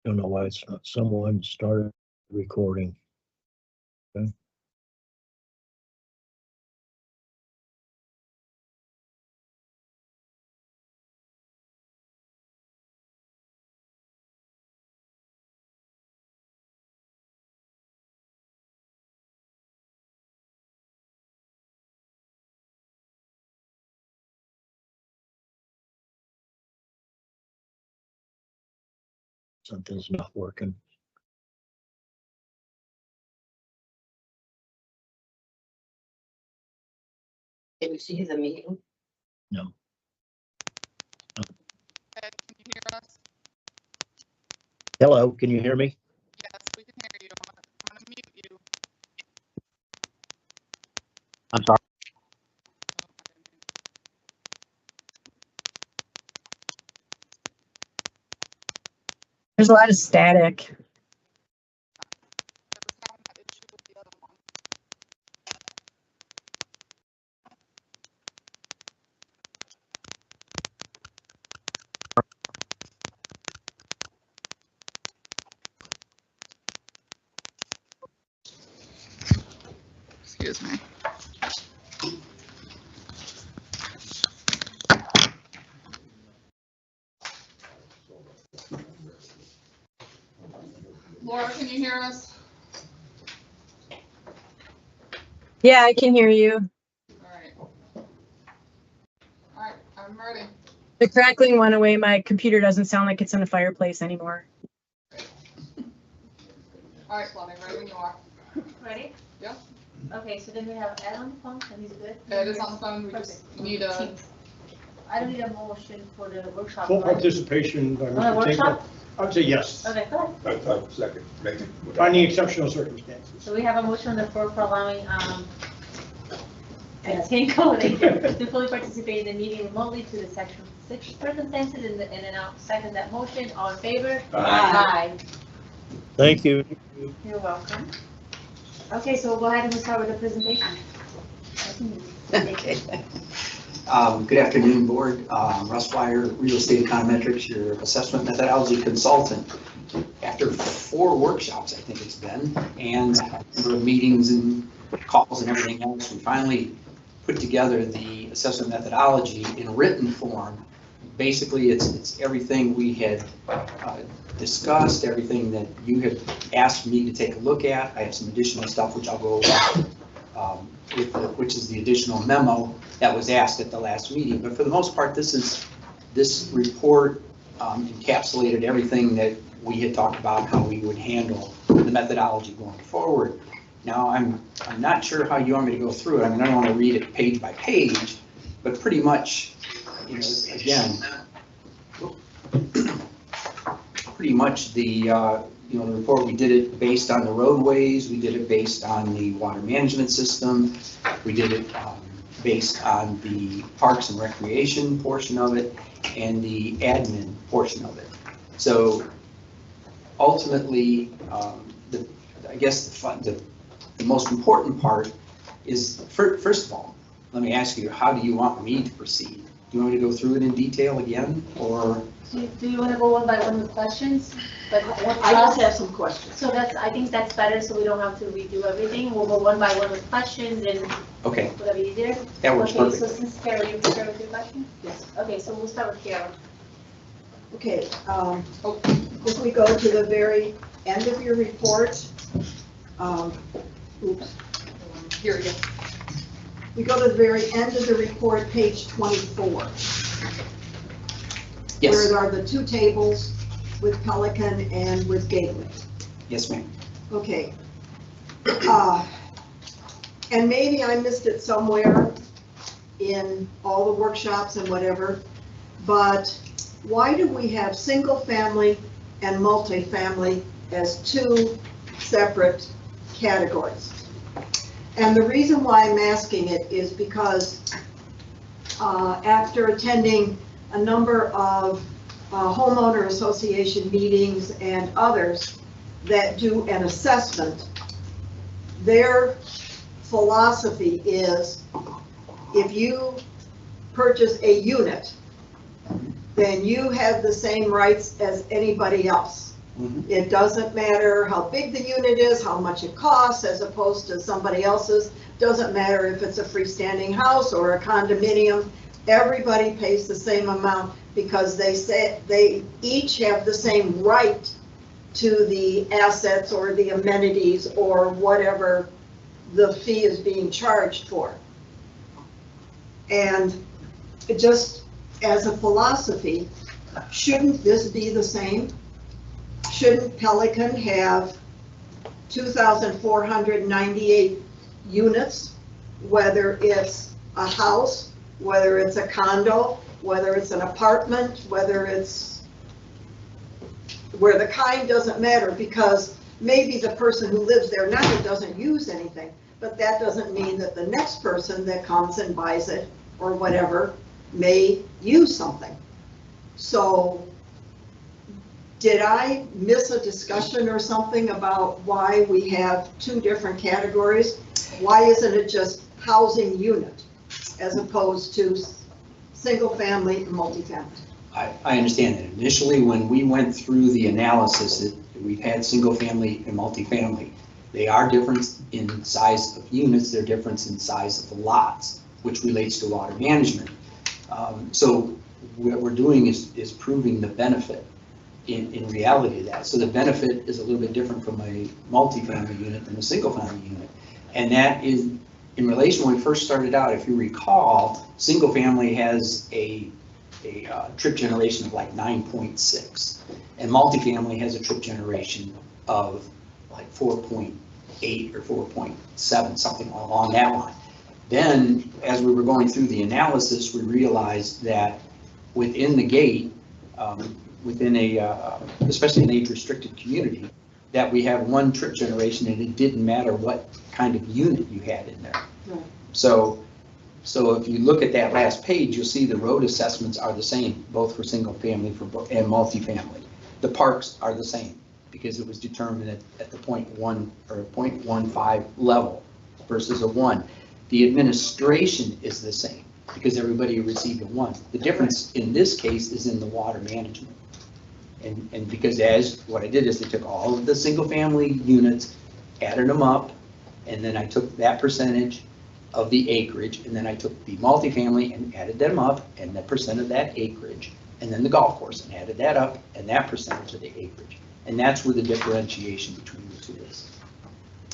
Don't know why it's not. Someone started recording. Okay. Something's not working. Can you see the meeting? No. Ed, can you hear us? Hello, can you hear me? Yes, we can hear you. I'm gonna mute you. I'm sorry. There's a lot of static. There was having that issue with the other one. Excuse me. Laura, can you hear us? Yeah, I can hear you. All right. All right, I'm ready. The crackling went away. My computer doesn't sound like it's in a fireplace anymore. All right, Lonnie, ready when you are. Ready? Yeah. Okay, so then we have Ed on the phone, and he's good? Ed is on the phone, we just need a, Teams. I don't need a motion for the workshop. Full right? participation by On the Mr. Tinkle. workshop? I would say yes, Okay, go ahead. Second. finding exceptional circumstances. So we have a motion on the floor for allowing, Ed Tinkle to fully participate in the meeting remotely to the section 6 circumstances, and then I'll second that motion. All in favor? Aye. Thank you. You're welcome. Okay, so we'll go ahead and we'll start with the presentation. Okay. Good afternoon, Board. Russ Wire, Real Estate Econometrics, your assessment methodology consultant. After 4 workshops, I think it's been, and a number of meetings and calls and everything else, we finally put together the assessment methodology in written form. Basically, it's everything we had discussed, everything that you had asked me to take a look at. I have some additional stuff which I'll go over, which is the additional memo that was asked at the last meeting. But for the most part, this report encapsulated everything that we had talked about, how we would handle the methodology going forward. Now, I'm not sure how you want me to go through it. I mean, I don't want to read it page by page, but pretty much, you know, again, pretty much the report, we did it based on the roadways, we did it based on the water management system, we did it based on the parks and recreation portion of it, and the admin portion of it. So ultimately, I guess the most important part is, first of all, let me ask you, how do you want me to proceed? Do you want me to go through it in detail again, or? Do you want to go one by one with questions? But I just have some questions. So I think that's better, so we don't have to redo everything. We'll go one by one with questions and Okay, whatever easier. that works Okay, so perfect. since Carol, you're prepared with your question? Yes. Okay, so we'll start with Carol. Okay, if we go to the very end of your report, oops, here we go. we go to the very end of the report, page 24. Yes, Where are the 2 tables with Pelican and with Gateway. yes, ma'am. Okay. And maybe I missed it somewhere in all the workshops and whatever, but why do we have single family and multifamily as 2 separate categories? And the reason why I'm asking it is because after attending a number of homeowner association meetings and others that do an assessment, their philosophy is if you purchase a unit, then you have the same rights as anybody else. Mhm. It doesn't matter how big the unit is, how much it costs, as opposed to somebody else's. Doesn't matter if it's a freestanding house or a condominium. Everybody pays the same amount because they say they each have the same right to the assets or the amenities or whatever the fee is being charged for. And just as a philosophy, shouldn't this be the same? Shouldn't Pelican have 2,498 units, whether it's a house, whether it's a condo, whether it's an apartment, whether it's where the kind doesn't matter, because maybe the person who lives there now doesn't use anything, but that doesn't mean that the next person that comes and buys it or whatever may use something. So did I miss a discussion or something about why we have two different categories? Why isn't it just housing unit as opposed to single family and multifamily? I understand that. Initially, when we went through the analysis, that we've had single family and multifamily. They are different in size of units, they're different in size of the lots, which relates to water management. So what we're doing is proving the benefit in reality of that. So the benefit is a little bit different from a multifamily unit than a single family unit. And that is in relation, when we first started out, if you recall, single family has a trip generation of like 9.6, and multifamily has a trip generation of like 4.8 or 4.7, something along that line. Then, as we were going through the analysis, we realized that within the gate, within especially an age-restricted community, that we have one trip generation, and it didn't matter what kind of unit you had in there. Right. So if you look at that last page, you'll see the road assessments are the same, both for single family and multifamily. The parks are the same because it was determined at the 0.1 or 0.15 level versus a 1. The administration is the same because everybody received a 1. The difference in this case is in the water management. And because what I did is I took all of the single family units, added them up, and then I took that percentage of the acreage, and then I took the multifamily and added them up, and the percent of that acreage, and then the golf course, and added that up, and that percentage of the acreage. And that's where the differentiation between the two is.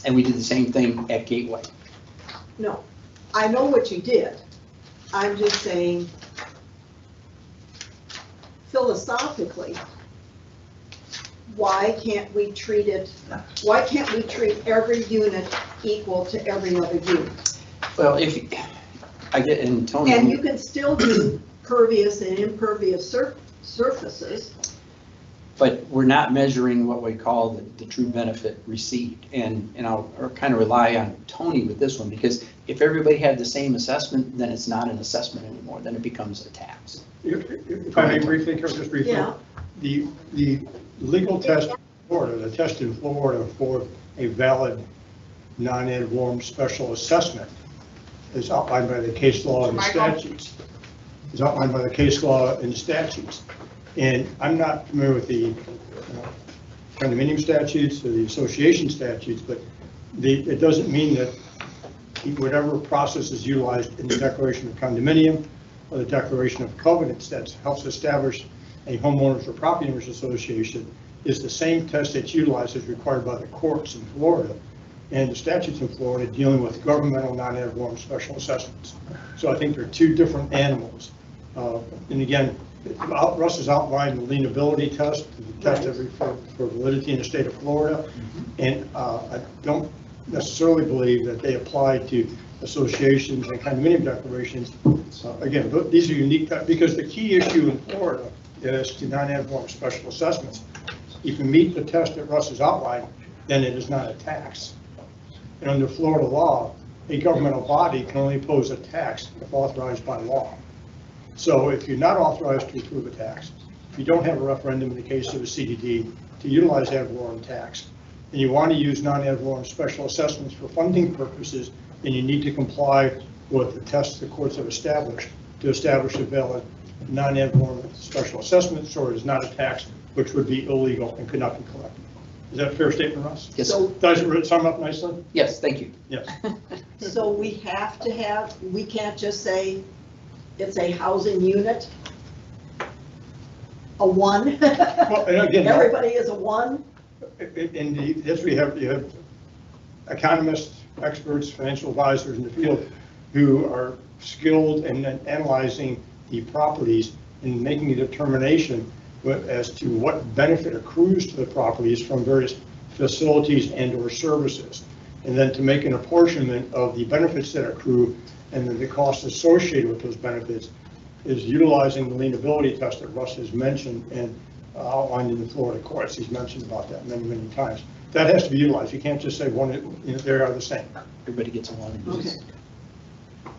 And we did the same thing at Gateway. No, I know what you did. I'm just saying philosophically, why can't we treat every unit equal to every other unit? Well, I get, and Tony. And you can still do pervious and impervious surfaces. But we're not measuring what we call the true benefit received. And I'll kind of rely on Tony with this one, because if everybody had the same assessment, then it's not an assessment anymore, then it becomes a tax. If I may briefly, just briefly. Yeah. The legal test in Florida, the test in Florida for a valid non-ed warm special assessment is outlined by the case law and the statutes. Is outlined by the case law and the statutes. And I'm not familiar with the condominium statutes or the association statutes, but it doesn't mean that whatever process is utilized in the declaration of condominium or the declaration of covenants that helps establish a homeowners or property owners association is the same test that's utilized as required by the courts in Florida and the statutes in Florida dealing with governmental non-ed warm special assessments. So I think they're two different animals. And again, Russ has outlined the lienability test, the test for validity in the state of Florida. And I don't necessarily believe that they apply to associations and condominium declarations. Again, these are unique because the key issue in Florida is to non-ed warm special assessments. If you meet the test that Russ has outlined, then it is not a tax. And under Florida law, a governmental body can only impose a tax if authorized by law. So if you're not authorized to approve a tax, if you don't have a referendum in the case of a CDD to utilize ad valorem tax, and you want to use non-ad valorem special assessments for funding purposes, then you need to comply with the tests the courts have established to establish a valid non-ad valorem special assessment, so it is not a tax which would be illegal and could not be collected. Is that a fair statement, Russ? Yes, So, Does it sum up nicely? yes, thank you. Yes. so we have to have, we can't just say it's a housing unit? A one? Well, and again, Everybody is a one? in the history, you have economists, experts, financial advisors in the field who are skilled in analyzing the properties and making a determination as to what benefit accrues to the properties from various facilities and or services. And then to make an apportionment of the benefits that accrue and then the costs associated with those benefits is utilizing the lienability test that Russ has mentioned and outlined in the Florida courts. He's mentioned about that many, many times. That has to be utilized. You can't just say one, they are the same. Everybody gets a one. Okay.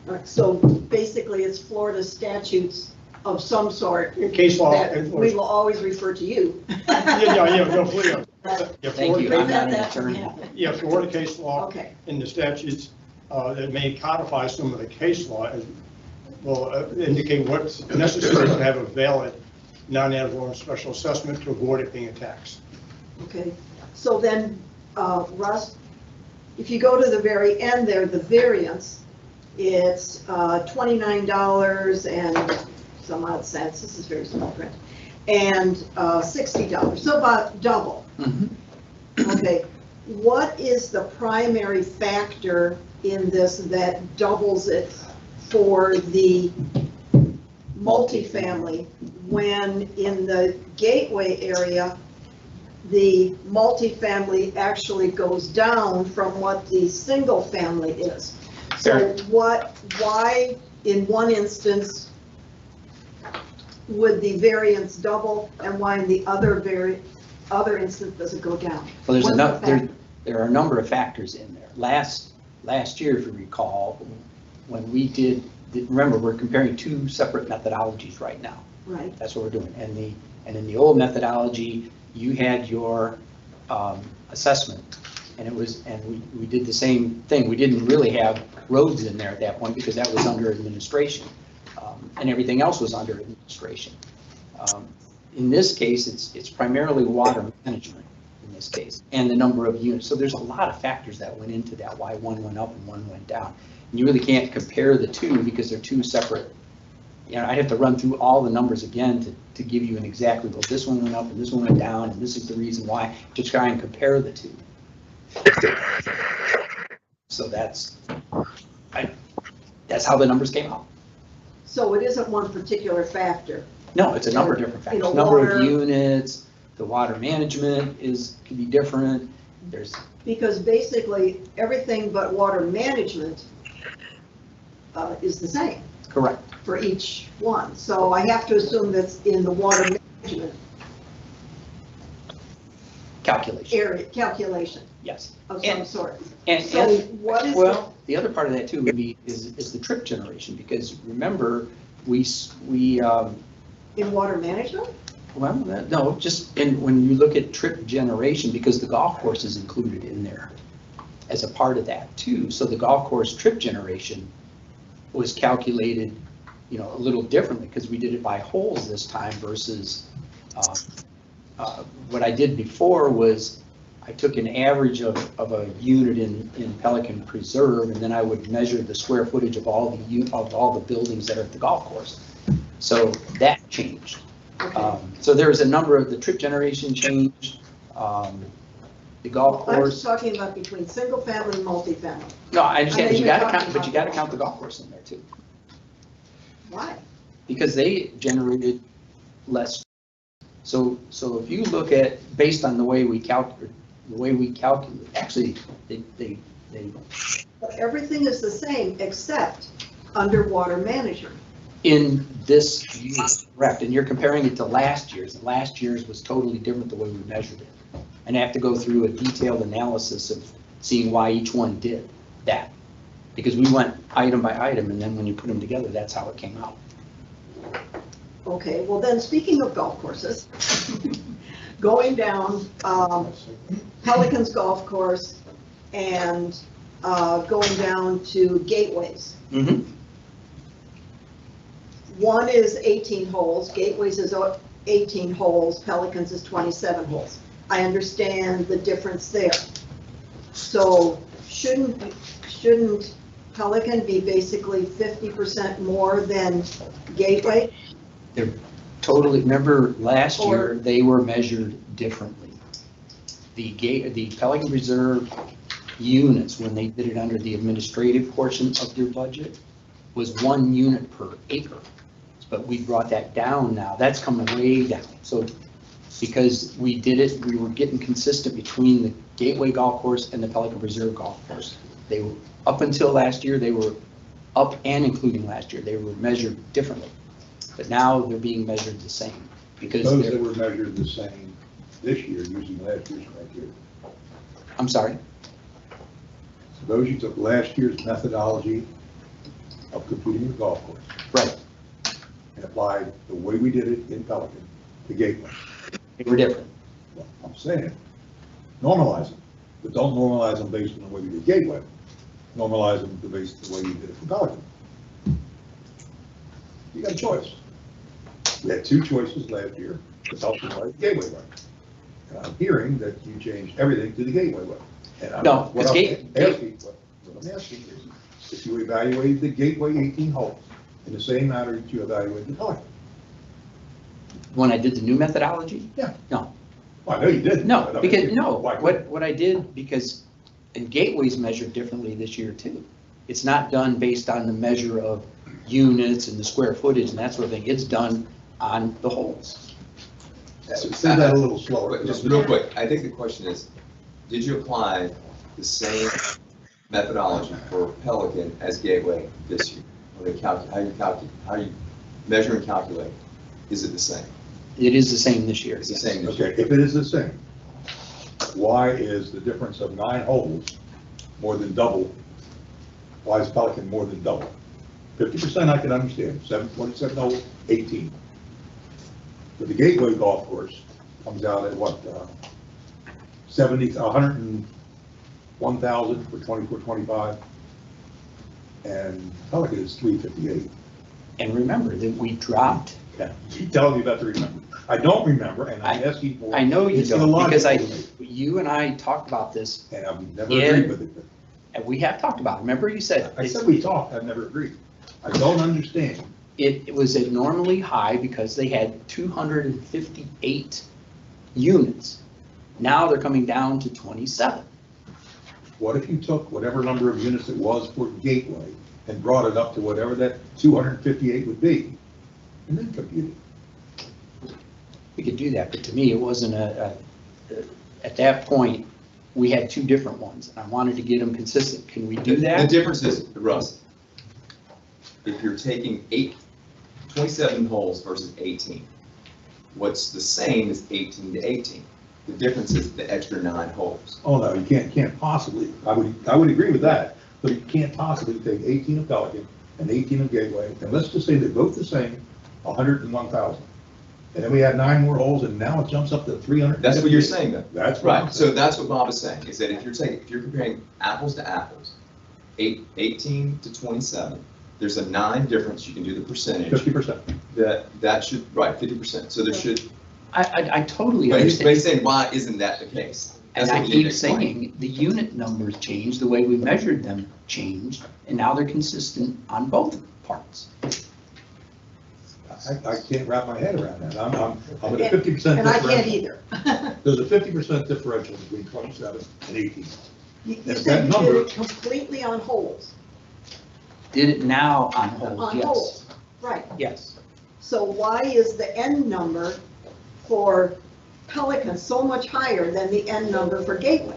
All right, so basically it's Florida statutes of some sort In case law. that we will always refer to you. Yeah, no, please. Yeah, Thank you, Florida- I'm not an Prevent that from attorney. happening. Yeah, Florida case law Okay, in the statutes that may codify some of the case law as will indicate what's necessary to have a valid non-ad valorem special assessment to avoid it being a tax. okay. So then, Russ, if you go to the very end there, the variance, it's $29 and some odd cents, this is very small print, and $60, so about double. Mhm. Okay, what is the primary factor in this that doubles it for the multifamily when in the gateway area, the multifamily actually goes down from what the single family is? So why in one instance would the variance double and why in the other instance does it go down? Well, there's What's enough, the factor? there are a number of factors in there. Last year, if you recall, when we did, remember, we're comparing two separate methodologies right now. Right, That's what we're doing. And in the old methodology, you had your assessment, and we did the same thing. We didn't really have roads in there at that point because that was under administration, and everything else was under administration. In this case, it's primarily water management in this case, and the number of units. So there's a lot of factors that went into that, why one went up and one went down. And you really can't compare the two because they're two separate. You know, I'd have to run through all the numbers again to give you an exactly, well, this one went up and this one went down, and this is the reason why, to try and compare the two. So that's how the numbers came out. so it isn't one particular factor. No, it's a number of different You know, factors. Number water- of units, the water management can be different. There's, Because basically, everything but water management is the same correct. for each one. So I have to assume that's in the water management Calculation, area, calculation yes. of some And- sort. And, So what is, the- well, the other part of that too would be, is the trip generation, because remember, we in water management? well, no, just when you look at trip generation, because the golf course is included in there as a part of that too. So the golf course trip generation was calculated, you know, a little differently because we did it by holes this time versus what I did before was I took an average of a unit in Pelican Preserve, and then I would measure the square footage of all the buildings that are at the golf course. So that changed. Okay. So there's a number of the trip generation changed, the golf I'm course. just talking about between single family and multifamily. No, I understand, but you gotta talking count, but you about- gotta count the golf course in there too, Why? because they generated less. So if you look at, based on the way we calculate, actually, they But everything is the same except underwater management. in this year, correct, and you're comparing it to last year's, and last year's was totally different the way we measured it. And I have to go through a detailed analysis of seeing why each one did that. Because we went item by item, and then when you put them together, that's how it came out. Okay, well then, speaking of golf courses, going down Pelican's golf course and going down to Gateways, Mm-hmm. one is 18 holes, Gateways is 18 holes, Pelicans is 27 holes. I understand the difference there. So shouldn't Pelican be basically 50% more than Gateway? Totally, remember last Or- year, they were measured differently. The Pelican Reserve units, when they did it under the administrative portion of their budget, was 1 unit per acre. But we brought that down now, that's coming way down. So because we did it, we were getting consistent between the Gateway Golf Course and the Pelican Reserve Golf Course. They were, up until last year, they were up and including last year, they were measured differently. But now they're being measured the same because Those they're, that were measured the same this year using last year's criteria. I'm sorry, So those you took last year's methodology of computing your golf course right, and applied the way we did it in Pelican to Gateway. they were different. Well, I'm saying, normalize them, but don't normalize them based on the way we did Gateway. Normalize them based on the way you did it for Pelican. You got a choice. We had 2 choices last year, the Pelican way, the Gateway way. And I'm hearing that you changed everything to the Gateway way. And I'm- No, what it's I'm asking, what I'm asking is, if you evaluated the Gateway 18 holes in the same manner that you evaluated the Pelican. When I did the new methodology? Yeah. No, Well, I know you didn't. no, but I mean, because, no, why- what I did, because, and Gateway's measured differently this year too. It's not done based on the measure of units and the square footage and that sort of thing. It's done on the holes. Say that a little slower. Just real quick, I think the question is, did you apply the same methodology for Pelican as Gateway this year? How you measure and calculate? Is it the same? It is the same this year. It's the yes. same this year? Okay, if it is the same, why is the difference of 9 holes more than double? Why is Pelican more than double? 50% I can understand, 27 holes, 18. But the Gateway Golf Course comes out at what, 101,000 for 24-25, and Pelican is 358. And remember that we dropped, Yeah, you tell me about to remember. I don't remember, and I'm asking for. I know you it's don't, because illogical to me, you and I talked about this, And I've never Yeah. agreed with it. and we have talked about it. Remember you said, I said we talked, I've never agreed. I don't understand. it was abnormally high because they had 258 units. Now they're coming down to 27. What if you took whatever number of units it was for Gateway and brought it up to whatever that 258 would be, and then computed? We could do that, but to me, it wasn't at that point, we had 2 different ones, and I wanted to get them consistent. Can we do The that? difference is, Russ, if you're taking 27 holes versus 18, what's the same is 18 to 18. The difference is the extra 9 holes. Oh, no, you can't possibly, I would agree with that, but you can't possibly take 18 of Pelican and 18 of Gateway, and let's just say they're both the same, 101,000. And then we had 9 more holes, and now it jumps up to 300. That's what you're saying, though. That's what I'm Right, so saying. that's what Bob is saying, is that if you're comparing apples to apples, 18 to 27, there's a 9 difference, you can do the percentage, 50%. that should, right, 50%, so there should, I totally but he's understand. saying, why isn't that the case? And That's I what you need keep to explain. saying, the unit numbers changed, the way we measured them changed, and now they're consistent on both parts. I can't wrap my head around that. I'm at a 50% And I can't differential. either. There's a 50% differential between 27 and 18. You If said that you number- did it completely on holes, Did it now on holes, on yes, holes, right. yes. So why is the end number for Pelican so much higher than the end number for Gateway?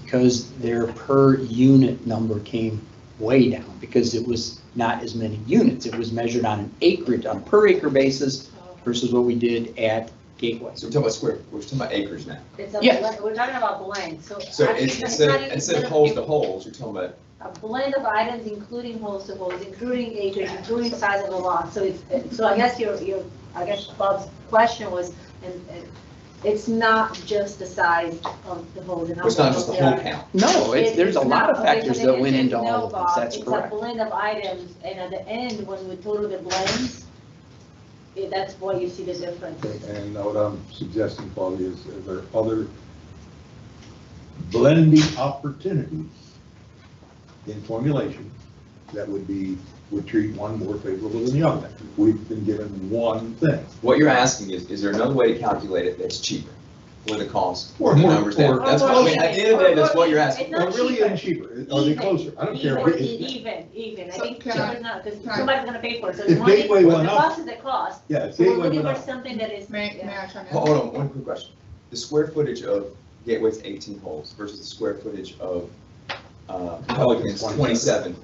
Because their per unit number came way down, because it was not as many units. It was measured on an acreage, on a per acre basis versus what we did at Gateway. So we're talking about we're talking about acres now. It's a, Yeah. we're talking about blend, so. So actually, it's it's not instead even- of holes to holes, you're talking about, A blend of items, including holes to holes, including acreage, including size of the lot. So it's, so I guess I guess Bob's question was, and it's not just the size of the holes and how it's not many just the holes hole there are. count. No, there's a It's lot not. of Okay, factors so that went the into answer is all no, of this, Bob. that's correct. It's a blend of items, and at the end, when we total the blends, that's why you see the difference. Okay, and what I'm suggesting, Claudia, is there other blending opportunities in formulation that would treat one more favorable than the other? We've been given one thing. What you're asking is there another way to calculate it that's cheaper? Or the cost, Or or the more- numbers down? or- That's what, I mean, at the end of the day, that's what you're asking. It's not Or really cheaper. even cheaper. Are they closer? I don't care. Even. I So think can cheaper I- is not, because can I- somebody's gonna pay for it. So If the money, Gateway went the up- cost is the cost. Yeah, if So we're Gateway looking went for up. something that is. May yeah. I chime in? Hold on, one quick question. The square footage of Gateway's 18 holes versus the square footage of Pelican's 27.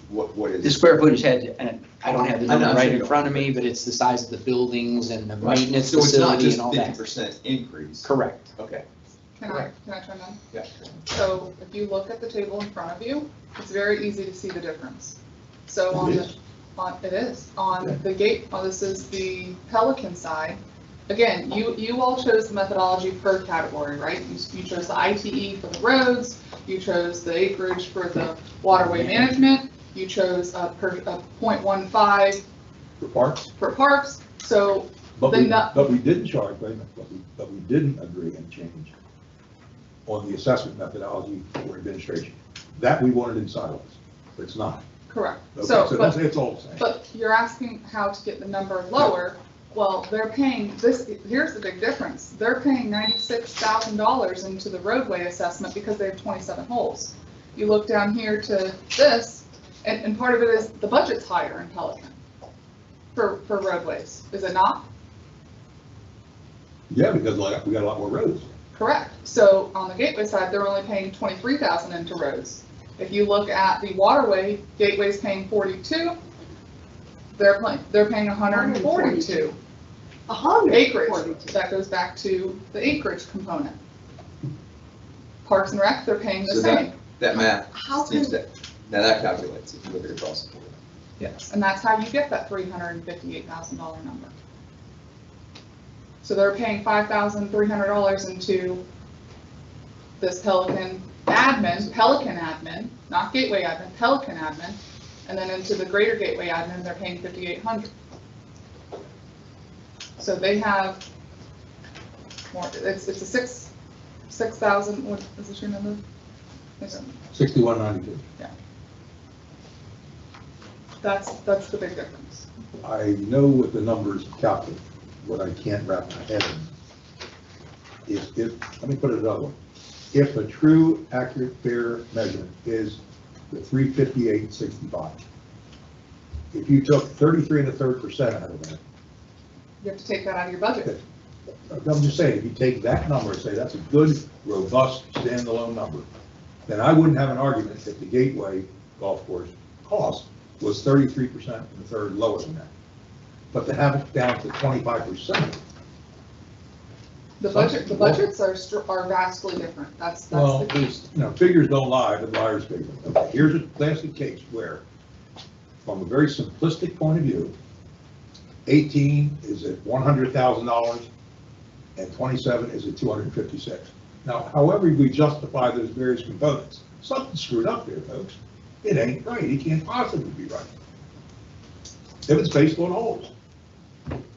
What is? The square footage had, and I don't have the I'm number not right sure you in don't. front of me, but it's the size of the buildings and the Right. maintenance So it's not facility just and all that. 50% increase? Correct. Okay, Can I chime in? yeah. So if you look at the table in front of you, it's very easy to see the difference. So on It the, is. it is, on Yeah. the gate, this is the Pelican side. Again, you all chose the methodology per category, right? You chose the ITE for the roads, you chose the acreage for the waterway management, you chose a 0.15 For parks, for parks, so but The nu- but we didn't charge, wait a minute, but we didn't agree and change on the assessment methodology for administration. That we wanted in silos, but it's not. correct. Okay, So, so but it's all the same. But you're asking how to get the number lower. Well, they're paying this, here's the big difference. They're paying $96,000 into the roadway assessment because they have 27 holes. You look down here to this, and part of it is the budget's higher in Pelican for roadways, is it not? Yeah, because we got a lot more roads. Correct. So on the Gateway side, they're only paying 23,000 into roads. If you look at the waterway, Gateway's paying 42, they're paying 142. 100. Acreage, that goes back to the acreage component. Parks and Rec, they're paying the So same. that math How seems can- that, now that calculates if you look at it across the board. Yes, and that's how you get that $358,000 number. So they're paying $5,300 into this Pelican admin, not Gateway admin, Pelican admin, and then into the greater Gateway admin, they're paying $5,800. So they have more, it's a 6,000, what is this your number? Is it- 6192. That's the big difference. I know what the numbers calculate. What I can't wrap my head in is let me put it another way. If a true, accurate, fair measurement is the 358.65, if you took 33 1/3% out of that, You have to take that out of your budget. I'm just saying, if you take that number and say that's a good, robust, standalone number, then I wouldn't have an argument if the Gateway golf course cost was 33% and a third lower than that. But to have it down to 25%. The budgets are vastly different. That's Well, the key. there's, figures don't lie, but liars speak. Okay, here's a classic case where, from a very simplistic point of view, 18 is at $100,000 and 27 is at 256. Now, however we justify those various components, something's screwed up here, folks. It ain't right. It can't possibly be right. If it's based on holes.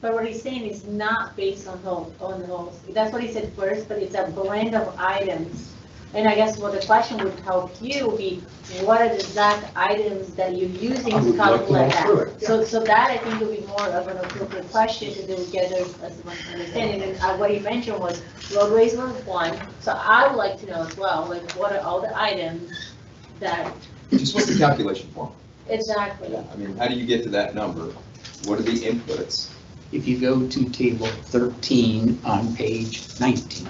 But what he's saying is not based on the holes. That's what he said first, but it's a blend of items. And I guess what the question would help you would be, what are the exact items that you're using I to would like to calculate walk through that? it. So that I think would be more of an appropriate question to do get as much understanding. And what he mentioned was roadways were one. So I would like to know as well, like what are all the items that, Just what's the calculation form? exactly. I mean, how do you get to that number? What are the inputs? If you go to table 13 on page 19.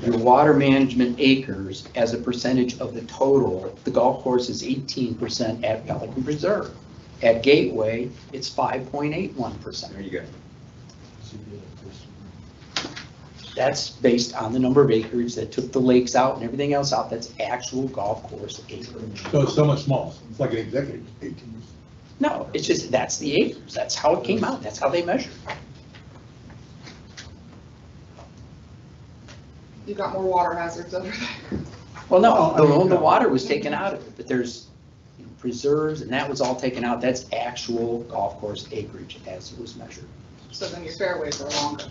Your water management acres as a percentage of the total, the golf course is 18% at Pelican Preserve. At Gateway, it's 5.81%. There you go. That's based on the number of acres that took the lakes out and everything else out. That's actual golf course acreage. So it's so much smaller. It's like an executive 18. No, it's just, that's the acres. That's how it came out. That's how they measured. You got more water hazards over there. Well, no, Well, I mean, the water was taken out of it, but there's preserves, and that was all taken out. That's actual golf course acreage as it was measured. So then your fairways are longer,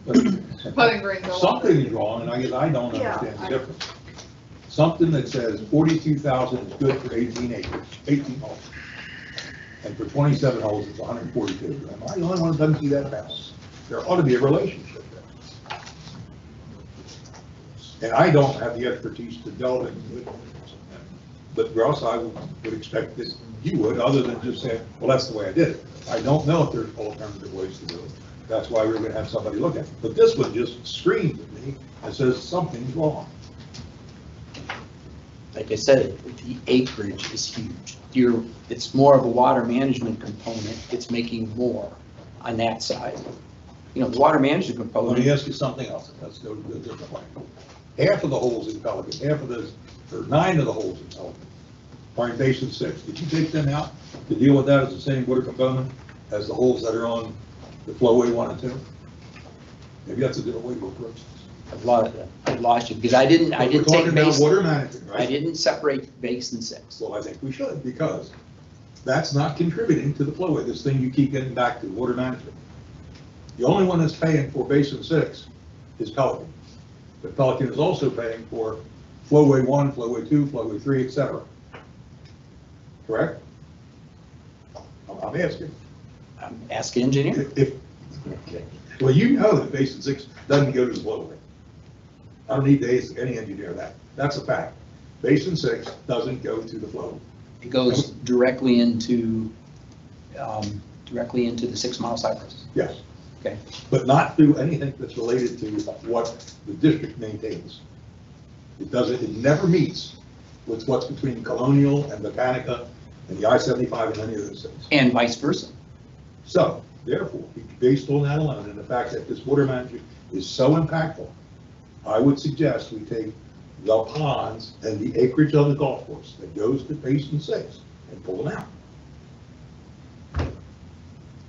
But putting greens are longer. something is wrong, and I guess I don't Yeah, understand the difference. Something that says 42,000 is good for 18 acres, 18 holes. And for 27 holes, it's 142. Am I the only one that doesn't see that balance? There ought to be a relationship there. And I don't have the expertise to delve into it. But Russ, I would expect that you would, other than just say, well, that's the way I did it. I don't know if there's alternative ways to do it. That's why we're gonna have somebody look at it. But this one just screams at me and says something's wrong. Like I said, the acreage is huge. It's more of a water management component. It's making more on that side. You know, the water management Let component, me ask you something else. Let's go to a different way. Half of the holes in Pelican, half of those, or 9 of the holes in Pelican are in basin 6. Did you take them out to deal with that as the same water component as the holes that are on the flowway 1 and 2? Maybe that's a different way to approach this. I've lost you, because I didn't We're take talking about basin, water management, I right? didn't separate basin 6. Well, I think we should, because that's not contributing to the flowway, this thing you keep getting back to, water management. The only one that's paying for basin 6 is Pelican. But Pelican is also paying for flowway 1, flowway 2, flowway 3, et cetera. Correct? I'm asking. I'm asking engineer. Well, you know that basin 6 doesn't go to the flowway. I don't need to ask any engineer that. That's a fact. Basin 6 doesn't go to the flow. It goes directly into the 6 Mile Cypress. Yes. Okay. But not through anything that's related to what the district maintains. It doesn't, it never meets with what's between Colonial and Botanica and the I-75 and any of those things. And vice versa. So, therefore, based on that alone and the fact that this water management is so impactful, I would suggest we take the ponds and the acreage of the golf course that goes to basin 6 and pull them out.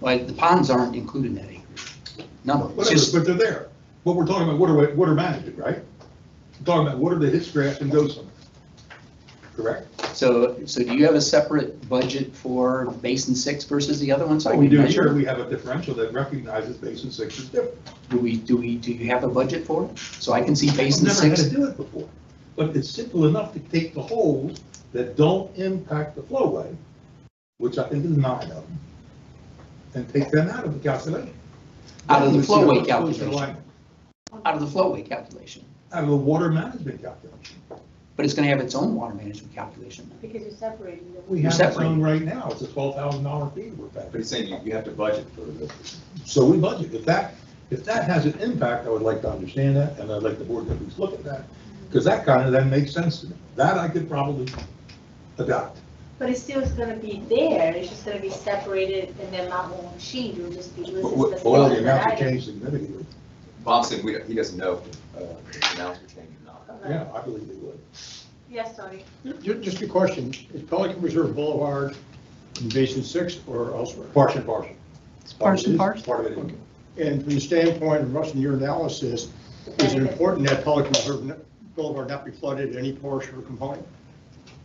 Well, the ponds aren't included in that acreage. No, it's Whatever, just, but they're there. But we're talking about water management, right? We're talking about water that hits grass and goes somewhere. Correct? so do you have a separate budget for basin 6 versus the other one? So I We can do measure? here, we have a differential that recognizes basin 6 is different. Do you have a budget for it? So I can see I've basin never had 6. to do it before. But it's simple enough to take the holes that don't impact the flowway, which I think is 9 of them, and take them out of the calculation. Out of the Then we see how flowway much goes in calculation. alignment. Out of the flowway calculation. Out of the water management calculation. But it's going to have its own water management calculation. Because you're separating them. We You're have it separating. on right now, it's a $12,000 fee we're But paying. he's saying you have to budget for the, So we budget. If that has an impact, I would like to understand that, and I'd like the board to at least look at that, because that kind of then makes sense to me. That I could probably adopt. But it's still gonna be there, it's just gonna be separated and the amount won't change, it will just be listed Well, specifically the as an amount will item. change significantly. Bob said he doesn't know if the amounts will change or not. Okay. Yeah, I believe they would. Yes, Tony. Just a question, is Pelican Reserve Boulevard in Basin 6 or elsewhere? Partial, partial. Partial, partial. Part of it is. And from the standpoint of Russ, in your analysis, is it important that Pelican Reserve Boulevard not be flooded at any portion or component?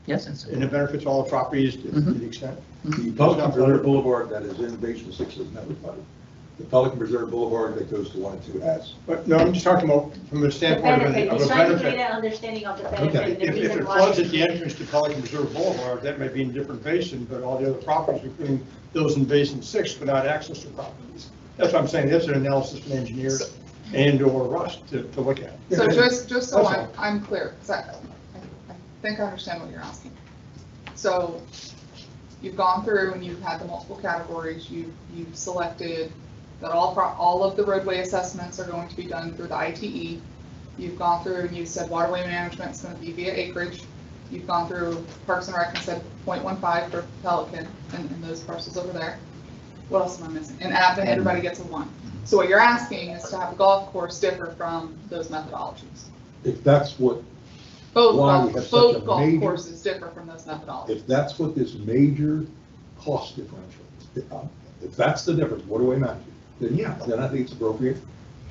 Yes, that's And it benefits all the properties to the extent? The Pelican Reserve Boulevard that is in Basin 6 is never flooded. The Pelican Reserve Boulevard that goes to 1 and 2 has. But no, I'm just talking about from the The standpoint of benefit, a he's trying to get benefit. an understanding of the Okay. benefit, the If reason it why. floods at the entrance to Pelican Reserve Boulevard, that may be in a different basin, but all the other properties, including those in Basin 6, could not access the properties. That's what I'm saying, that's an analysis from engineers and or Russ to look at. So just so That's all. I'm clear, because I think I understand what you're asking. So you've gone through and you've had the multiple categories, you've selected that all of the roadway assessments are going to be done through the ITE. You've gone through and you've said waterway management's going to be via acreage. You've gone through Parks and Rec and said 0.15 for Pelican and those parcels over there. What else am I missing? And admin, everybody gets a 1. So what you're asking is to have a golf course differ from those methodologies. If that's what, Both Why we have such a golf major- courses differ from those methodologies. if that's what this major cost differential, if that's the difference, waterway management, then yeah, then I think it's appropriate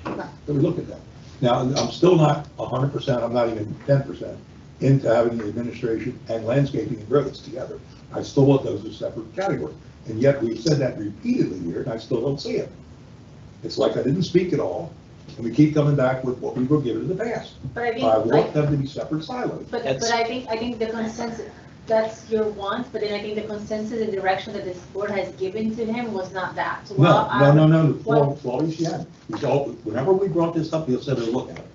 Okay. that we look at that. Now, I'm still not 100%, I'm not even 10% into having the administration and landscaping and roads together. I still want those as separate categories. And yet we've said that repeatedly here, and I still don't see it. It's like I didn't speak at all, and we keep coming back with what we were given in the past. But I think, I want them to be separate silos. but I think the consensus, that's your want, but then I think the consensus and direction that this board has given to him was not that. So while No, well- Flavius, yeah. Whenever we brought this up, he'll say, look at it.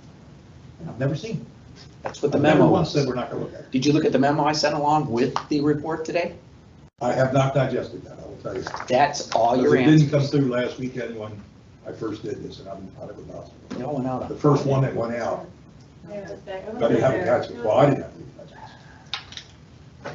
And I've never seen it. That's what the I've never memo once was. said we're not gonna look at it. Did you look at the memo I sent along with the report today? I have not digested that, I will tell you. That's all your Because it didn't come answers. through last weekend when I first did this, and I've been kind of about They all went out. the first one that went out. Yeah, it's back. I didn't have to catch it. Well, I didn't have to catch it.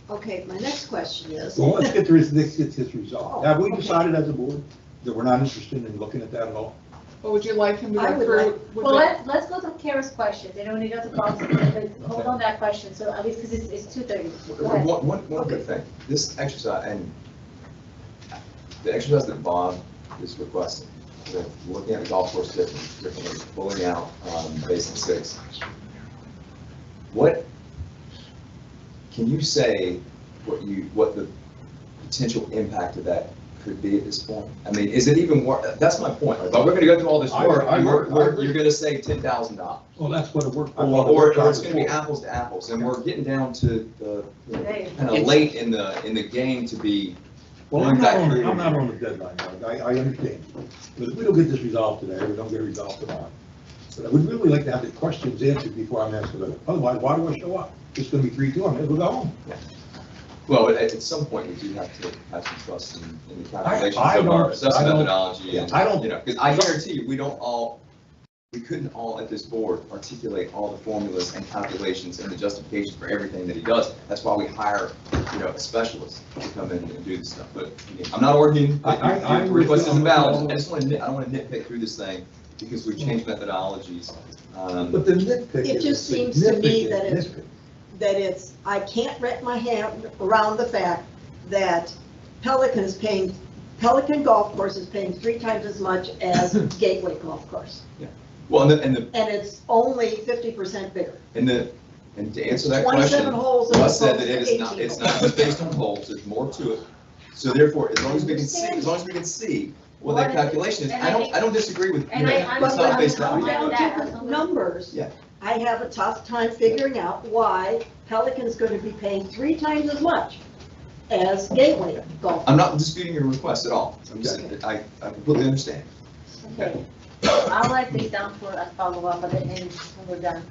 Okay, my next question is, Well, let's get this resolved. Have we decided as a board that we're not interested in looking at that at all? But would you like him to I go would through? would Well, you- let's go through Kara's questions, and then when you go to policy, but hold on that question, so at least, because it's 2:30. Go ahead. One good thing, this exercise, and the exercise that Bob is requesting, with looking at the golf course differently, pulling out basin 6. What, can you say what the potential impact of that could be at this point? I mean, is it even more, that's my point, but we're gonna go through all this work, and you're gonna say $10,000. Well, that's what it worked. Or it's gonna be apples to apples, and we're getting down to the, kind of late in the game to be. Well, I'm not on the deadline, Doug. I understand. But if we don't get this resolved today, we don't get it resolved tomorrow. But I would really like to have the questions answered before I'm asked about it. Otherwise, why do I show up? It's gonna be 3-2, I'm gonna go home. Well, at some point, we do have to have some trust in the calculations I of our don't- assessment I don't- methodology, and, I don't- you know, because I guarantee you, we couldn't all at this board articulate all the formulas and calculations and the justifications for everything that he does. That's why we hire, a specialist to come in and do this stuff. But again, I'm not arguing, I- your request isn't I'm- valid, I don't want to nitpick through this thing, because we've changed methodologies. But the nitpick It is just seems to me that it's- significant. I can't wrap my hand around the fact that Pelican Golf Course is paying 3 times as much as Gateway Golf Course. Well, And it's only 50% bigger. and to answer that 27 question, holes as Russ said opposed that to it's not 18 just based on holes, there's more to it. So therefore, as long as we can see what that calculation is, I don't disagree with, And it's not based When on. I look at the numbers, Yeah. I have a tough time figuring out why Pelican's going to be paying 3 times as much as Gateway Golf. I'm not disputing your request at all. I'm just, I completely understand. Okay, I'll write these down for a follow-up, and then we're done.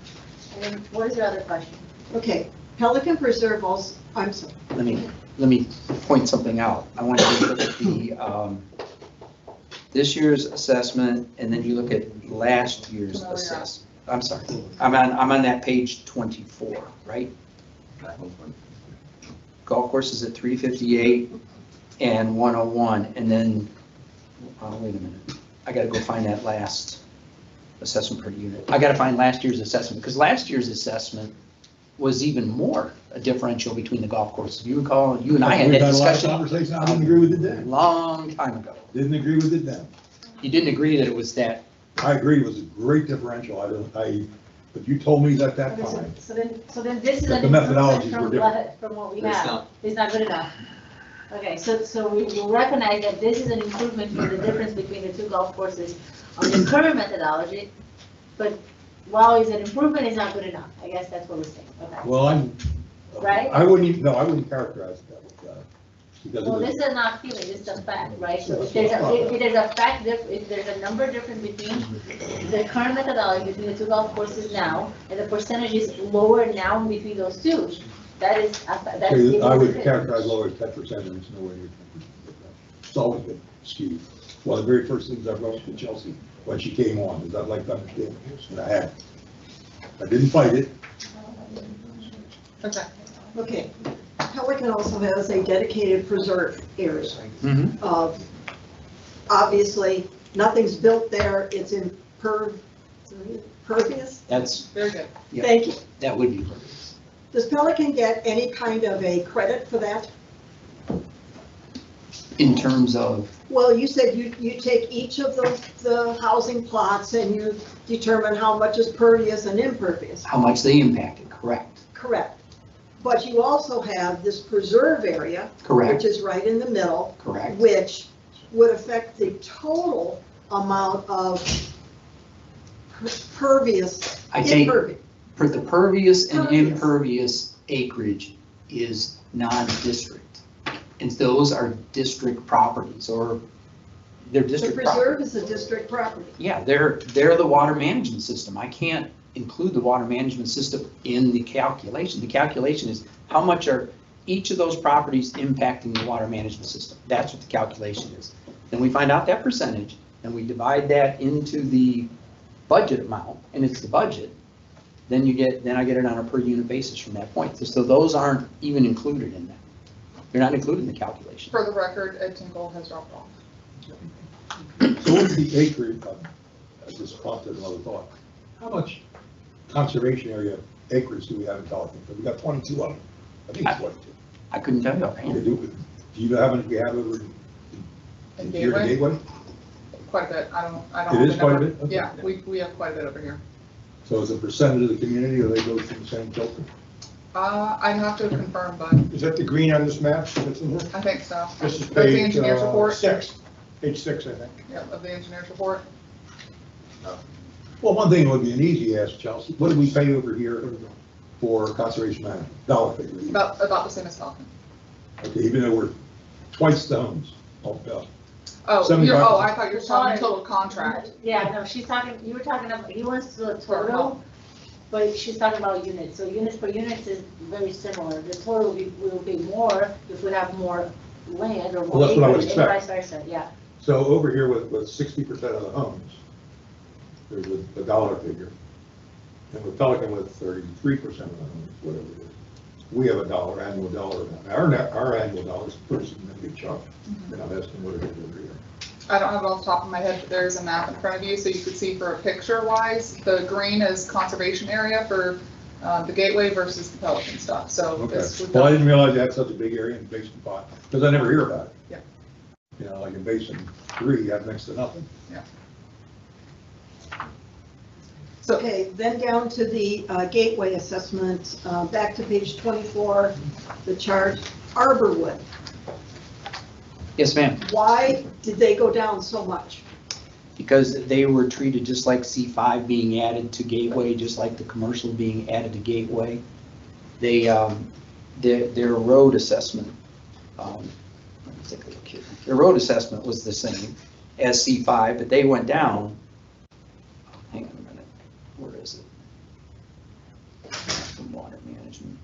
And then, what is your other question? Okay, Pelican Preserve also, I'm sorry. Let me point something out. I want you to look at the, this year's assessment, and then you look at last year's assessment. I'm sorry, I'm on that page 24, right? Golf course is at 358 and 101, and then, wait a minute. I gotta go find that last assessment per unit. I gotta find last year's assessment, because last year's assessment was even more a differential between the golf courses. You recall, you and I had that We've a lot of discussion conversation, I didn't agree with it a then. long time ago. Didn't agree with it then. You didn't agree that it was that, I agree, it was a great differential. But you told me at that Okay, time. so then this is But an the improvement methodologies were from what we It's have. not. It's not good enough. Okay, so we will recognize that this is an improvement for the difference between the 2 golf courses on the current methodology, but while it's an improvement, it's not good enough. I guess that's what we're saying, okay? Well, Right? I wouldn't characterize it that way. Because Well, it this was, is not feeling, this is a fact, right? So Yeah, if there's that's if there's a fact, if there's a number difference between the current methodology between the 2 golf courses now, and the percentage is lower now between those 2, that is, that's. I would characterize lower as 10%, and it's nowhere near 10%. It's always been skewed. One of the very first things I wrote to Chelsea when she came on is I'd like to understand, and I had. I didn't fight it. Okay. Okay, Pelican also has a dedicated preserve area. Obviously, nothing's built there, it's impervious. that's, Very good. Yeah. Thank you. that would be. Does Pelican get any kind of a credit for that? In terms of, Well, you said you take each of the housing plots and you determine how much is pervious and impervious. how much they impacted, correct? Correct. But you also have this preserve area, which Correct, is right in the middle, correct. which would affect the total amount of pervious, I take, impervious. for the pervious and Pervious. impervious acreage is non-district. And those are district properties, or they're The district properties. preserve is a district property. Yeah, they're the water management system. I can't include the water management system in the calculation. The calculation is how much are each of those properties impacting the water management system. That's what the calculation is. Then we find out that percentage, and we divide that into the budget amount, and it's the budget. Then I get it on a per unit basis from that point. So those aren't even included in that. They're not included in the calculation. For the record, Ed Tinkle has dropped off. So what's the acreage, I just prompted another thought. How much conservation area acres do we have in Pelican? We got 22 of them. I think it's 22. I couldn't tell you Do offhand. do you know how many we have over And here in Gateway, Gateway? quite a bit. I don't It have the is quite a number. bit? Okay. Yeah, we have quite a bit over here. So as a percentage of the community, or they go through the same filter? I'd have to confirm, but Is that the green on this map that's in here? I think so. This is That's the page engineer's report. 6, page 6, I think. Yep, of the engineer's report. Well, one thing would be an easy ask, Chelsea. What do we pay over here for conservation management? Dollar figure. About the same as Falcon. Okay, even though we're twice the homes. Oh, Oh, 75. I thought you were talking total contract. Yeah, no, she's talking, you were talking about, he wants to do a total, but she's talking about units. So units per units is very similar. The total will be more if we have more land or Well, more that's what I would acreage and vice expect. versa, yeah. So over here with 60% of the homes, there's a dollar figure. And with Pelican with 33% of the homes, whatever it is, we have a dollar, annual dollar amount. Our annual dollar is a pretty significant chunk. And I'm asking what it is over here. I don't have it off the top of my head, but there's a map in front of you, so you could see for a picture wise, the green is conservation area for the Gateway versus the Pelican stuff, so Okay. this would. Well, I didn't realize you had such a big area in Basin 5, because I never hear about it. Yeah. You know, like in Basin 3, you have next to nothing. So, Okay, then down to the gateway assessment, back to page 24, the chart, Arborwood. Yes, ma'am. Why did they go down so much? Because they were treated just like C5 being added to Gateway, just like the commercial being added to Gateway. They, their road assessment, let me take a look here. Their road assessment was the same as C5, but they went down. Hang on a minute, where is it? From water management.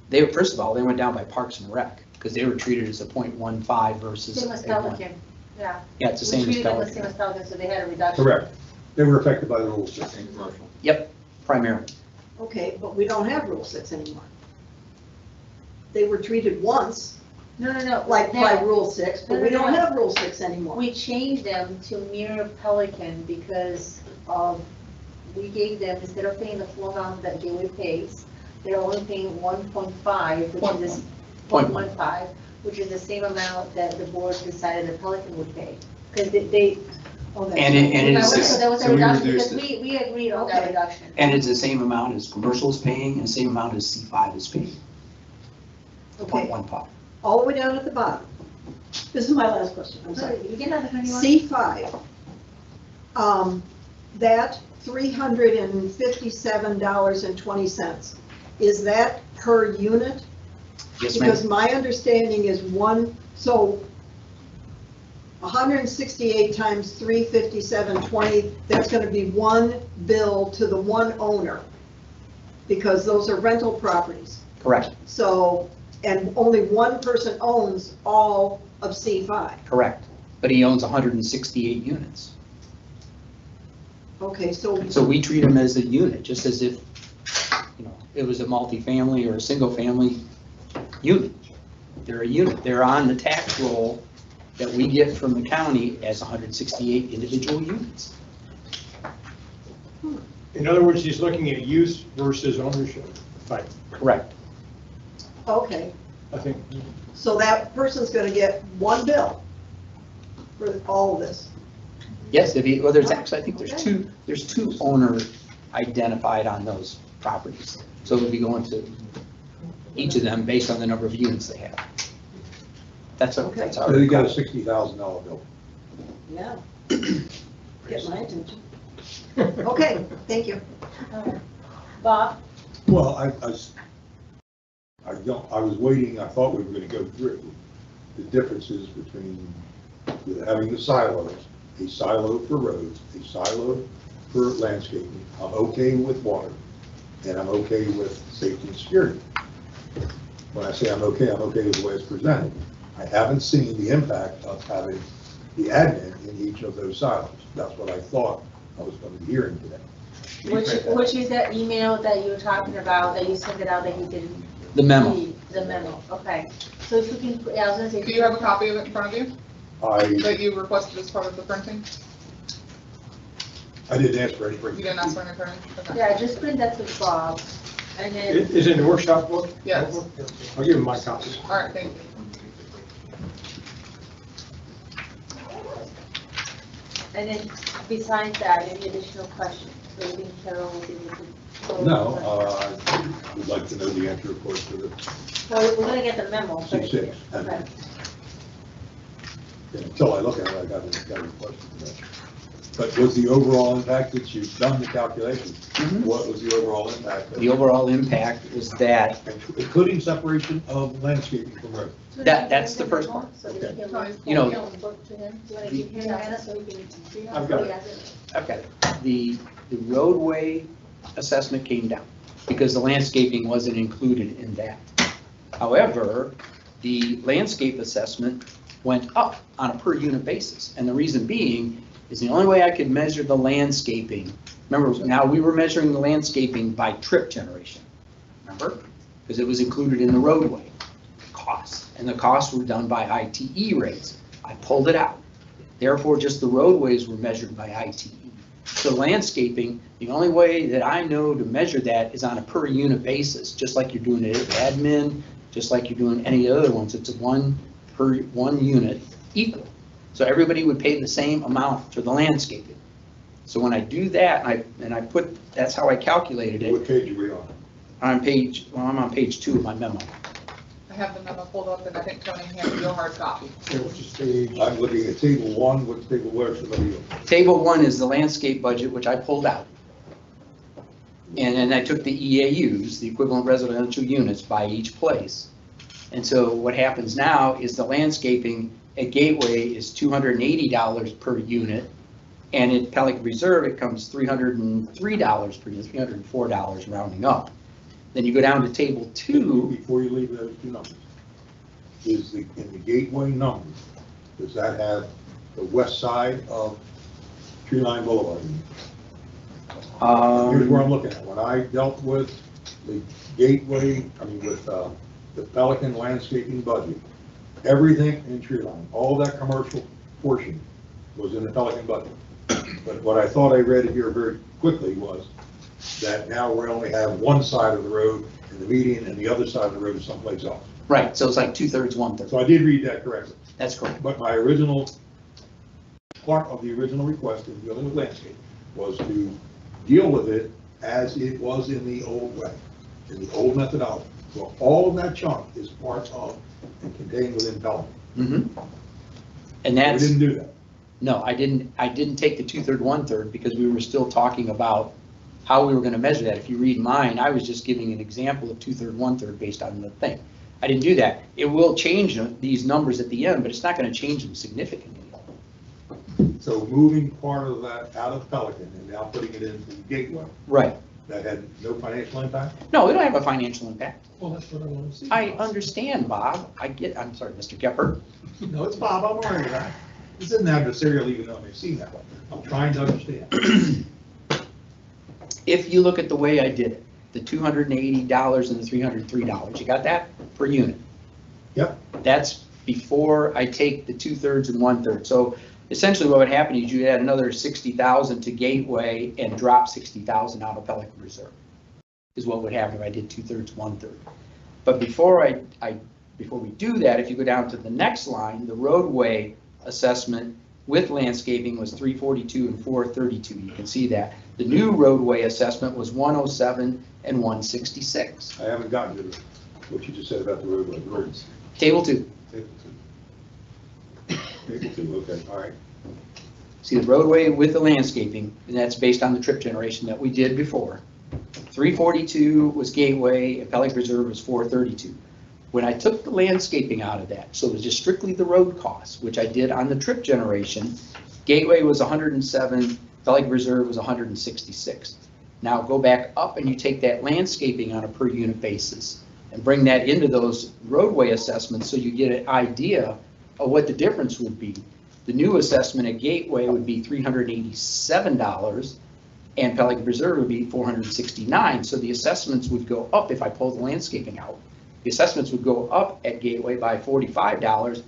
They, first of all, they went down by Parks and Rec, because they were treated as a .15 versus Same as a 1. Pelican, yeah. Yeah, it's the same as We treated them the same Pelican. as Pelican, so they had a reduction. Correct. They were affected by the rules in commercial. Yep, primarily. Okay, but we don't have Rule 6 anymore. They were treated once, No, no, no. like now, by Rule 6, but we don't have Rule 6 anymore. We changed them to mirror Pelican because of, we gave them, instead of paying the full amount that Gateway pays, they're only paying 1.5, which is Point 0.15, which is the same amount that the board decided that Pelican would pay. Because they, Oh, that's And it- right. and it is- so there was so a we reduction, reduced because it. we agreed on that Okay. reduction. And it's the same amount as commercial is paying, and the same amount as C5 is paying. Okay, 0.15. all the way down at the bottom. This is my last question, I'm sorry. You get another 21? C5, that $357.20, is that per unit? Yes, ma'am. Because my understanding is so 168 times 357.20, that's going to be one bill to the one owner, because those are rental properties. Correct, So, and only one person owns all of C5. correct. But he owns 168 units. Okay, so So we treat him as a unit, just as if, it was a multifamily or a single-family unit. They're a unit. They're on the tax roll that we get from the county as 168 individual units. In other words, he's looking at use versus ownership. Right, Correct. okay, I think, so that person's going to get one bill for all of this. Yes, well, there's actually, I think there's two owners identified on those properties. So it would be going to each of them based on the number of units they have. That's Okay. that's So our. they got a $60,000 bill. Yeah. Get my attention. Okay, thank you. Bob? Well, I was waiting, I thought we were gonna go through the differences between having the silos, a silo for roads, a silo for landscaping. I'm okay with water, and I'm okay with safety and security. When I say I'm okay with the way it's presented. I haven't seen the impact of having the admin in each of those silos. That's what I thought I was gonna be hearing today. Which is that email that you were talking about, that you sent it out that you didn't The memo. read? The memo, okay. So if you can, I was gonna say. Do you have a copy of it in front of you I that you requested as part of the printing? didn't ask for any You printing. didn't ask for any printing? Okay. Yeah, just print that to Bob, and then, Is it in the workshop book? Yes. I'll give him my copy. All right, thank you. and then besides that, any additional questions? So you think Carol will be able to. No, I would like to know the answer, of course, to the Well, we're gonna get the memo. but- C6. Okay. Until I look at it, I got a question. But was the overall impact that you've done the calculation? Mhm. What was the overall impact? The overall impact was that, Including separation of landscaping from road. that's the first part. So we can give You know- him book to him. You wanna give him Anna so he can. I've got it. Okay, the roadway assessment came down because the landscaping wasn't included in that. However, the landscape assessment went up on a per unit basis. And the reason being is the only way I could measure the landscaping, remember, now we were measuring the landscaping by trip generation, remember? Because it was included in the roadway costs, and the costs were done by ITE rates. I pulled it out. Therefore, just the roadways were measured by ITE. So landscaping, the only way that I know to measure that is on a per unit basis, just like you're doing it at admin, just like you're doing any other ones. It's a one unit equal. So everybody would pay the same amount for the landscaping. So when I do that, that's how I calculated it. What page are we on? I'm on page 2 of my memo. I have the memo pulled up, and I think Tony handed you a hard copy. Okay, which is page, I'm looking at table 1, what's table, where's the video? Table 1 is the landscape budget, which I pulled out. And then I took the EAUs, the equivalent residential units, by each place. And so what happens now is the landscaping at Gateway is $280 per unit. And at Pelican Reserve, it comes $303 per unit, $304 rounding up. Then you go down to table 2. Before you leave those two numbers, in the gateway numbers, does that have the west side of Tree Line Boulevard? Here's where I'm looking at. When I dealt with the gateway, with the Pelican landscaping budget, everything in Tree Line, all that commercial portion was in the Pelican budget. But what I thought I read here very quickly was that now we only have one side of the road in the median and the other side of the road is someplace else. Right, so it's like 2/3, 1/3. So I did read that correctly. That's correct. But my original, part of the original request in dealing with landscape was to deal with it as it was in the old way, in the old methodology. So all of that chunk is part of and contained within Pelican. Mm-hmm. And We that's, didn't do that. no, I didn't take the 2/3, 1/3 because we were still talking about how we were going to measure that. If you read mine, I was just giving an example of 2/3, 1/3 based on the thing. I didn't do that. It will change these numbers at the end, but it's not going to change them significantly. So moving part of that out of Pelican and now putting it into the gateway, Right. that had no financial impact? No, it don't have a financial impact. Well, that's what I want to see. I understand, Bob. I'm sorry, Mr. Gepper. No, it's Bob, I'm worried about it. This isn't adversarial even though I may seem that way. I'm trying to understand. If you look at the way I did it, the $280 and the $303, you got that per unit? Yep. That's before I take the 2/3 and 1/3. So essentially what would happen is you add another 60,000 to Gateway and drop 60,000 out of Pelican Reserve, is what would happen if I did 2/3, 1/3. But before we do that, if you go down to the next line, the roadway assessment with landscaping was 342 and 432. You can see that. The new roadway assessment was 107 and 166. I haven't gotten to it. what you just said about the roadway, the roads. Table 2. Table 2, okay, all right. See, the roadway with the landscaping, and that's based on the trip generation that we did before. 342 was Gateway, and Pelican Reserve was 432. When I took the landscaping out of that, so it was just strictly the road costs, which I did on the trip generation, Gateway was 107, Pelican Reserve was 166. Now go back up and you take that landscaping on a per unit basis and bring that into those roadway assessments so you get an idea of what the difference would be. The new assessment at Gateway would be $387 and Pelican Reserve would be $469. So the assessments would go up if I pull the landscaping out. The assessments would go up at Gateway by $45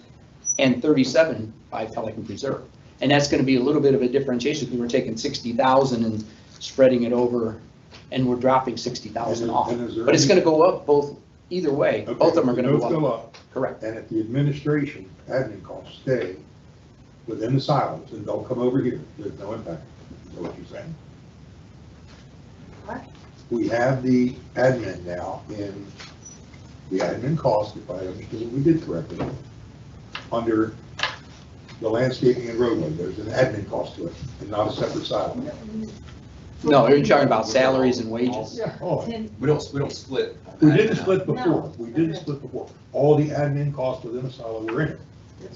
and $37 by Pelican Reserve. And that's going to be a little bit of a differentiation because we're taking 60,000 and spreading it over, and we're dropping 60,000 off. But it's going to go up both, either way. Okay, Both of them are going to both go up. Correct. And if the administration admin costs stay within the silos and don't come over here, there's no impact. Is that what you're saying? What? We have the admin now in the admin cost, if I understood what we did correctly, under the landscaping and roadway. There's an admin cost to it and not a separate silo. No, you're talking about salaries and wages. Yeah, oh, We don't split. we didn't split No. before. We didn't split before. All the admin costs within a silo were in it,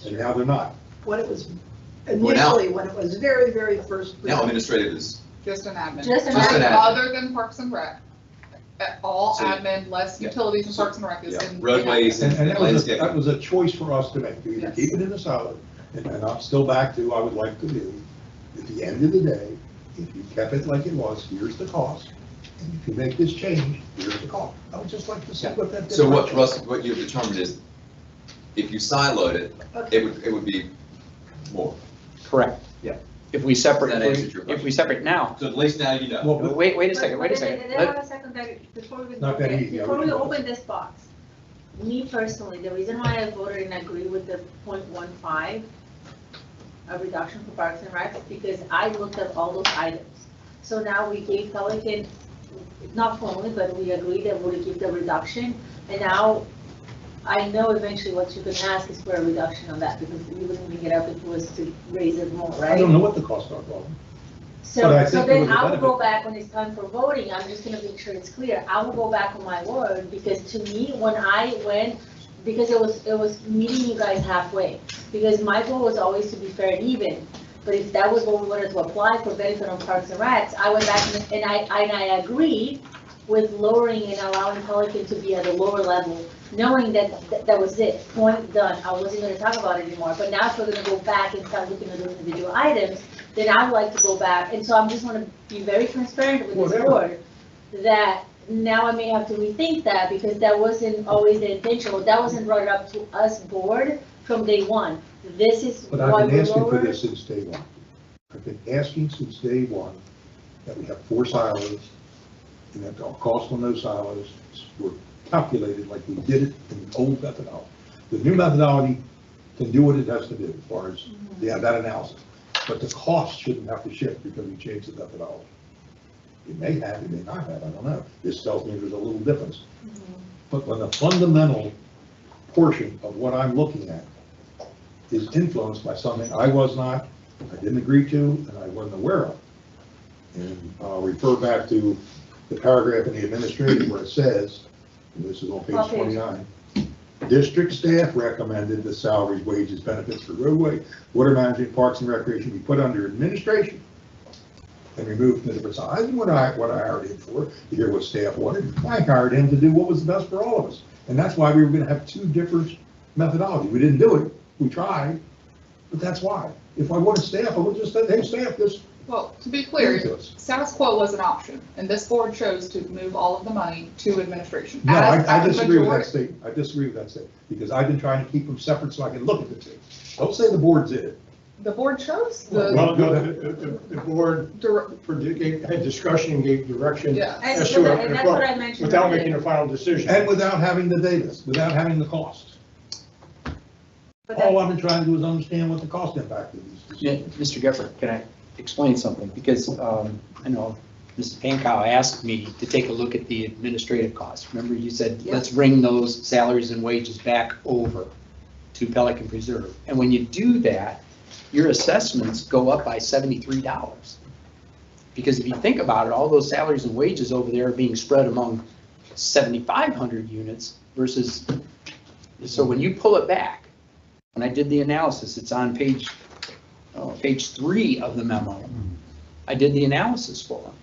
and now they're not. When it was, Well, now- initially, when it was very, very first. Now administrative is, Just an admin. Just an admin. Other than Parks and Rec. All So- admin, less Yeah. utilities and Parks and Rec is yeah, in. roadways And and that was landscaping. a choice for us to make, to either Yes. keep it in the silo, and I'm still back to, I would like to do, at the end of the day, if you kept it like it was, here's the cost, and if you make this change, here's the cost. I would just like to see what that. So what, differential- Russ, what you've determined is, if you siloed it, Okay. it would be more. Correct. Yeah. If we separate, That answers your if we separate now, So at least now you know. Well, but- wait a But- second, wait a but second. then Let- have a second, before we, Not that easy, I before we would- open this box, me personally, the reason why I voted and agree with the 0.15, a reduction for Parks and Rec, because I looked at all those items. So now we gave Pelican, not formally, but we agreed that we'll give the reduction, and now I know eventually what you're gonna ask is for a reduction on that, because you wouldn't bring it up if it was to raise it more, right? I don't know what the costs are, Bob. So, But I so think there then was a I will go benefit. back when it's time for voting, I'm just gonna make sure it's clear, I will go back on my word, because to me, when I went, because it was meeting you guys halfway, because my goal was always to be fair and even, but if that was what we wanted to apply for benefit on Parks and Recs, I went back and I agreed with lowering and allowing Pelican to be at a lower level, knowing that was it, point done, I wasn't gonna talk about it anymore, but now if we're gonna go back and start looking at the individual items, then I would like to go back, and so I'm just wanna be very transparent with this Whatever. board, that now I may have to rethink that, because that wasn't always the intention, or that wasn't brought up to us board from day one. This is But why I've been we're asking for lower. this since day one. I've been asking since day one that we have 4 silos, and that the cost on those silos were calculated like we did it in the old methodology. The new methodology can do what it has to do as far as that analysis, but the cost shouldn't have to shift because we changed the methodology. It may have, it may not have, I don't know. This tells me there's a little difference. But when the fundamental portion of what I'm looking at is influenced by something I didn't agree to, and I wasn't aware of. And I'll refer back to the paragraph in the administrative where it says, and this is on page Okay. 29, district staff recommended the salaries, wages, benefits for roadway, water management, parks and recreation be put under administration and removed from the different sides. And what I hired him for, to hear what staff wanted, I hired him to do what was best for all of us. And that's why we were gonna have 2 different methodologies. We didn't do it, we tried, but that's why. If I wanted staff, I would just say, hey, staff, this. Well, to be clear, Give it to us. status quo was an option, and this board chose to move all of the money to administration. No, As I a disagree with that majority- statement. I disagree with that statement, because I've been trying to keep them separate so I can look at the 2. Don't say the board did it. The board chose Well, the, no, the board had discussion and gave direction yeah. And as so to that- and that's what I mentioned. without earlier. making a final decision. And without having the data, without having the cost. But All that- I've been trying to do is understand what the cost impact of these Yeah, decisions. Mr. Gefford, can I explain something? Because I know Mrs. Pankow asked me to take a look at the administrative costs. Remember you said, Yeah. let's bring those salaries and wages back over to Pelican Preserve. And when you do that, your assessments go up by $73. Because if you think about it, all those salaries and wages over there are being spread among 7,500 units versus, so when you pull it back, when I did the analysis, it's on page 3 of the memo. I did the analysis for them,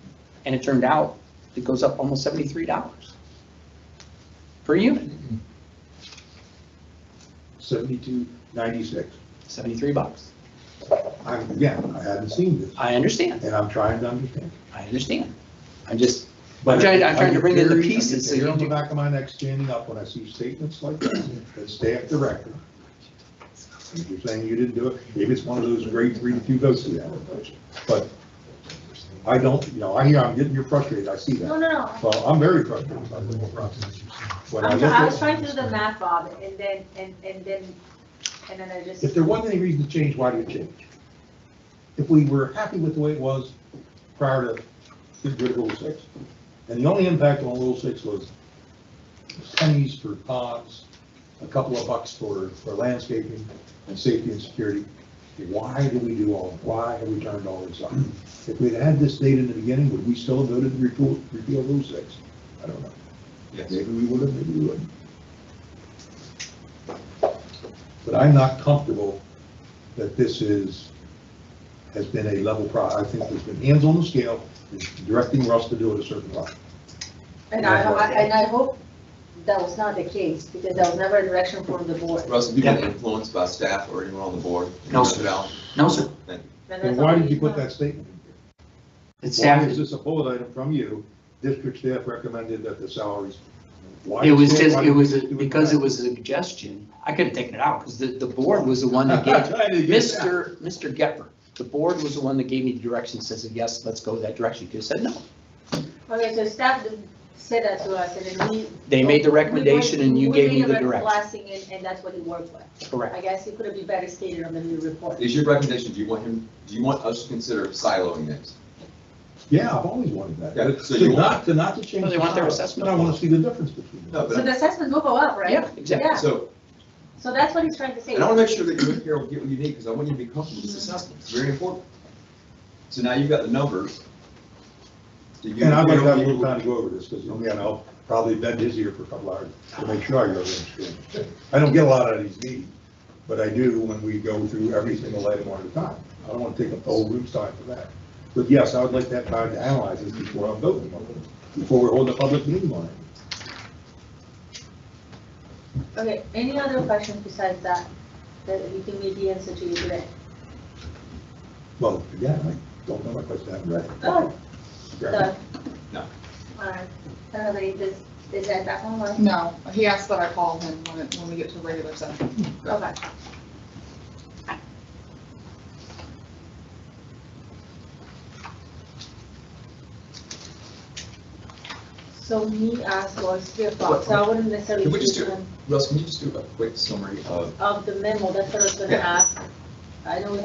and it turned out it goes up almost $73 per unit, $72.96. $73. Again, I hadn't seen this, I understand, and I'm trying to understand. I understand. I'm trying to bring in the pieces so Here you on the do. back of my neck, standing up when I see statements like that, that staff director. If you're saying you didn't do it, maybe it's one of those grade 3 to 2 votes we have. But I don't, I'm getting you're frustrated, I see No, that. no, no. Well, I'm very frustrated by the whole process. When I look I was at, trying to do the math, Bob, and then I just. if there wasn't any reason to change, why do you change? If we were happy with the way it was prior to getting rid of Rule 6, and the only impact on Rule 6 was pennies for ponds, a couple of bucks for landscaping and safety and security. Why do we do all, why have we turned all this up? If we'd had this date in the beginning, would we still have voted to repeal Rule 6? I don't know. Yes. Maybe we would have, maybe we wouldn't. But I'm not comfortable that this has been a level I think there's been hands on the scale, directing Russ to do it a certain way. And I hope that was not the case, because that was never a direction from the board. Russ, have you been influenced by staff or anyone on the board? No, sir. No, sir. Thank you. And Then that's why all did you we put know. that statement in here? It's Why is this a bullet item from you? District staff recommended that the salaries. Why It was did- just, why it did was, we do because that? it was a suggestion. I could have taken it out, because the board was the one that I'm gave, trying to get that. Mr. Gepper, the board was the one that gave me the direction, says, yes, let's go that direction. You could have said no. Okay, so staff said that to us, and then we. They made the recommendation and you we gave me made the a direction. blessing, and that's what he worked with. Correct. I guess it could have been better stated on the new report. Is your recommendation, do you want us to consider siloing this? Yeah, I've always wanted that. Yeah, But so you not to change. No, they the want their salaries. assessment. But I want to see the difference between them. No, So but, the assessment will go up, right? Yeah, exactly. Yeah, so, so that's what he's trying to say. and I want to make sure that you and Carol get what you need, because I want you to be comfortable with this assessment. It's very important. So now you've got the numbers. Do you- And I'd like to have a little time to go over this, because, I'll probably bend his ear for a couple hours to make sure I really understand. I don't get a lot out of these meetings, but I do when we go through every single item one at a time. I don't want to take up the whole room's time for that. But yes, I would like to have time to analyze this before I'm voting on it, before we're holding a public meeting on it. Okay, any other questions besides that we can maybe answer to you today? Well, again, I don't know my question, I haven't read it. Oh, Right. done. No. All right. Is that one, right? No, he asked that I call him when we get to regular session. Okay. So me as was 3 o'clock, so I wouldn't necessarily. Can we just choose do, one Russ, can you just do a quick summary of, Of the memo, that's what I was gonna Yeah. ask. I know we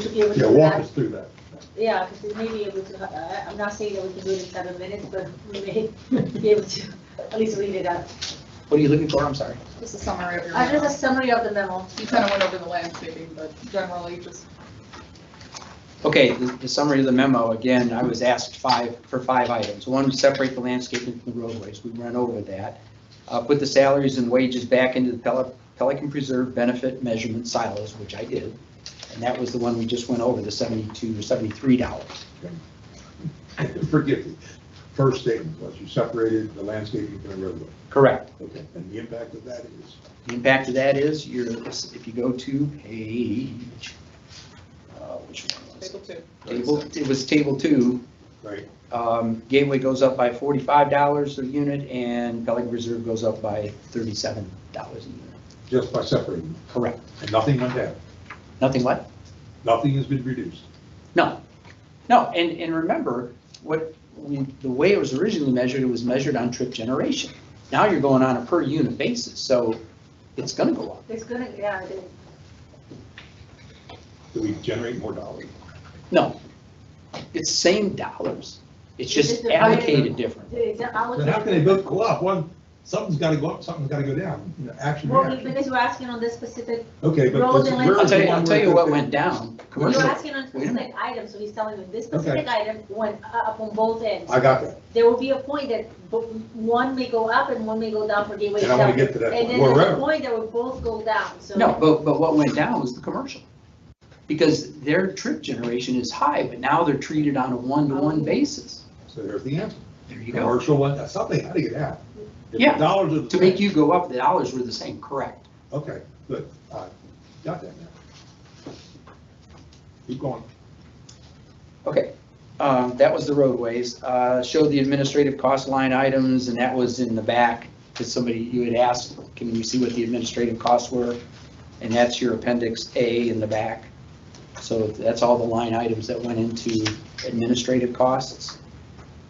should be able to Yeah, do walk that. us through that. Yeah, because we may be able to, I'm not saying that we can do it in 7 minutes, but we may be able to at least read it out. What are you looking for? I'm sorry. Just a summary of your Just a memo. summary of the memo. You kind of went over the landscaping, but generally just, Okay, the summary of the memo, again, I was asked for five items. One, to separate the landscaping from the roadways. We went over that. Put the salaries and wages back into the Pelican Preserve benefit measurement silos, which I did. And that was the one we just went over, the $72 to $73. Forgive me. First statement was you separated the landscaping from the roadway. Correct. Okay, and the impact of that is? The impact of that is, if you go to page, which one was it? table 2. It was table 2. Right. Gateway goes up by $45 a unit, and Pelican Reserve goes up by $37 a unit. Just by separating them, Correct. and nothing went down. Nothing what? Nothing has been reduced. No. No, and remember, the way it was originally measured, it was measured on trip generation. Now you're going on a per unit basis, so it's gonna go up. It's gonna, yeah, it is. Do we generate more dollars? No, it's same dollars. It's It's just divided- allocated different. It's Then how allocated. can they both go up? One, something's gotta go up, something's gotta go down, you know, action, Well, reaction. because we're asking on this specific, Okay, but roads this- and where I'll is tell the you, one I'll tell where you it what goes- went down. you're Commercial, asking on Wait a specific items, so he's telling you this specific item went up on both ends. I got that, There will be a point that one may go up and one may go down for gateway. and I wanna itself. get to that And point, then there's a wherever. point that will both go down, so. no, but what went down was the commercial. Because their trip generation is high, but now they're treated on a one-to-one basis. So there's the answer. There you go. Commercial one, that's something, how to get out. If the Yeah, dollars are the To same- make you go up, the dollars were the same, correct? Okay, good, got that now. Keep going. Okay, that was the roadways. Showed the administrative cost line items, and that was in the back, because somebody, you had asked, can you see what the administrative costs were? And that's your appendix A in the back. So that's all the line items that went into administrative costs.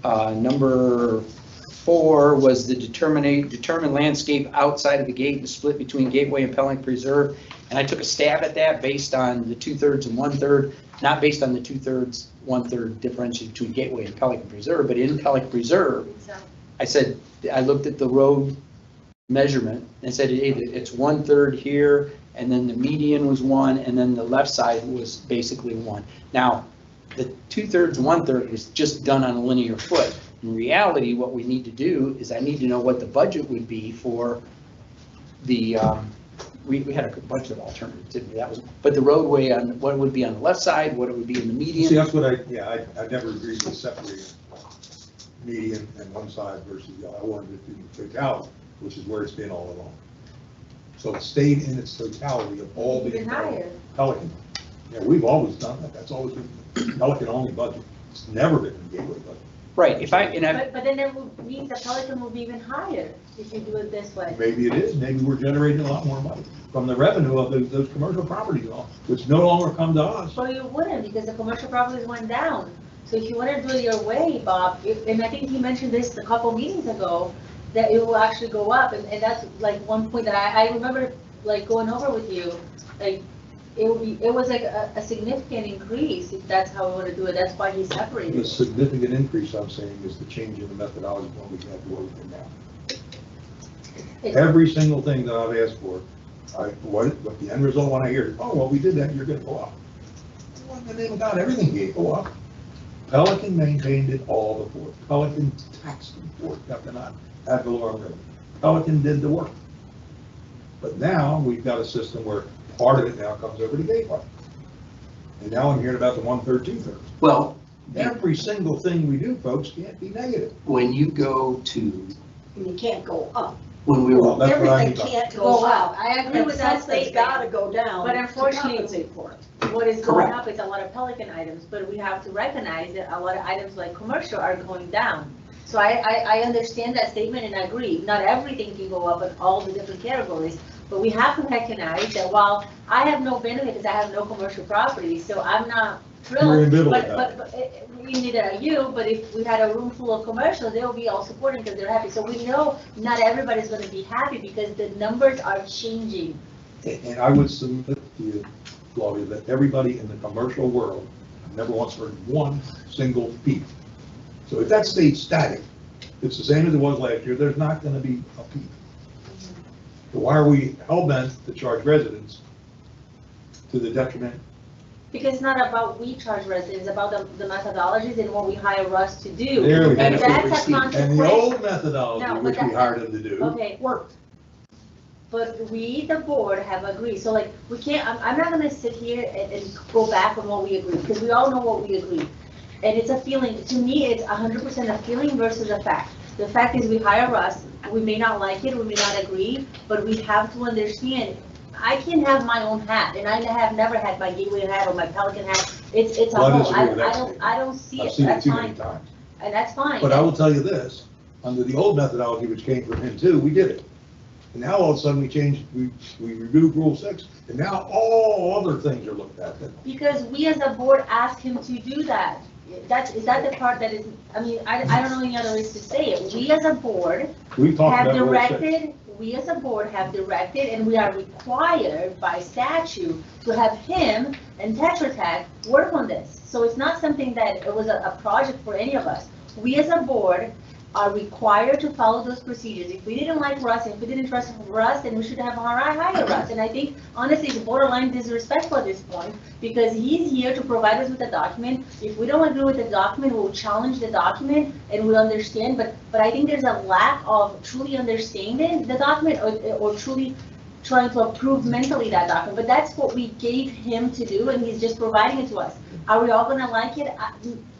Number 4 was the determine landscape outside of the gate and split between Gateway and Pelican Preserve. And I took a stab at that based on the 2/3 and 1/3, not based on the 2/3, 1/3 differential between Gateway and Pelican Preserve, but in Pelican Preserve, I said, I looked at the road measurement and said, hey, it's 1/3 here, and then the median was 1, and then the left side was basically 1. Now, the 2/3, 1/3 was just done on a linear foot. In reality, what we need to do is I need to know what the budget would be for the, we had a bunch of alternatives, didn't we? That was, but the roadway on, what it would be on the left side, what it would be in the See, median. that's what I never agreed with separating median and one side versus the other. I wanted it to be totality, which is where it's been all along. So it stayed in its totality of all the Even higher. Pelican. Yeah, we've always done that. That's always been Pelican only budget. It's never been the Gateway budget. Right, if I, and I, But then it would mean the Pelican will be even higher if you do it this way. Maybe it is. Maybe we're generating a lot more money from the revenue of those commercial properties, which no longer come to us. So you wouldn't, because the commercial properties went down. So if you want to do it your way, Bob, and I think he mentioned this a couple meetings ago, that it will actually go up, and that's like one point that I remember like going over with you, like, it was like a significant increase, if that's how we want to do it, that's why he separated The it. significant increase I'm saying is the change in the methodology when we have to work it now. Every single thing that I've asked for, what the end result when I hear, oh, well, we did that, you're gonna go up. Well, in the name of God, everything gave go up. Pelican maintained it all before. Pelican taxed them for it, got the not ad valorem revenue. Pelican did the work. But now we've got a system where part of it now comes over to Gateway. And now I'm hearing about the 1/3, 2/3. well, Every single thing we do, folks, can't be negative. when you go to, And you can't go up. when we Well, were, that's what I Everything mean. can't Go go up, up. I agree with that Something's gotta statement. go down But to unfortunately- compensate for it. What is going Correct. up is a lot of Pelican items, but we have to recognize that a lot of items like commercial are going down. So I understand that statement and I agree, not everything can go up in all the different categories, but we have to recognize that while I have no benefit because I have no commercial property, so I'm not You're thrilled. ambivalent But neither are you, but if we had a room full of commercial, they'll be all supporting because they're happy. So we know not everybody's gonna be happy because the numbers are changing. And I would submit to you, Flavia, that everybody in the commercial world never once heard one single peep. So if that stays static, it's the same as it was last year, there's not gonna be a peep. So why are we hell-bent to charge residents to the detriment? Because it's not about we charge residents, it's about the methodologies and what we hire Russ to do. There we go. And that's a Benefit And the consequence. old methodology, No, but which we that- hired them to do, Okay. worked. But we, the board, have agreed, so like, we can't, I'm not gonna sit here and go back on what we agreed, because we all know what we agreed. And it's a feeling, to me, it's 100% a feeling versus a fact. The fact is we hire Russ, we may not like it, we may not agree, but we have to understand, I can have my own hat, and I have never had my Gateway hat or my Pelican hat. It's a Well, I whole, disagree with that I statement. don't see I've it, seen it that's too many fine, times. and that's fine. But I will tell you this, under the old methodology, which came from him too, we did it. And now all of a sudden we changed, we removed Rule 6, and now all other things are looked at. Because we as a board asked him to do that. Is that the part that is, I mean, I don't know any other ways to say it. We as a board We talked have about Rule 6. directed, we as a board have directed, and we are required by statute to have him and Tetra Tech work on this. So it's not something that it was a project for any of us. we as a board are required to follow those procedures. If we didn't like Russ, if we didn't trust Russ, then we should have hired Russ. And I think honestly, it's borderline disrespectful at this point, because he's here to provide us with a document. If we don't agree with the document, we'll challenge the document and we'll understand, but I think there's a lack of truly understanding the document or truly trying to approve mentally that document. But that's what we gave him to do, and he's just providing it to us. Are we all gonna like it?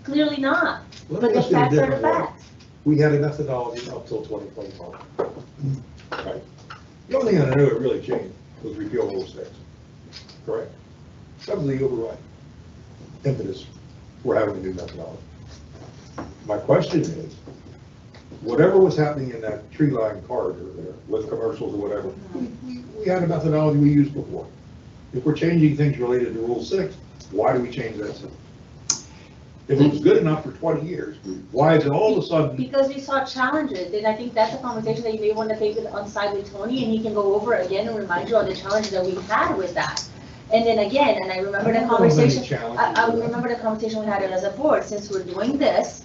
Clearly not, Let but me the ask you a facts are the different way. facts. We had a methodology up till 2025. Right. The only thing I knew it really changed was repeal Rule 6. Correct? That was the override impetus for having a new methodology. My question is, whatever was happening in that tree line corridor there with commercials or whatever, we had a methodology we used before. If we're changing things related to Rule 6, why do we change that? If it was good enough for 20 years, why is it all of a sudden? Because we saw challenges, and I think that's a conversation that you may want to take it on site with Tony, and he can go over again and remind you of the challenges that we had with that. And then again, and I remember the conversation, I remember the conversation we had as a board, since we're doing this,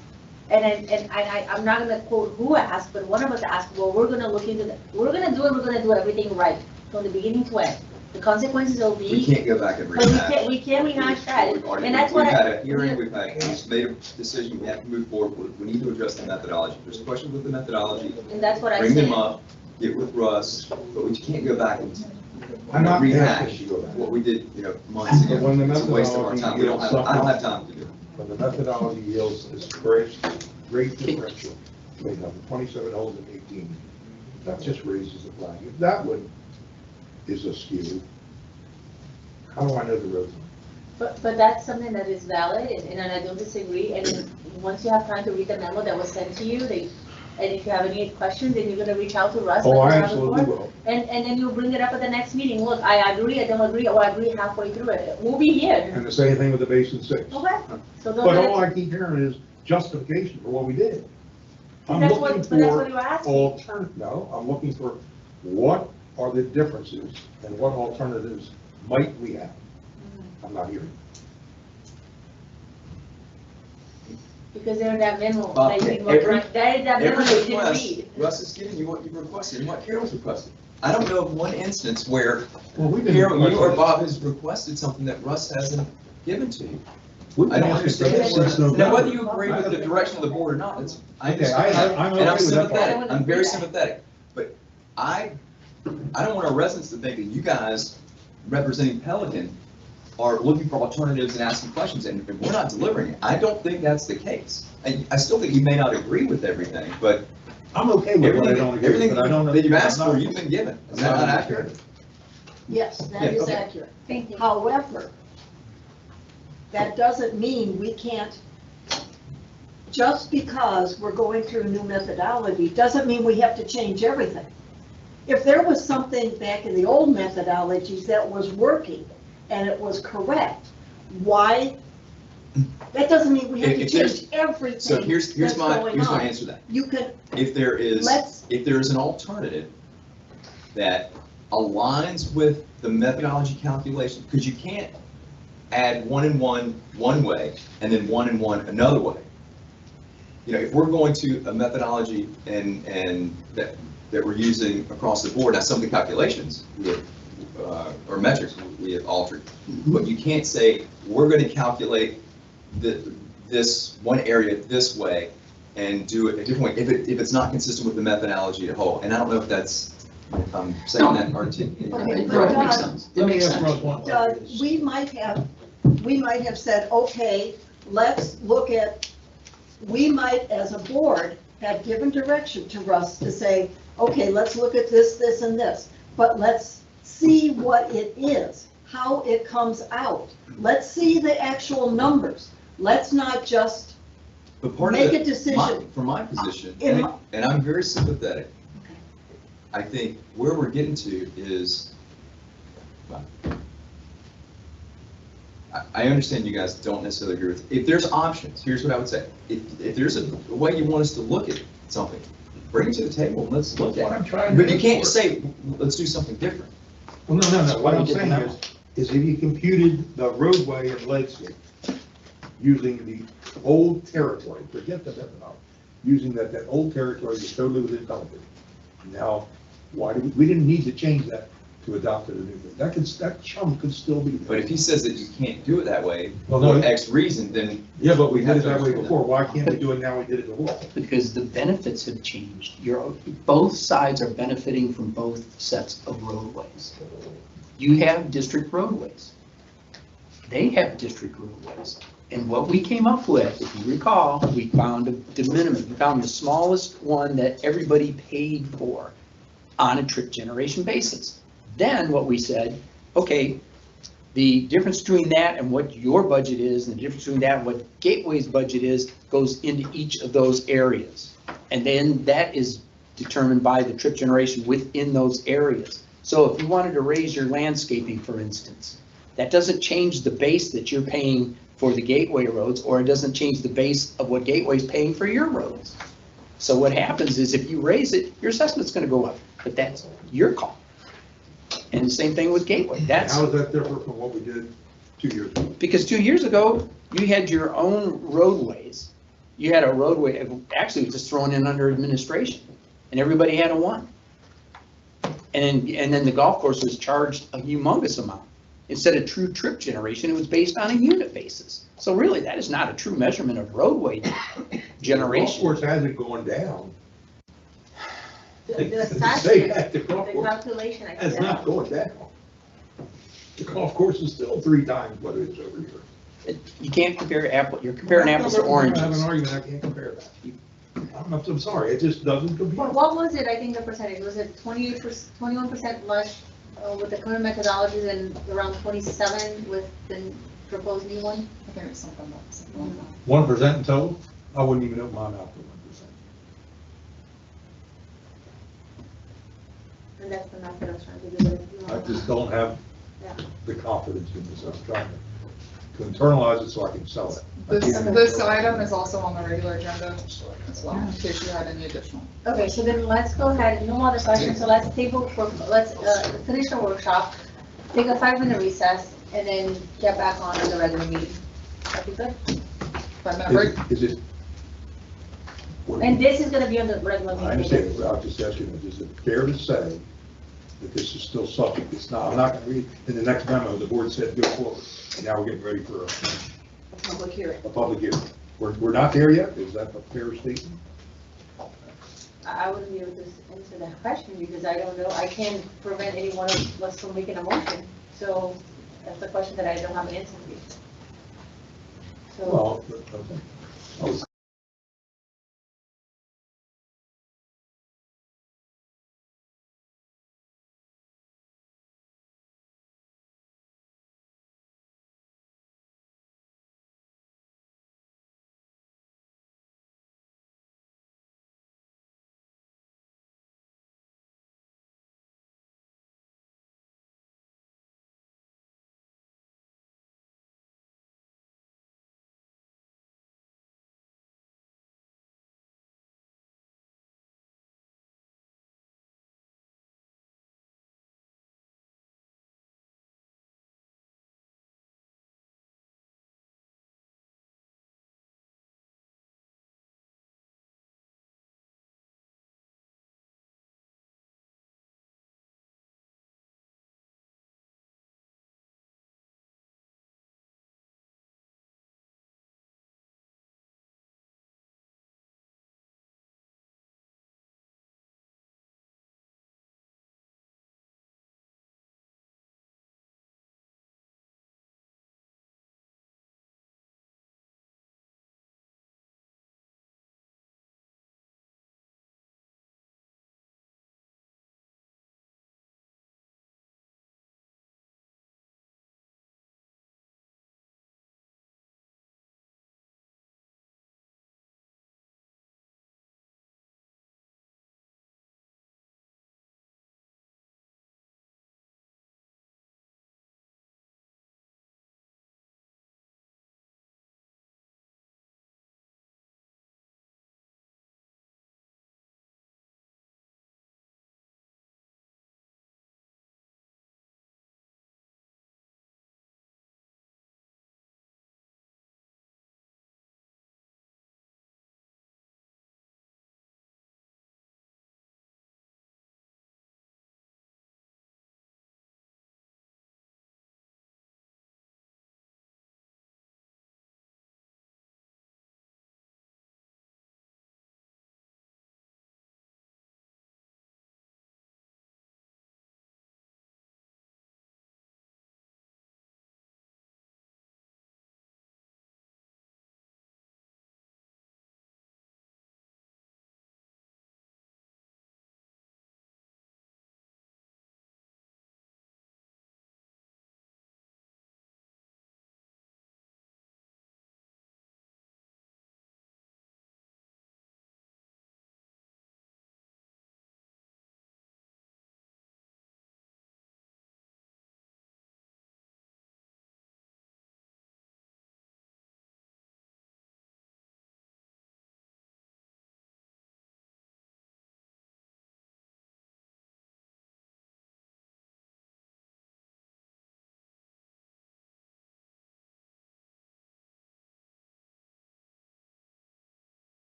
I'm not gonna quote who asked, but one of us asked, well, we're gonna look into that, we're gonna do everything right, from the beginning to end. The consequences will be. We can't go back and But rehash. we can't rehash that, We've already- and that's what We've I. had a hearing, we've made a decision, we have to move forward, we need to address the methodology. If there's questions with the methodology, And that's what I bring them said. up, get with Russ, but we can't go back and I'm not rehash asking you to go back. what we did, months ago. But when the It's a waste of our methodology time. I don't have yields time to do it. When the methodology yields this great differential between the 27 holes and 18, that just raises the flag. If that one is askew, how do I know the road's? But that's something that is valid, and I don't disagree, and then once you have time to read the memo that was sent to you, and if you have any questions, then you're gonna reach out to Russ. Oh, like I we have absolutely before, will. And then you'll bring it up at the next meeting, look, I agree, I don't agree, or I agree halfway through it, we'll be here. And the same thing with the Basin 6. Okay, so those But are all the- I keep hearing is justification for what we did. I'm That's looking what, but that's what for you were asking. no, I'm looking for what are the differences and what alternatives might we have? I'm not hearing. Because they're in that memo, Bob, that you every- were, that is that memo Every that you didn't request, read. Russ is giving you what you requested and what Carol's requested. I don't know of one instance where Well, we've been Carol, you or requesting- Bob has requested something that Russ hasn't given to you. we've I been don't asking for understand. this since Now, November. whether you agree with the direction of the board or not, it's, I Okay, understand that, I'm and I'm okay with that part. sympathetic, I'm very sympathetic. But I don't want our residents to think that you guys, representing Pelican, are looking for alternatives and asking questions, and we're not delivering it. I don't think that's the case. I still think you may not agree with everything, but I'm okay with what I everything, don't agree everything with, but I don't. that you've asked I'm for, not- you've been given. Is I'm that not not accurate? Yes, Yeah, that is okay. accurate. Thank you. However, that doesn't mean we can't, just because we're going through a new methodology, doesn't mean we have to change everything. If there was something back in the old methodologies that was working and it was correct, why? That doesn't mean we have to If there's- change everything So here's that's my going on. answer to that. You could, If there is an alternative that aligns with the methodology calculation, because you can't add 1 and 1 one way and then 1 and 1 another way. If we're going to a methodology and that we're using across the board, now some of the calculations we have, or metrics we have altered, but you can't say, we're going to calculate this one area this way and do it a different way if it's not consistent with the methodology as a whole. And I don't know if I'm saying that articulate. Okay, It but makes Doug- sense. Let me ask Russ one Doug, question. we might have said, okay, let's look at, we might, as a board, have given direction to Russ to say, okay, let's look at this, this, and this, but let's see what it is, how it comes out. Let's see the actual numbers. Let's not just But part make of a it, decision. from my position, In and I'm very sympathetic, Okay. I think where we're getting to is, well, I understand you guys don't necessarily agree with, if there's options, here's what I would say. If there's a way you want us to look at something, bring it to the table and let's look What at I'm it. trying to But you do can't for just say, let's do something different. Well, no, what I'm Did the saying memo. is if you computed the roadway in Lakescape using the old territory, forget the methodology, using that old territory is totally within Pelican. Now, why do we didn't need to change that to adopt it a new thing. That chunk could still be there. But if he says that you can't do it that way, Well, no, for X reason, then. Yeah, but we did it that way have to understand before. Why can't we do it now? We did it before. Because the benefits have changed. Both sides are benefiting from both sets of roadways. You have district roadways. They have district roadways. And what we came up with, if you recall, we found a de minimis. We found the smallest one that everybody paid for on a trip generation basis. Then what we said, okay, the difference between that and what your budget is, and the difference between that and what Gateway's budget is, goes into each of those areas. And then that is determined by the trip generation within those areas. So if you wanted to raise your landscaping, for instance, that doesn't change the base that you're paying for the Gateway roads, or it doesn't change the base of what Gateway's paying for your roads. So what happens is if you raise it, your assessment's gonna go up, but that's your call. And the same thing with Gateway. That's How does that differ from what we did 2 years ago? because 2 years ago, you had your own roadways. You had a roadway, actually it was just thrown in under administration, and everybody had a one. And then the golf course was charged a humongous amount. Instead of true trip generation, it was based on a unit basis. So really, that is not a true measurement of roadway Of generation. course, hasn't gone down. The Say that, the golf the course calculation, I has think. not gone down. The golf course is still 3 times what it is over here. You can't compare you're comparing apples to I have an oranges. argument, I can't compare that. I'm sorry, it just doesn't compare. What was it, I think the percentage, was it 28%, 21% less with the current methodologies and around 27 with the proposed new one? I think it's something like that. 1% in total? I wouldn't even open my mouth for 1%. And that's the method I was trying to do. But if you I want- just don't have Yeah. the confidence in this. I'm trying to internalize it so I can sell it. This item is also on the regular agenda as well, in case you had any additional. Okay, so then let's go ahead, no more questions, so let's table for, let's finish the workshop, take a 5-minute recess, and then get back on in the regular meeting. That'd be good. 5-minute break. Is it? And this is gonna be on the regular meeting. I understand it, but I'll just ask you, is it fair to say that this is still subject? It's not, I'm not gonna read, in the next memo, the board said go forward, and now we're getting ready for Public hearing. a public hearing. We're not there yet? Is that a fair statement? I wouldn't be able to answer that question because I don't know, I can't prevent any one of us from making a motion. So that's a question that I don't have an answer to. So. Well, okay. I was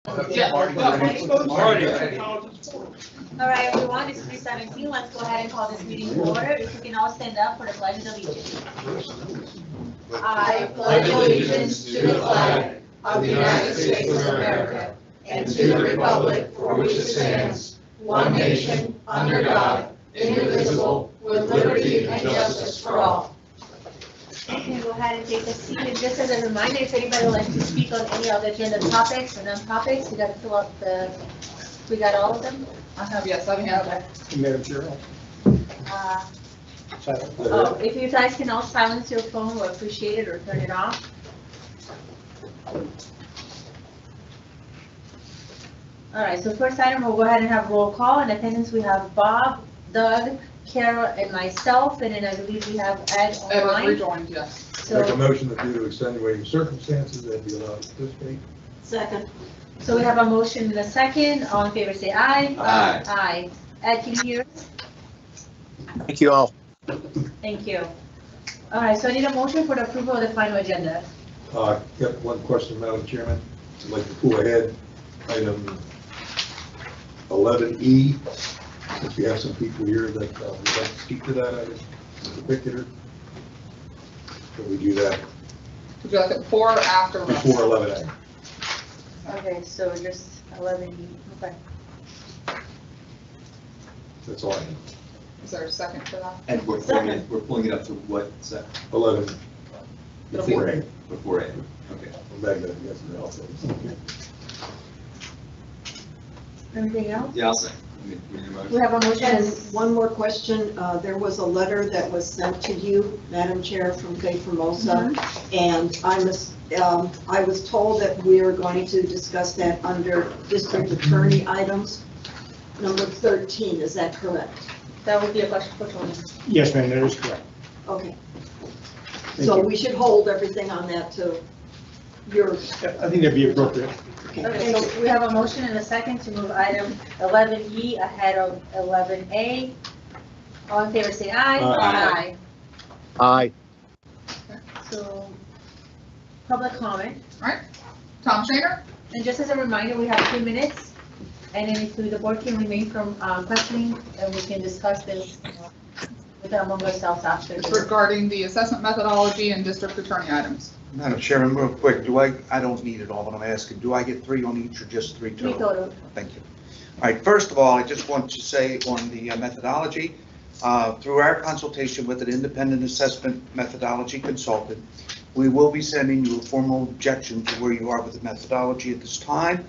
All right, everyone, it's 3:17. Let's go ahead and call this meeting to order. If you can all stand up for the pledge of allegiance. I pledge allegiance to the flag of the United States of America and to the republic for which it stands, one nation, under God, indivisible, with liberty and justice for all. You can go ahead and take a seat. And just as a reminder, if anybody would like to speak on any of the agenda topics or non-topics, you got to fill out we got all of them? I have, yes, I have. Madam Chair. If you guys can all silence your phone, we'll appreciate it, or turn it off. All right, so first item, we'll go ahead and have roll call. In attendance, we have Bob, Doug, Kara, and myself, and then I believe we have Ed Ed was online. rejoined, yes. Make a So, motion that due to extenuating circumstances, they'd be allowed to participate. Second. so we have a motion and a second. All in favor, say aye. Aye. Aye. Ed, can you hear us? Thank you all. Thank you. All right, so I need a motion for the approval of the final agenda. Got one question, Madam Chairman. I'd like to pull ahead item 11E. If we have some people here that would like to speak to that item in particular, can we do that Would you like it before or after? Russ? before 11A? Okay, so just 11, okay. That's all I need. Is there a second for that? And we're pulling it up to what, set? 11, Before A. Before A, okay. I'm back there, yes, and I'll say. Anything else? Yeah, I'll say. We need a motion. We have a motion. And one more question, there was a letter that was sent to you, Madam Chair, from Kay Formosa, and I was told that we are going to discuss that under district attorney items, number 13, is that correct? That would be a question for Tony. Yes, ma'am, that is correct. Okay. Thank So you. we should hold everything on that to your, I think that'd be appropriate. Okay, so we have a motion and a second to move item 11E ahead of 11A. All in favor, say aye. Aye. Aye. So, public comment. Tom Shaner? And just as a reminder, we have 2 minutes. And then if the board can remain from questioning, and we can discuss this among ourselves after. It's regarding the assessment methodology and district attorney items. Madam Chairman, real quick, I don't need it all, but I'm asking, do I get 3 on each or just 3 total? 3 total. Thank you. All right, first of all, I just want to say on the methodology, through our consultation with an independent assessment methodology consultant, we will be sending you a formal objection to where you are with the methodology at this time.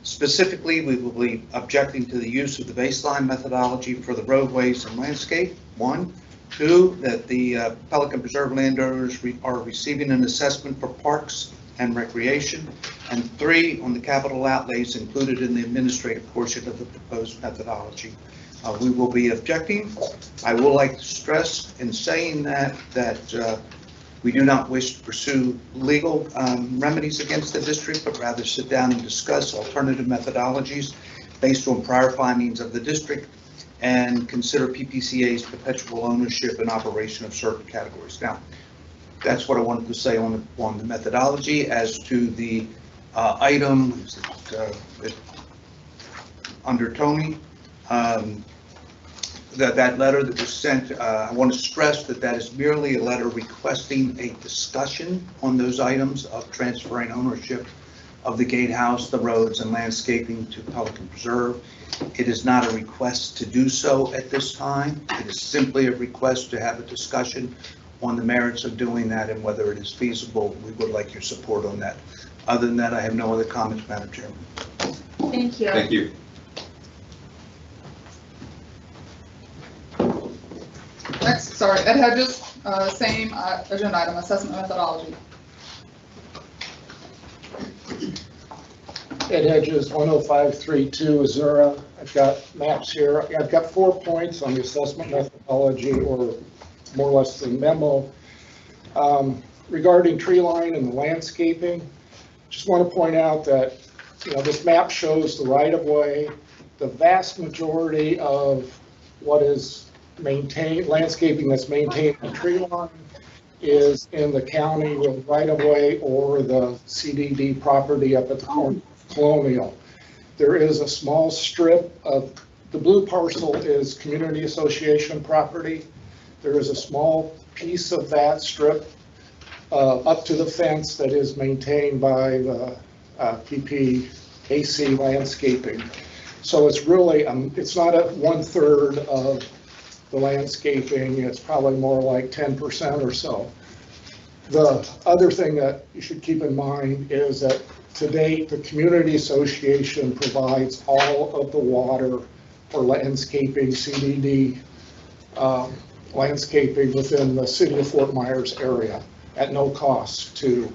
Specifically, we will be objecting to the use of the baseline methodology for the roadways and landscape, 1. 2, that the Pelican Preserve landowners are receiving an assessment for parks and recreation. And 3, on the capital outlays included in the administrative portion of the proposed methodology. We will be objecting. I would like to stress in saying that we do not wish to pursue legal remedies against the district, but rather sit down and discuss alternative methodologies based on prior findings of the district and consider PPCA's perpetual ownership and operation of certain categories. Now, that's what I wanted to say on the methodology. As to the item under Tony, that letter that was sent, I want to stress that that is merely a letter requesting a discussion on those items of transferring ownership of the gatehouse, the roads, and landscaping to Pelican Preserve. It is not a request to do so at this time. It is simply a request to have a discussion on the merits of doing that and whether it is feasible. We would like your support on that. Other than that, I have no other comments, Madam Chairman. Thank you. Thank you. Next, sorry, Ed Hedges, same agenda item, assessment methodology. Ed Hedges, 10532 Azura. I've got maps here. I've got 4 points on the assessment methodology, or more or less the memo. Regarding tree line and the landscaping, just want to point out that, this map shows the right-of-way. The vast majority of what is maintained, landscaping that's maintained on tree line is in the county with right-of-way or the CDD property up at the corner of Colonial. There is a small strip of, the blue parcel is community association property. There is a small piece of that strip up to the fence that is maintained by the PPAC landscaping. So it's really, it's not a 1/3 of the landscaping, it's probably more like 10% or so. The other thing that you should keep in mind is that to date, the community association provides all of the water for landscaping, CDD landscaping within the city of Fort Myers area at no cost to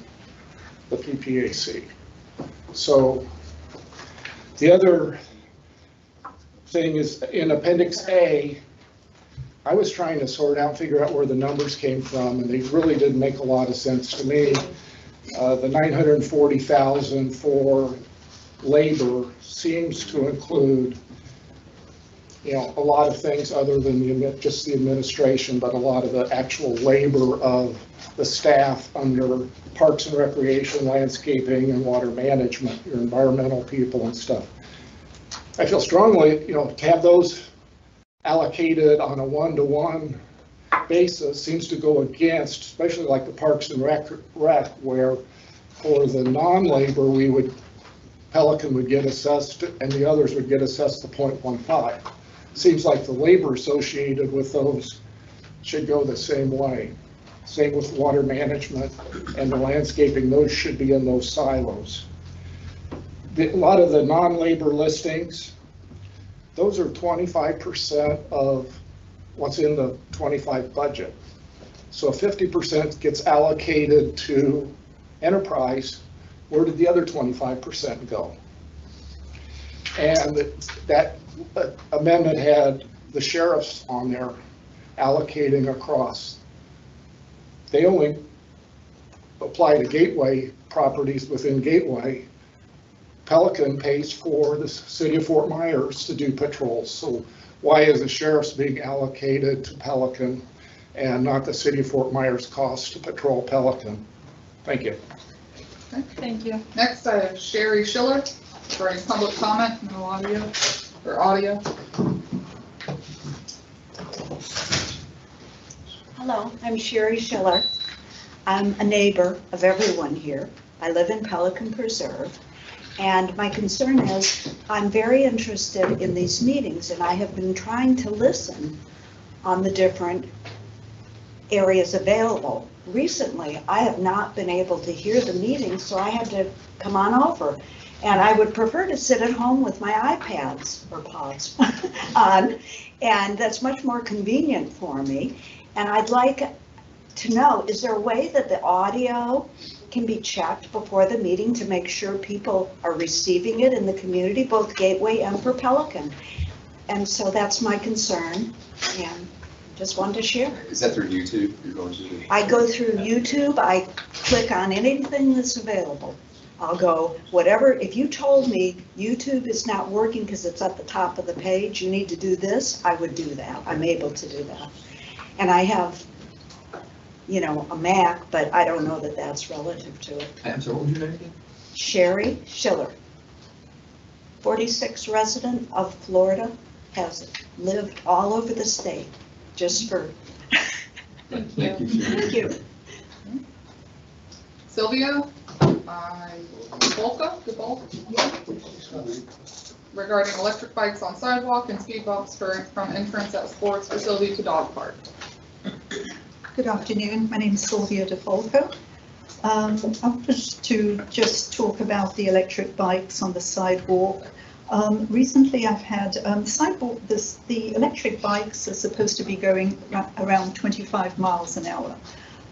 the PPAC. So the other thing is in Appendix A, I was trying to sort out, figure out where the numbers came from, and they really didn't make a lot of sense to me. The 940,000 for labor seems to include, you know, a lot of things other than just the administration, but a lot of the actual labor of the staff under Parks and Recreation, landscaping, and water management, your environmental people and stuff. I feel strongly, you know, to have those allocated on a one-to-one basis seems to go against, especially like the Parks and Rec, where for the non-labor, we would, Pelican would get assessed and the others would get assessed to 0.15. Seems like the labor associated with those should go the same way. Same with water management and the landscaping, those should be in those silos. A lot of the non-labor listings, those are 25% of what's in the 25 budget. So if 50% gets allocated to enterprise, where did the other 25% go? And that amendment had the sheriffs on there allocating across. They only apply to Gateway properties within Gateway. Pelican pays for the city of Fort Myers to do patrols. So why is the sheriff's being allocated to Pelican and not the city of Fort Myers cost to patrol Pelican? Thank you. Okay, thank you. Next, I have Sherry Schiller for any public comment, no audio, or audio. Hello, I'm Sherry Schiller. I'm a neighbor of everyone here. I live in Pelican Preserve. And my concern is, I'm very interested in these meetings, and I have been trying to listen on the different areas available. Recently, I have not been able to hear the meetings, so I had to come on over. And I would prefer to sit at home with my iPads or pods on, and that's much more convenient for me. And I'd like to know, is there a way that the audio can be checked before the meeting to make sure people are receiving it in the community, both Gateway and for Pelican? And so that's my concern, and just wanted to share. Is that through YouTube? You're going to? I go through YouTube, I click on anything that's available. I'll go, whatever, if you told me YouTube is not working because it's at the top of the page, you need to do this, I would do that. I'm able to do that. And I have, you know, a Mac, but I don't know that that's relative to it. I'm sorry, what was your name again? Sherry Schiller, 46 resident of Florida, has lived all over the state, just for. Thank you. Thank you. Sylvia, regarding electric bikes on sidewalk and speed bumps from entrance at sports facility to dog park. Good afternoon, my name is Sylvia DeFalco. I wanted to just talk about the electric bikes on the sidewalk. Recently I've had the electric bikes are supposed to be going around 25 miles an hour.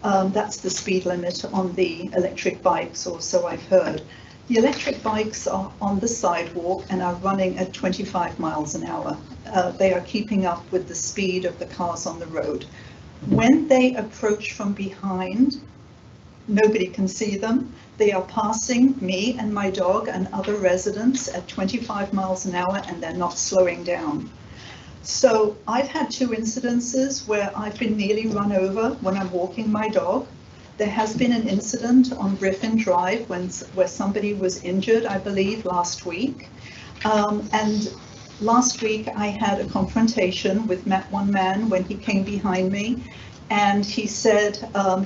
That's the speed limit on the electric bikes, or so I've heard. The electric bikes are on the sidewalk and are running at 25 miles an hour. They are keeping up with the speed of the cars on the road. When they approach from behind, nobody can see them. They are passing me and my dog and other residents at 25 miles an hour, and they're not slowing down. So I've had 2 incidences where I've been nearly run over when I'm walking my dog. There has been an incident on Griffin Drive where somebody was injured, I believe, last week. And last week I had a confrontation with one man when he came behind me, and he said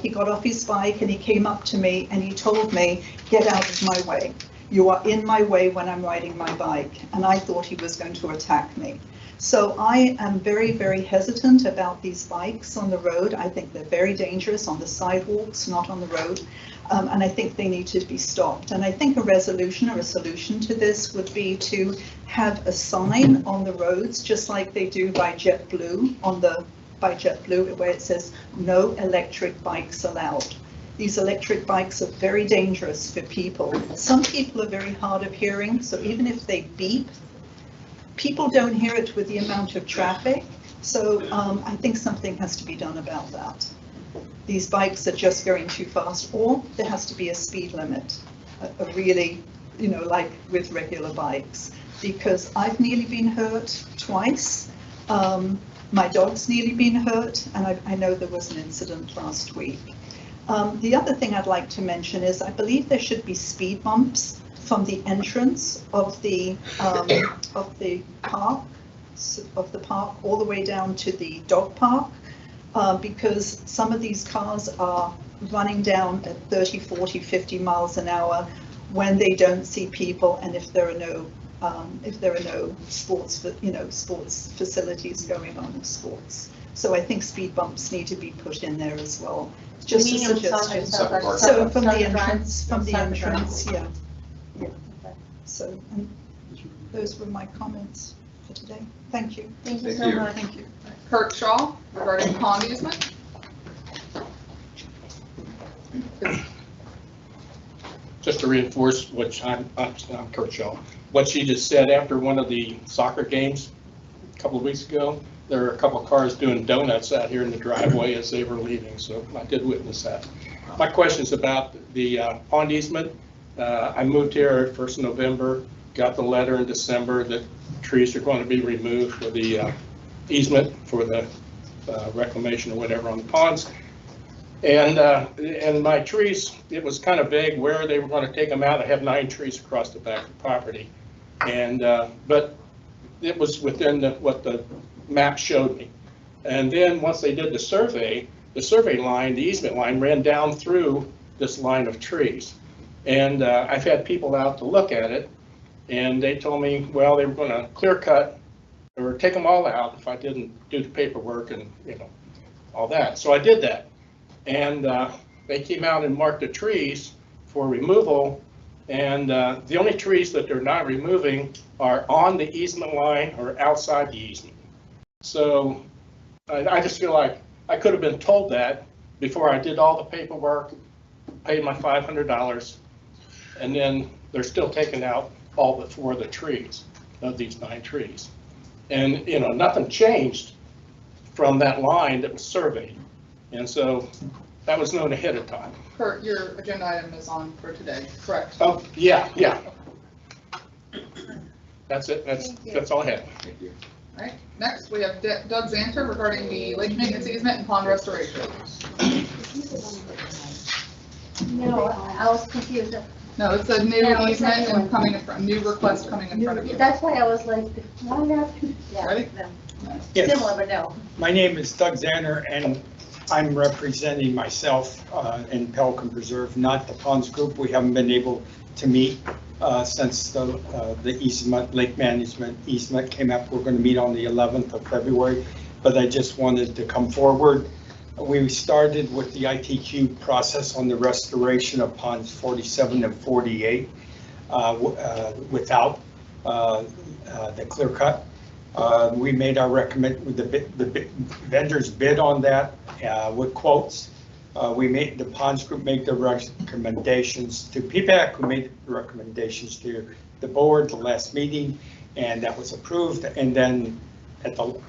he got off his bike and he came up to me and he told me, "Get out of my way. You are in my way when I'm riding my bike." And I thought he was going to attack me. So I am very, very hesitant about these bikes on the road. I think they're very dangerous on the sidewalks, not on the road. And I think they need to be stopped. And I think a resolution or a solution to this would be to have a sign on the roads, just like they do by JetBlue, where it says no electric bikes allowed. These electric bikes are very dangerous for people. Some people are very hard of hearing, so even if they beep, people don't hear it with the amount of traffic. So I think something has to be done about that. These bikes are just going too fast, or there has to be a speed limit, a really, like with regular bikes, because I've nearly been hurt twice. My dog's nearly been hurt, and I know there was an incident last week. The other thing I'd like to mention is I believe there should be speed bumps from the entrance of the park all the way down to the dog park, because some of these cars are running down at 30, 40, 50 miles an hour when they don't see people, and if there are no sports facilities going on in sports. So I think speed bumps need to be put in there as well. Just a suggestion. So from the entrance, yeah. So those were my comments for today. Thank you. Thank you so much. Thank you. Kirk Shaw, regarding pond easement. Just to reinforce I'm Kurt Shaw, what she just said, after one of the soccer games a couple of weeks ago, there were a couple of cars doing donuts out here in the driveway as they were leaving, so I did witness that. My question is about the pond easement. I moved here 1st of November, got the letter in December that trees are going to be removed for the easement for the reclamation or whatever on the ponds. And my trees, it was kind of vague where they were going to take them out. I have 9 trees across the back of the property, and but it was within what the map showed me. And then once they did the survey line, the easement line ran down through this line of trees. And I've had people out to look at it, and they told me, well, they were going to clear cut or take them all out if I didn't do the paperwork and all that. So I did that, and they came out and marked the trees for removal, and the only trees that they're not removing are on the easement line or outside the easement. So I just feel like I could have been told that before I did all the paperwork, paid my $500, and then they're still taking out all but 4 of the trees, of these 9 trees. And, nothing changed from that line that was surveyed. And so that was known ahead of time. Kurt, your agenda item is on for today, correct? Oh, yeah. That's it. That's all I have. Thank you. All right, next we have Doug Zanter regarding the lake maintenance easement and pond restoration. No, I was confused. No, it's a new easement and coming in front, new request coming in front of you. That's why I was like, why not? Yeah, Ready? no. Yes. Similar, but no. My name is Doug Zanner, and I'm representing myself in Pelican Preserve, not the Ponds Group. We haven't been able to meet since the easement, lake management easement came up. We're going to meet on the 11th of February, but I just wanted to come forward. We started with the ITQ process on the restoration of ponds 47 and 48 without the clear cut. We made our the vendors bid on that with quotes. The Ponds Group made the recommendations to PPAC, who made the recommendations to the board the last meeting, and that was approved. And then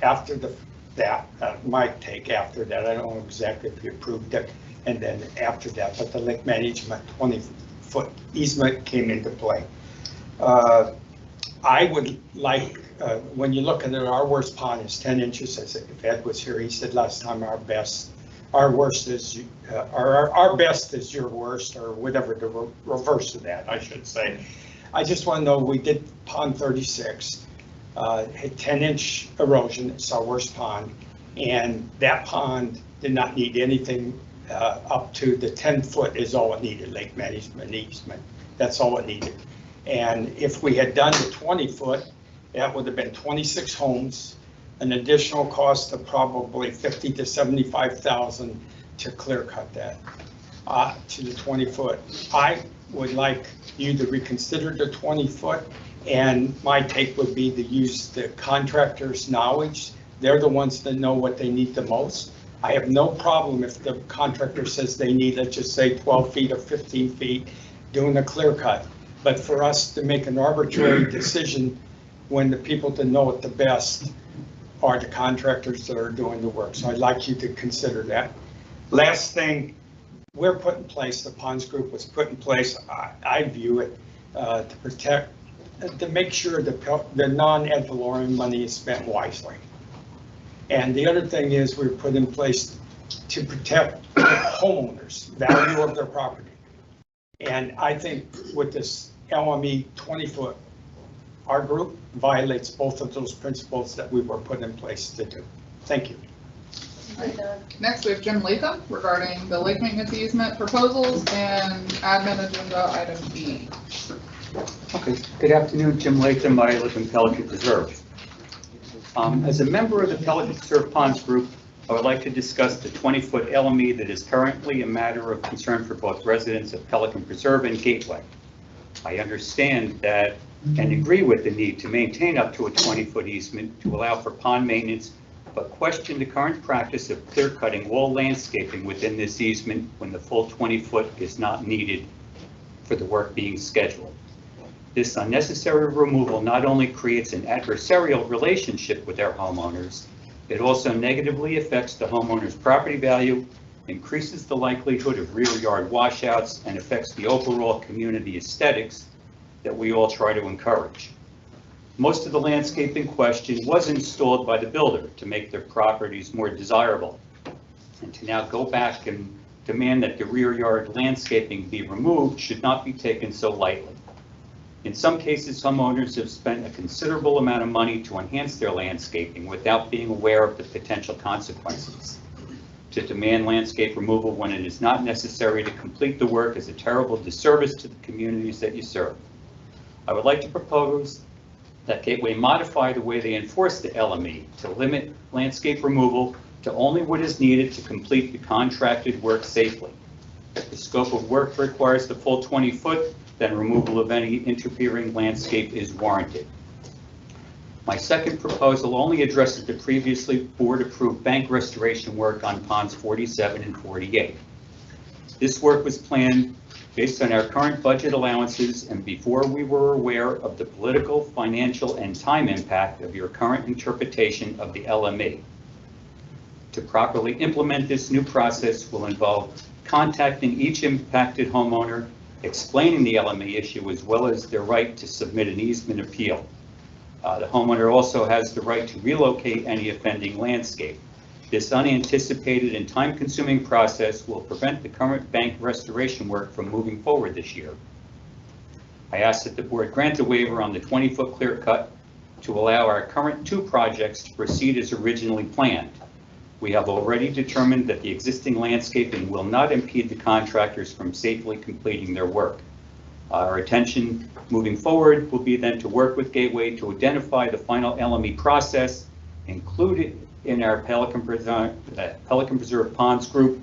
after that, my take after that, I don't know exactly if you approved it, and then after that, but the lake management 20-foot easement came into play. I would like when you look at it, our worst pond is 10 inches. As if Ed was here, he said last time our worst is, our best is your worst, or whatever, the reverse of that, I should say. I just want to know, we did pond 36, had 10-inch erosion, it's our worst pond, and that pond did not need anything up to the 10-foot is all it needed, lake management easement, that's all it needed. And if we had done the 20-foot, that would have been 26 homes, an additional cost of probably $50,000 to $75,000 to clear cut that to the 20-foot. I would like you to reconsider the 20-foot, and my take would be to use the contractor's knowledge. They're the ones that know what they need the most. I have no problem if the contractor says they need, let's just say 12 feet or 15 feet, doing a clear cut. But for us to make an arbitrary decision when the people that know it the best are the contractors that are doing the work. So I'd like you to consider that. Last thing, we're put in place, the ponds group was put in place, I view it to protect, to make sure the non-ad valorem money is spent wisely. And the other thing is we're put in place to protect homeowners' value of their property. And I think with this LME 20-foot, our group violates both of those principles that we were put in place to do. Thank you. Next, we have Jim Latham regarding the lake maintenance easement proposals and admin agenda item B. Okay, good afternoon, Jim Latham. I live in Pelican Preserve. As a member of the Pelican Preserve Ponds Group, I would like to discuss the 20-foot LME that is currently a matter of concern for both residents of Pelican Preserve and Gateway. I understand that and agree with the need to maintain up to a 20-foot easement to allow for pond maintenance, but question the current practice of clear-cutting all landscaping within this easement when the full 20-foot is not needed for the work being scheduled. This unnecessary removal not only creates an adversarial relationship with our homeowners, it also negatively affects the homeowner's property value, increases the likelihood of rear yard washouts, and affects the overall community aesthetics that we all try to encourage. Most of the landscape in question was installed by the builder to make their properties more desirable. And to now go back and demand that the rear yard landscaping be removed should not be taken so lightly. In some cases, homeowners have spent a considerable amount of money to enhance their landscaping without being aware of the potential consequences. To demand landscape removal when it is not necessary to complete the work is a terrible disservice to the communities that you serve. I would like to propose that Gateway modify the way they enforce the LME to limit landscape removal to only what is needed to complete the contracted work safely. If the scope of work requires the full 20-foot, then removal of any interfering landscape is warranted. My second proposal only addresses the previously board-approved bank restoration work on ponds 47 and 48. This work was planned based on our current budget allowances and before we were aware of the political, financial, and time impact of your current interpretation of the LME. To properly implement this new process will involve contacting each impacted homeowner, explaining the LME issue as well as their right to submit an easement appeal. The homeowner also has the right to relocate any offending landscape. This unanticipated and time-consuming process will prevent the current bank restoration work from moving forward this year. I ask that the board grant a waiver on the 20-foot clear cut to allow our current two projects to proceed as originally planned. We have already determined that the existing landscaping will not impede the contractors from safely completing their work. Our attention moving forward will be then to work with Gateway to identify the final LME process included in our Pelican Preserve Ponds Group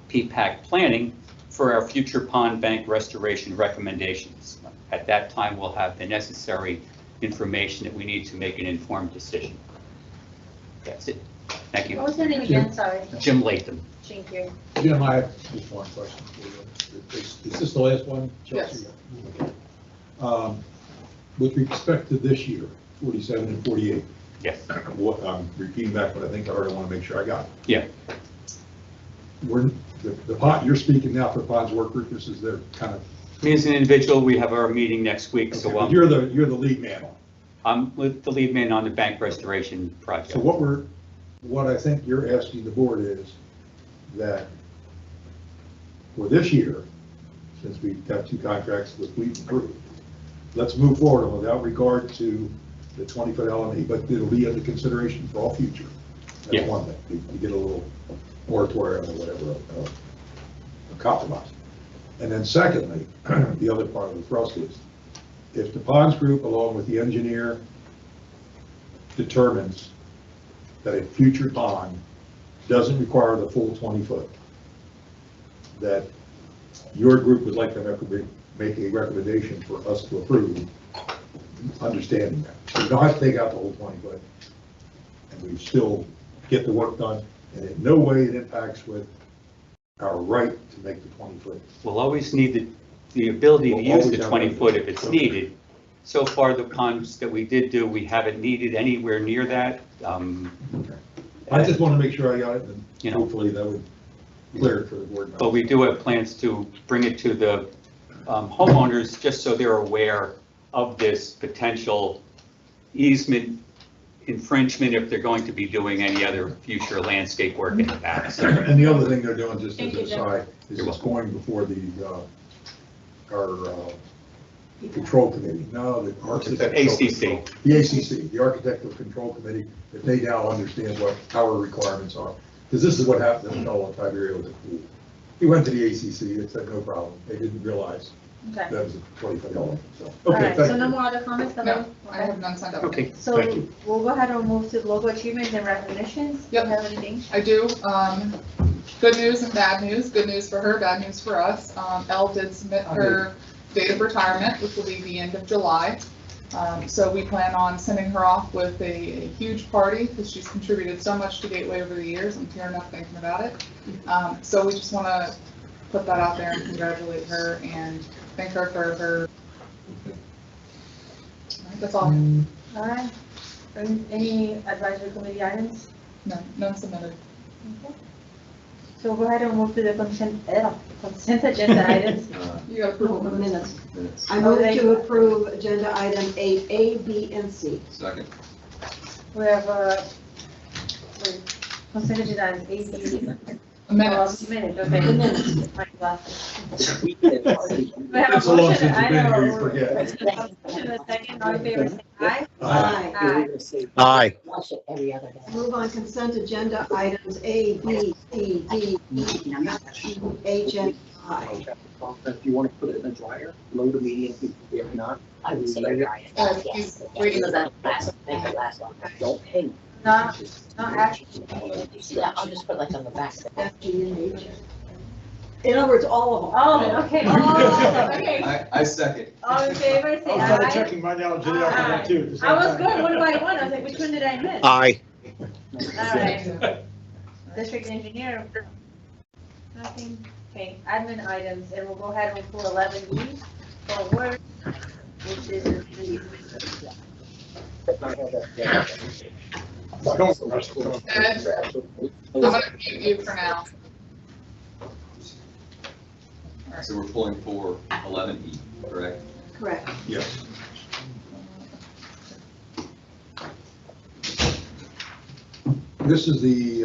PPAC planning for our future pond bank restoration recommendations. At that time, we'll have the necessary information that we need to make an informed decision. That's it. Thank you. What was your name again? Sorry. Jim Latham. Thank you. Jim, I have just one question for you. Is this the last one, Chelsea? Yes. Okay. With respect to this year, 47 and 48. Yes. What, I'm repeating back what I think I already want to make sure I got. Yeah. We're, the pot, you're speaking now for Ponds work group, this is their kind of. Me as an individual, we have our meeting next week, so Okay, you're the lead man on. With the lead man on the bank restoration project. So what I think you're asking the board is that for this year, since we've got 2 contracts with Fleet approved, let's move forward without regard to the 20-foot LME, but it'll be under consideration for all future. That's Yeah. one thing. You get a little moratorium or whatever, a compromise. And then secondly, the other part of the thrust is, if the ponds group, along with the engineer, determines that a future pond doesn't require the full 20-foot, that your group would like to make a recommendation for us to approve, understanding that. So you don't have to take out the whole 20-foot, and we still get the work done, and in no way it impacts with our right to make the 20-foot. We'll always need the ability to We'll use always the have 20-foot if it's Okay. needed. So far, the ponds that we did do, we haven't needed anywhere near that. I just want to make sure I got it, and You know. hopefully that would clear it for the board. But we do have plans to bring it to the homeowners, just so they're aware of this potential easement infringement if they're going to be doing any other future landscape work in the back. So And the other thing they're doing, just as Thank an you, Jim. aside, is You're it's going before our control committee. No, the architect. ACC. The ACC, the Architectural Control Committee, that they now understand what our requirements are. Because this is what happened in Nolan Tiberio with the pool. He went to the ACC, it said no problem. They didn't realize Okay. that was a 20-foot element, so. All Okay, right, thank so no you. more other comments? No, I have none signed up. Okay. So Thank you. we'll go ahead and move to logo achievements and recognitions. Yep. Do you have anything? I do. Good news and bad news. Good news for her, bad news for us. Elle did submit her date of retirement, which will be the end of July. So we plan on sending her off with a huge party because she's contributed so much to Gateway over the years. I'm tearing up thinking about it. So we just want to put that out there and congratulate her and thank her for her. That's all. All right. Any advisory committee items? None submitted. Okay. So go ahead and move to the consent agenda items. You got approval of minutes. Minutes. I move to approve agenda item 8A, B, and C. Second. We have consent agenda items A, B. Minutes. Minutes, okay. The minutes. My glasses. We have a It's so long motion, since I you've been here, you know. forget. Motion, a second, all in favor, say aye. Aye. Aye. Aye. Move on consent agenda items A, B, C, D, E, F, H, and I. If you want to put it in the dryer, low to medium, if not, I would say dry. He's waiting. Don't hang. Not actually. Yeah, I'll just put like on the back. F, G, and H. In other words, all of them. Oh, okay, oh, okay. I second. All in favor, say I was kind of aye. checking mine out, Jenny, after that too. at the same I was time. going one by one, I was like, which one did I miss? Aye. All right. District engineer. Nothing. Okay, admin items, and we'll go ahead and pull 11E forward, which is the. Ed, I'm gonna mute you for now. So we're pulling for 11E, correct? Correct. Yes. This is the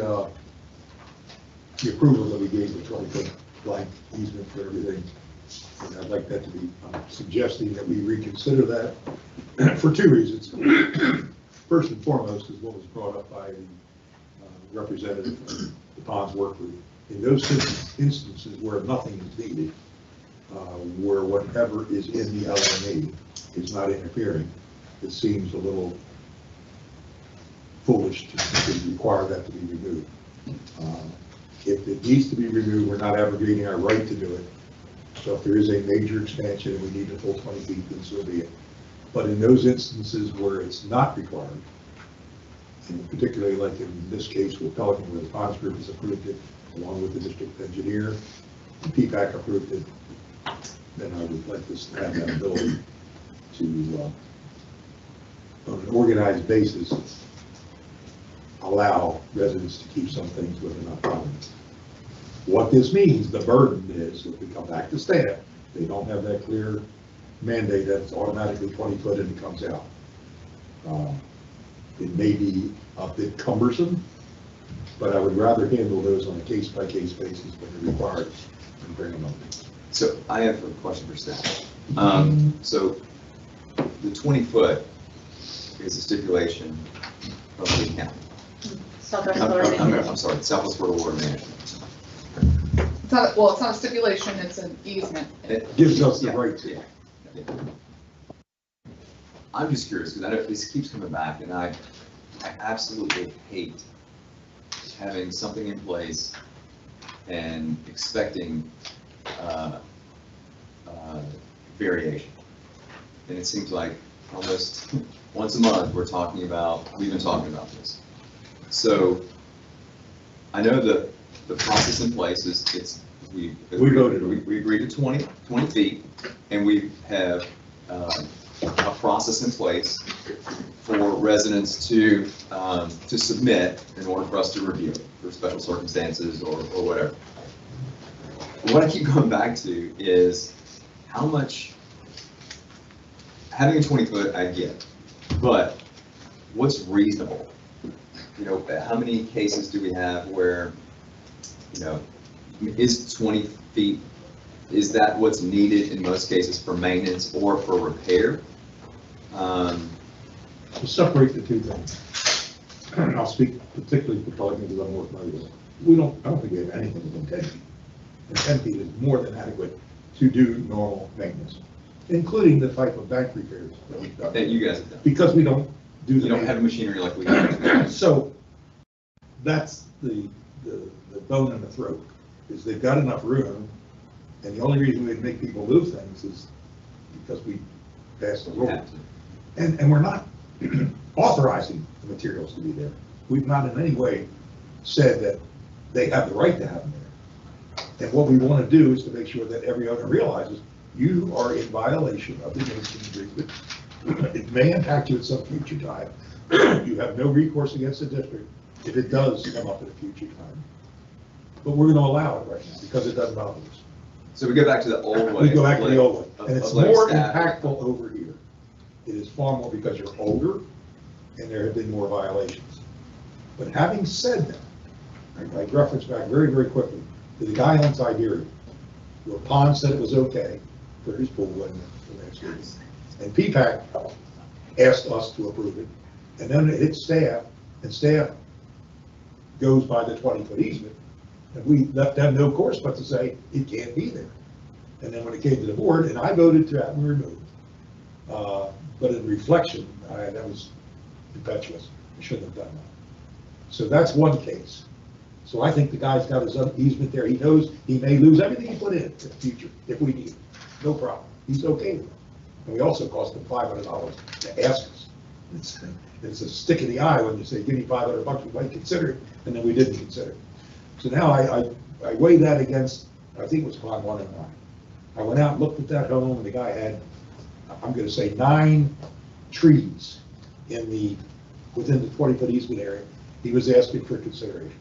approval that we gave the 20-foot blank easement for everything. And I'd like that to be, I'm suggesting that we reconsider that for 2 reasons. First and foremost is what was brought up by the representative of the ponds work group. In those instances where nothing is needed, where whatever is in the LME is not interfering, it seems a little foolish to require that to be removed. If it needs to be removed, we're not abrogating our right to do it. So if there is a major expansion and we need the full 20 feet, then so be it. But in those instances where it's not required, and particularly like in this case with Pelican, where the ponds group has approved it, along with the district engineer, and PPAC approved it, then I would like this to have that ability to, on an organized basis, allow residents to keep some things within our properties. What this means, the burden is, if we come back to staff, they don't have that clear mandate that it's automatically 20 foot and it comes out. It may be a bit cumbersome, but I would rather handle those on a case-by-case basis when they're required and bring them up. So I have a question for staff. So the 20-foot is a stipulation of the county. Southwest Florida. I'm sorry, Southwest Florida Water Management. It's not, well, it's not a stipulation, it's an easement. It Gives us the right to. Yeah. I'm just curious, because I know this keeps coming back, and I absolutely hate having something in place and expecting variation. And it seems like almost once a month, we've been talking about this. So I know the process in place is, we agreed to 20 feet, and we have a process in place for residents to submit in order for us to review it for special circumstances or whatever. What I keep going back to is how much, having a 20-foot I get, but what's reasonable? You know, how many cases do we have where, you know, is 20 feet, is that what's needed in most cases for maintenance or for repair? To separate the two things, I'll speak particularly for Pelican because I'm more familiar with it. I don't think we have anything within 10 feet. And 10 feet is more than adequate to do normal maintenance, including the type of bank repairs that we've done. That you guys have done. Because we don't do the. You don't have machinery like we do. So that's the bone in the throat, is they've got enough room, and the only reason we'd make people move things is because we passed the rule. And we're not authorizing the materials to be there. We've not in any way said that they have the right to have them there. And what we want to do is to make sure that every owner realizes you are in violation of the maintenance agreement. It may impact you at some future time. You have no recourse against the district if it does come up at a future time. But we're going to allow it right now because it doesn't bother us. So we go back to the old way. We go back to the old way. And it's more staff. impactful over here. It is far more because you're older and there have been more violations. But having said that, I reference back very, very quickly to the guy on Siberia, where Pond said it was okay for his pool and the landscaping. And PPAC asked us to approve it. And then it hit staff, and staff goes by the 20-foot easement. And we left them no course but to say, it can't be there. And then when it came to the board, and I voted to have them removed. But in reflection, that was impetuous. I shouldn't have done that. So that's one case. So I think the guy's got his own easement there. He knows he may lose everything he put in the future if we need it. No problem. He's okay with it. And we also cost him $500 to ask us. It's a stick in the eye when you say, give me $500, we might consider it, and then we didn't consider it. So now I weigh that against, I think it was Pond 1 and 9. I went out and looked at that home, and the guy had, I'm going to say 9 trees within the 20-foot easement area. He was asking for consideration.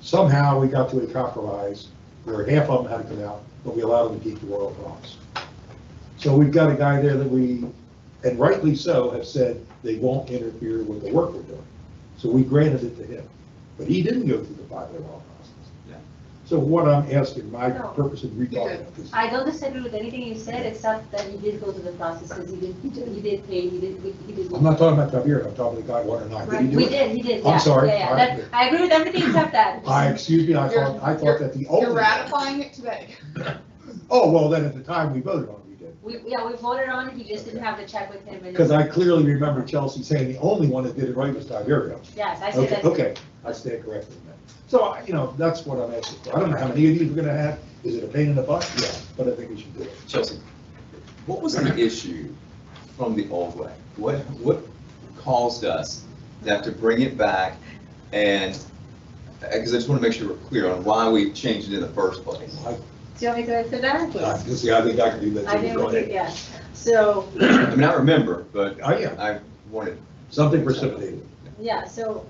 Somehow we got to a compromise where half of them had to come out, but we allowed them to keep the royal crops. So we've got a guy there that we, and rightly so, have said they won't interfere with the work we're doing. So we granted it to him, but he didn't go through the $500 process. Yeah. So what I'm asking, my purpose in retalking about this. I don't disagree with anything you said, except that you did go through the process, because you did pay, he did. I'm not talking about Javier, I'm talking about the guy 1 and 9. Did he do it? He did, I'm yeah. sorry. Yeah, All right. I agree with everything except that. Excuse me, I thought that the only. You're ratifying it today. Oh, well, then at the time we voted on it, we did. We voted on it, he just didn't have to check with him. Because I clearly remember Chelsea saying the only one that did it right was Tiberio. Yes, I said that. Okay, I stand corrected in that. So, that's what I'm asking for. I don't know how many of these we're gonna have. Is it a pain in the butt? Yeah, but I think we should do it. Chelsea, what was the issue from the old way? What caused us to have to bring it back? And, because I just want to make sure we're clear on why we changed it in the first place. Do you want me to answer that? I think I can do that. I didn't, yeah. So. I mean, I remember, but yeah. I wanted. Something precipitated. Yeah, so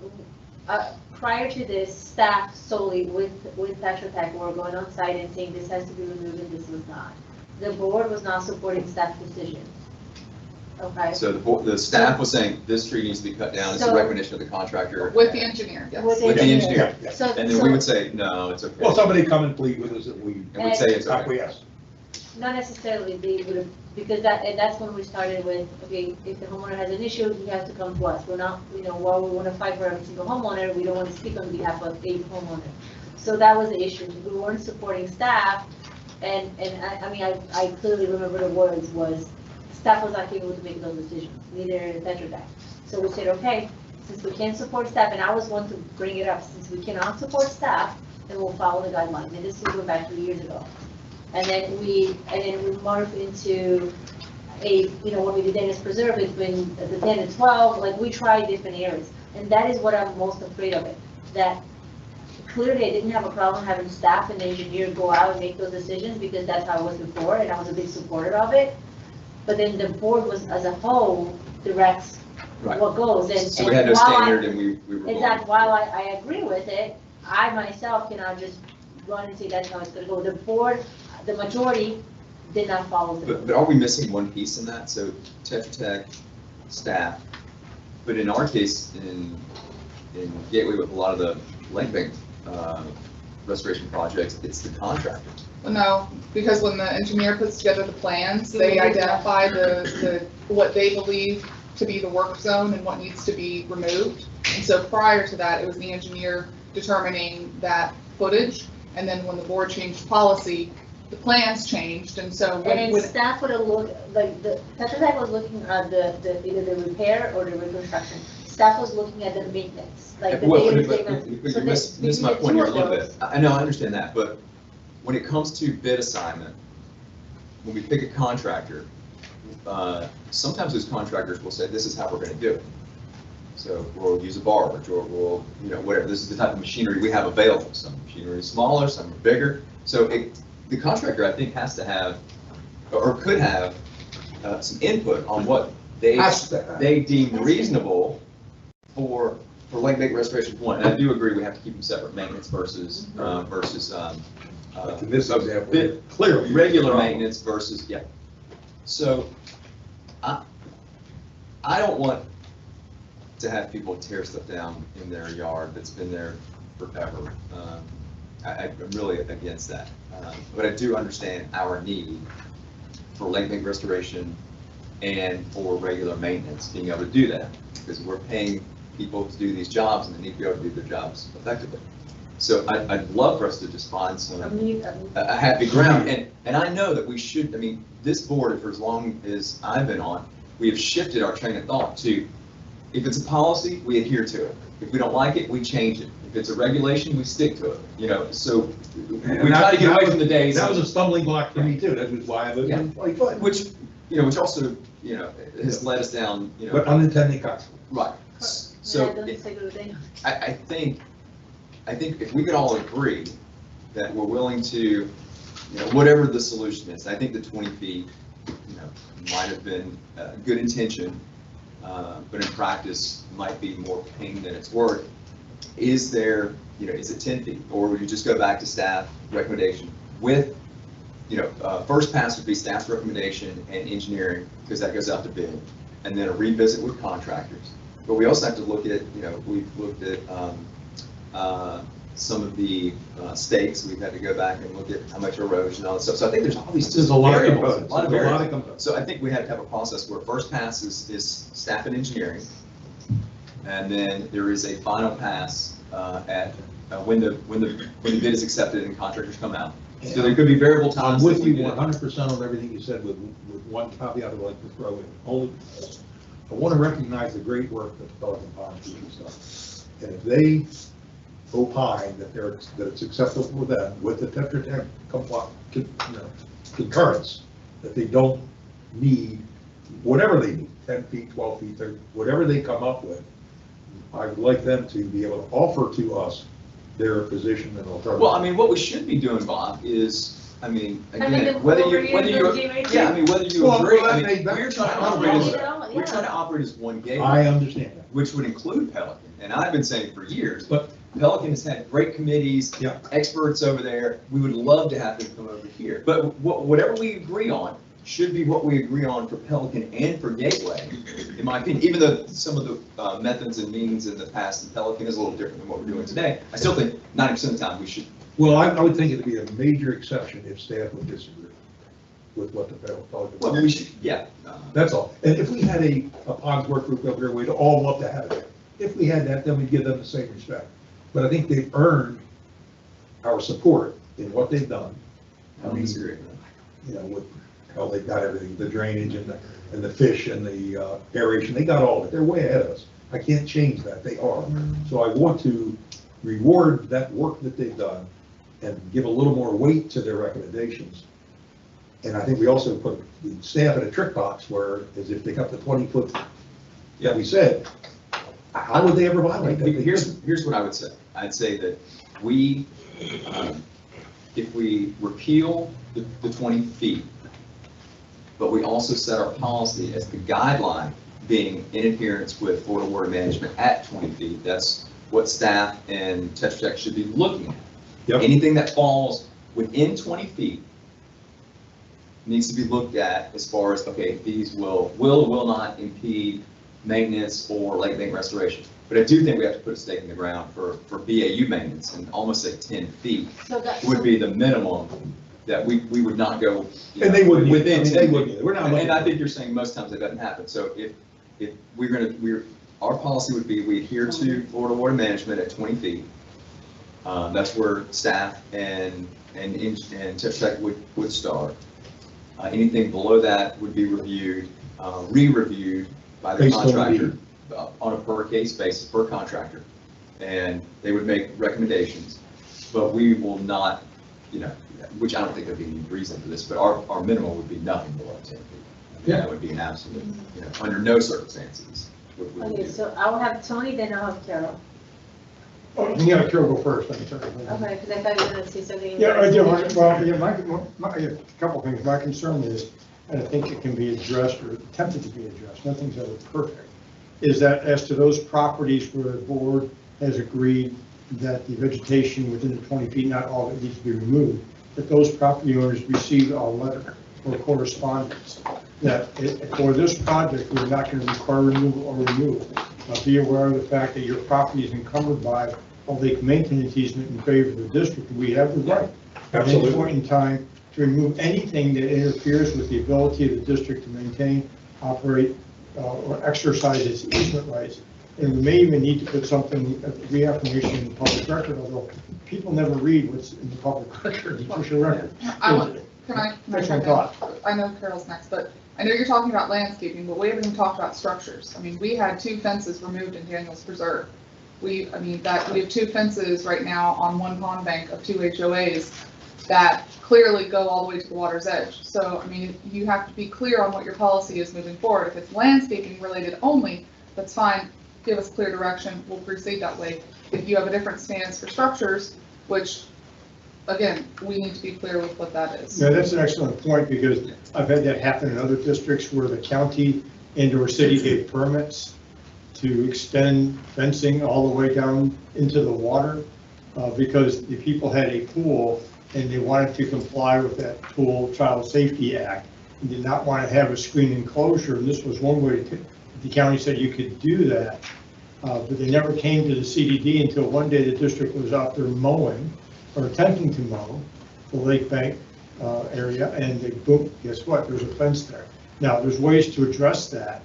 prior to this, staff solely with Tetra Tech were going on site and saying this has to be removed and this was not. The board was not supporting staff decision. Okay. So the staff was saying this tree needs to be cut down, it's a So- recommendation of the contractor. With the engineer, yes. With With the engineer. So, And then we would say, no, it's okay. Well, somebody come and plead with us that we And we'd say it's okay. acquiesce. not necessarily they would have, because that's when we started with, okay, if the homeowner has an issue, he has to come to us. We're not, while we want to fight for every single homeowner, we don't want to speak on behalf of a homeowner. So that was the issue. We weren't supporting staff, and I clearly remember the words was, staff was not able to make those decisions, neither Tetra Tech. So we said, okay, since we can't support staff, and I was one to bring it up, since we cannot support staff, then we'll follow the guidelines. And this is going back 3 years ago. And then we morphed into when we did Dennis Preserve, it's been the 10 and 12, like we tried different areas. And that is what I'm most afraid of it, that clearly I didn't have a problem having staff and the engineer go out and make those decisions because that's how it was before, and I was a big supporter of it. But then the board was, as a whole, directs Right. what goes. So we had no standard and we were. Exactly, while I agree with it, I myself cannot just run and say that's how it's gonna go. The board, the majority did not follow the. But are we missing one piece in that? So Tetra Tech, staff, but in our case, in Gateway with a lot of the lake bank restoration projects, it's the contractor. No, because when the engineer puts together the plans, they identify what they believe to be the work zone and what needs to be removed. And so prior to that, it was the engineer determining that footage. And then when the board changed policy, the plans changed. And so And then staff would have looked, like the Tetra Tech was looking at either the repair or the reconstruction. Staff was looking at the maintenance, like the daily statements. You missed my point here a little bit. I know, I understand that, but when it comes to bid assignment, when we pick a contractor, sometimes those contractors will say, this is how we're gonna do it. So we'll use a barge, or we'll, whatever, this is the type of machinery we have available. Some machinery is smaller, some are bigger. So the contractor, I think, has to have, or could have, some input on what they deem reasonable for lake bank restoration point. And I do agree, we have to keep them separate, maintenance versus, In this example, clearly. Regular maintenance versus, yeah. So, I don't want to have people tear stuff down in their yard that's been there forever. I'm really against that. But I do understand our need for lake bank restoration and for regular maintenance, being able to do that, because we're paying people to do these jobs and they need to be able to do their jobs effectively. So I'd love for us to just find a happy ground. And I know that we should, this board, for as long as I've been on, we have shifted our train of thought to, if it's a policy, we adhere to it. If we don't like it, we change it. If it's a regulation, we stick to it, so we try to get away from the days. That was a stumbling block for me too, that was why I lived in 20 Which also, has led us down, But unintended consequences. Right. So I think if we could all agree that we're willing to, whatever the solution is, I think the 20 feet, might have been a good intention, but in practice might be more pain than it's worth. Is there, is it 10 feet? Or would you just go back to staff recommendation with, first pass would be staff's recommendation and engineering, because that goes out to bid, and then a revisit with contractors. But we also have to look at, we've looked at some of the stakes. We've had to go back and look at how much erosion and all that stuff. So I think there's all these variables. A lot of components. So I think we have to have a process where first pass is staff and engineering, and then there is a final pass at when the bid is accepted and contractors come out. So there could be variable times. I'm with you 100% on everything you said, with one caveat I'd like to throw in. Only, I want to recognize the great work that the Pelican Pond Group has done. And if they opine that it's acceptable for them with the Tetra Tech concurrence, that they don't need whatever they need, 10 feet, 12 feet, 30, whatever they come up with, I would like them to be able to offer to us their position and alternative. Well, what we should be doing, Bob, is, again, whether you agree, we're trying to operate as one gateway. I understand that. Which would include Pelican, and I've been saying for years, but Pelican has had great committees, experts over there. We would love to have them come over here, but whatever we agree on, should be what we agree on for Pelican and for Gateway, in my opinion, even though some of the methods and means in the past in Pelican is a little different than what we're doing today. I still think 90% of the time we should. Well, I would think it'd be a major exception if staff would disagree with what the Pelican. Well, we should, yeah. That's all. And if we had a ponds work group over there, we'd all love to have it. If we had that, then we'd give them the same respect. But I think they've earned our support in what they've done. I don't disagree. You know, with how they've got everything, the drainage and the fish and the aeration, they got all of it. They're way ahead of us. I can't change that. They are. So I want to reward that work that they've done and give a little more weight to their recommendations. And I think we also put the staff in a trick box where, as if they got the 20-foot, yeah, we said, how would they ever violate that? Here's what I would say. I'd say that we, if we repeal the 20 feet, but we also set our policy as the guideline being in adherence with Florida Water Management at 20 feet, that's what staff and Tetra Tech should be looking at. Yep. Anything that falls within 20 feet needs to be looked at as far as, okay, these will or will not impede maintenance or lake bank restoration. But I do think we have to put a stake in the ground for BAU maintenance, and almost say 10 feet would be the minimum that we would not go. And they wouldn't, within 10 they feet. wouldn't. We're not. And I think you're saying most times that doesn't happen. So if our policy would be we adhere to Florida Water Management at 20 feet. That's where staff and Tetra Tech would start. Anything below that would be reviewed, re-reviewed by the contractor on a per case basis, per contractor. And they would make recommendations, but we will not, which I don't think there'd be any reason for this, but our minimum would be nothing below 10 feet. Yeah. That would be an absolute, under no circumstances. Okay, so I'll have Tony, then I'll have Carol. Oh, you got Carol go first, I'm sorry. Okay, because I thought you were going to say something. Yeah, I do. Well, yeah, a couple of things. My concern is, and I think it can be addressed or attempted to be addressed, nothing's ever perfect, is that as to those properties where the board has agreed that the vegetation within the 20 feet, not all of it needs to be removed, that those property owners receive a letter or correspondence that for this project, we're not going to require removal or remove. Be aware of the fact that your property is encumbered by a lake maintenance easement in favor of the district. We have the right at any point in time to remove anything that interferes with the ability of the district to maintain, operate, or exercise its easement rights. And we may even need to put something, reaffirmation in the public record, although people never read what's in the public record, the official record. Can I That's my thought. I know Carol's next, but I know you're talking about landscaping, but we haven't even talked about structures. I mean, we had 2 fences removed in Daniels Preserve. We have 2 fences right now on one pond bank of 2 HOAs that clearly go all the way to the water's edge. So, I mean, you have to be clear on what your policy is moving forward. If it's landscaping related only, that's fine. Give us clear direction. We'll proceed that way. If you have a different stance for structures, which, again, we need to be clear with what that is. Yeah, that's an excellent point, because I've had that happen in other districts where the county and/or city gave permits to extend fencing all the way down into the water, because the people had a pool and they wanted to comply with that Pool Child Safety Act and did not want to have a screen enclosure. And this was one way the county said you could do that, but they never came to the CDD until one day the district was out there mowing or attempting to mow the lake bank area, and they, boom, guess what? There's a fence there. Now, there's ways to address that,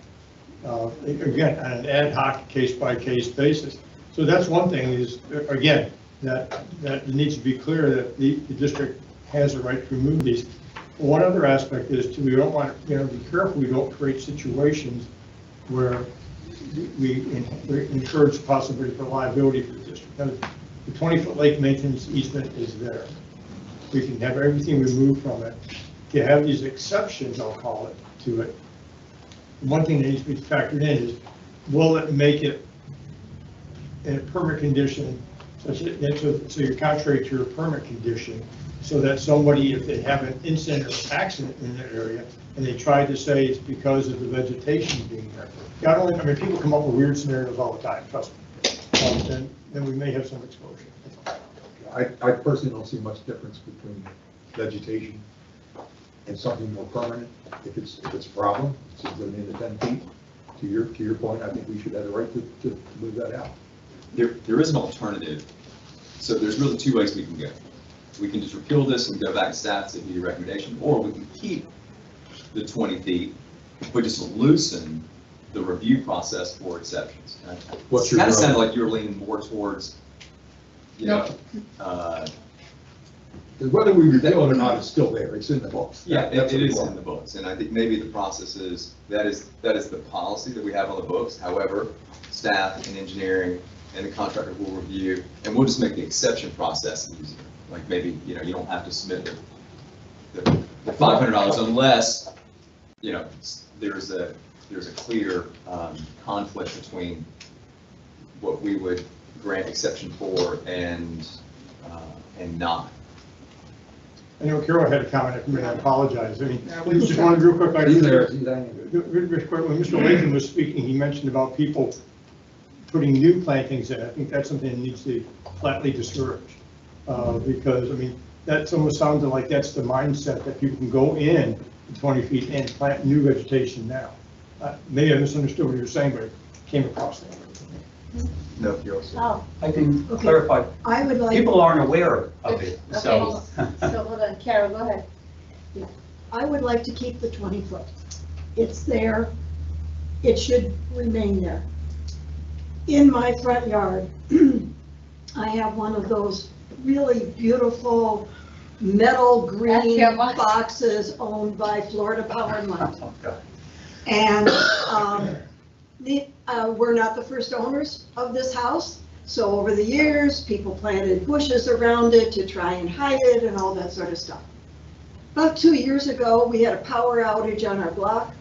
again, on an ad hoc, case-by-case basis. So that's one thing is, again, that it needs to be clear that the district has a right to remove these. One other aspect is too, we don't want to, be careful we don't create situations where we encourage the possibility for liability for the district. Now, the 20-foot lake maintenance easement is there. We can have everything removed from it. To have these exceptions, I'll call it, to it. One thing that needs to be factored in is, will it make it in a permit condition, so you're contrary to your permit condition, so that somebody, if they have an incident or accident in that area, and they try to say it's because of the vegetation being there. Not only, people come up with weird scenarios all the time, trust me. Then we may have some exposure. I personally don't see much difference between vegetation and something more permanent, if it's a problem, since they're in the 10 feet, to your point, I think we should have the right to move that out. There is an alternative. So there's really two ways we can go. We can just repeal this and go back to staff to give you a recommendation, or we can keep the 20 feet, but just loosen the review process for exceptions. What's It your kind of sounded vote? like you were leaning more towards, you know, Whether we repeal it or not, it's still there, it's in the books. yeah, That's it what is we in want. the books, and I think maybe the process is, that is the policy that we have on the books. However, staff and engineering and the contractor will review, and we'll just make the exception process easier. Like maybe, you know, you don't have to submit the $500 unless, you know, there's a clear conflict between what we would grant exception for and not. I know Carol had a comment, I apologize. I mean, Yeah, just wanted real quick. He's there, he's Real quick, when Mr. Latham was speaking, he mentioned about people putting new plantings in. I think that's something that needs to be flatly discouraged. Because, I mean, that almost sounds like that's the mindset, that people can go in 20 feet and plant new vegetation now. Maybe I misunderstood what you were saying, but it came across that. No, you're Oh, I can Okay. clarify, I would like, people aren't aware of it, okay, so. so hold on, Carol, go ahead. I would like to keep the 20 foot. It's there, it should remain there. In my front yard, I have one of those really beautiful metal green FPL boxes owned by Florida Power and Light. Oh, God. And we're not the first owners of this house, so over the years, people planted bushes around it to try and hide it and all that sort of stuff. About 2 years ago, we had a power outage on our block.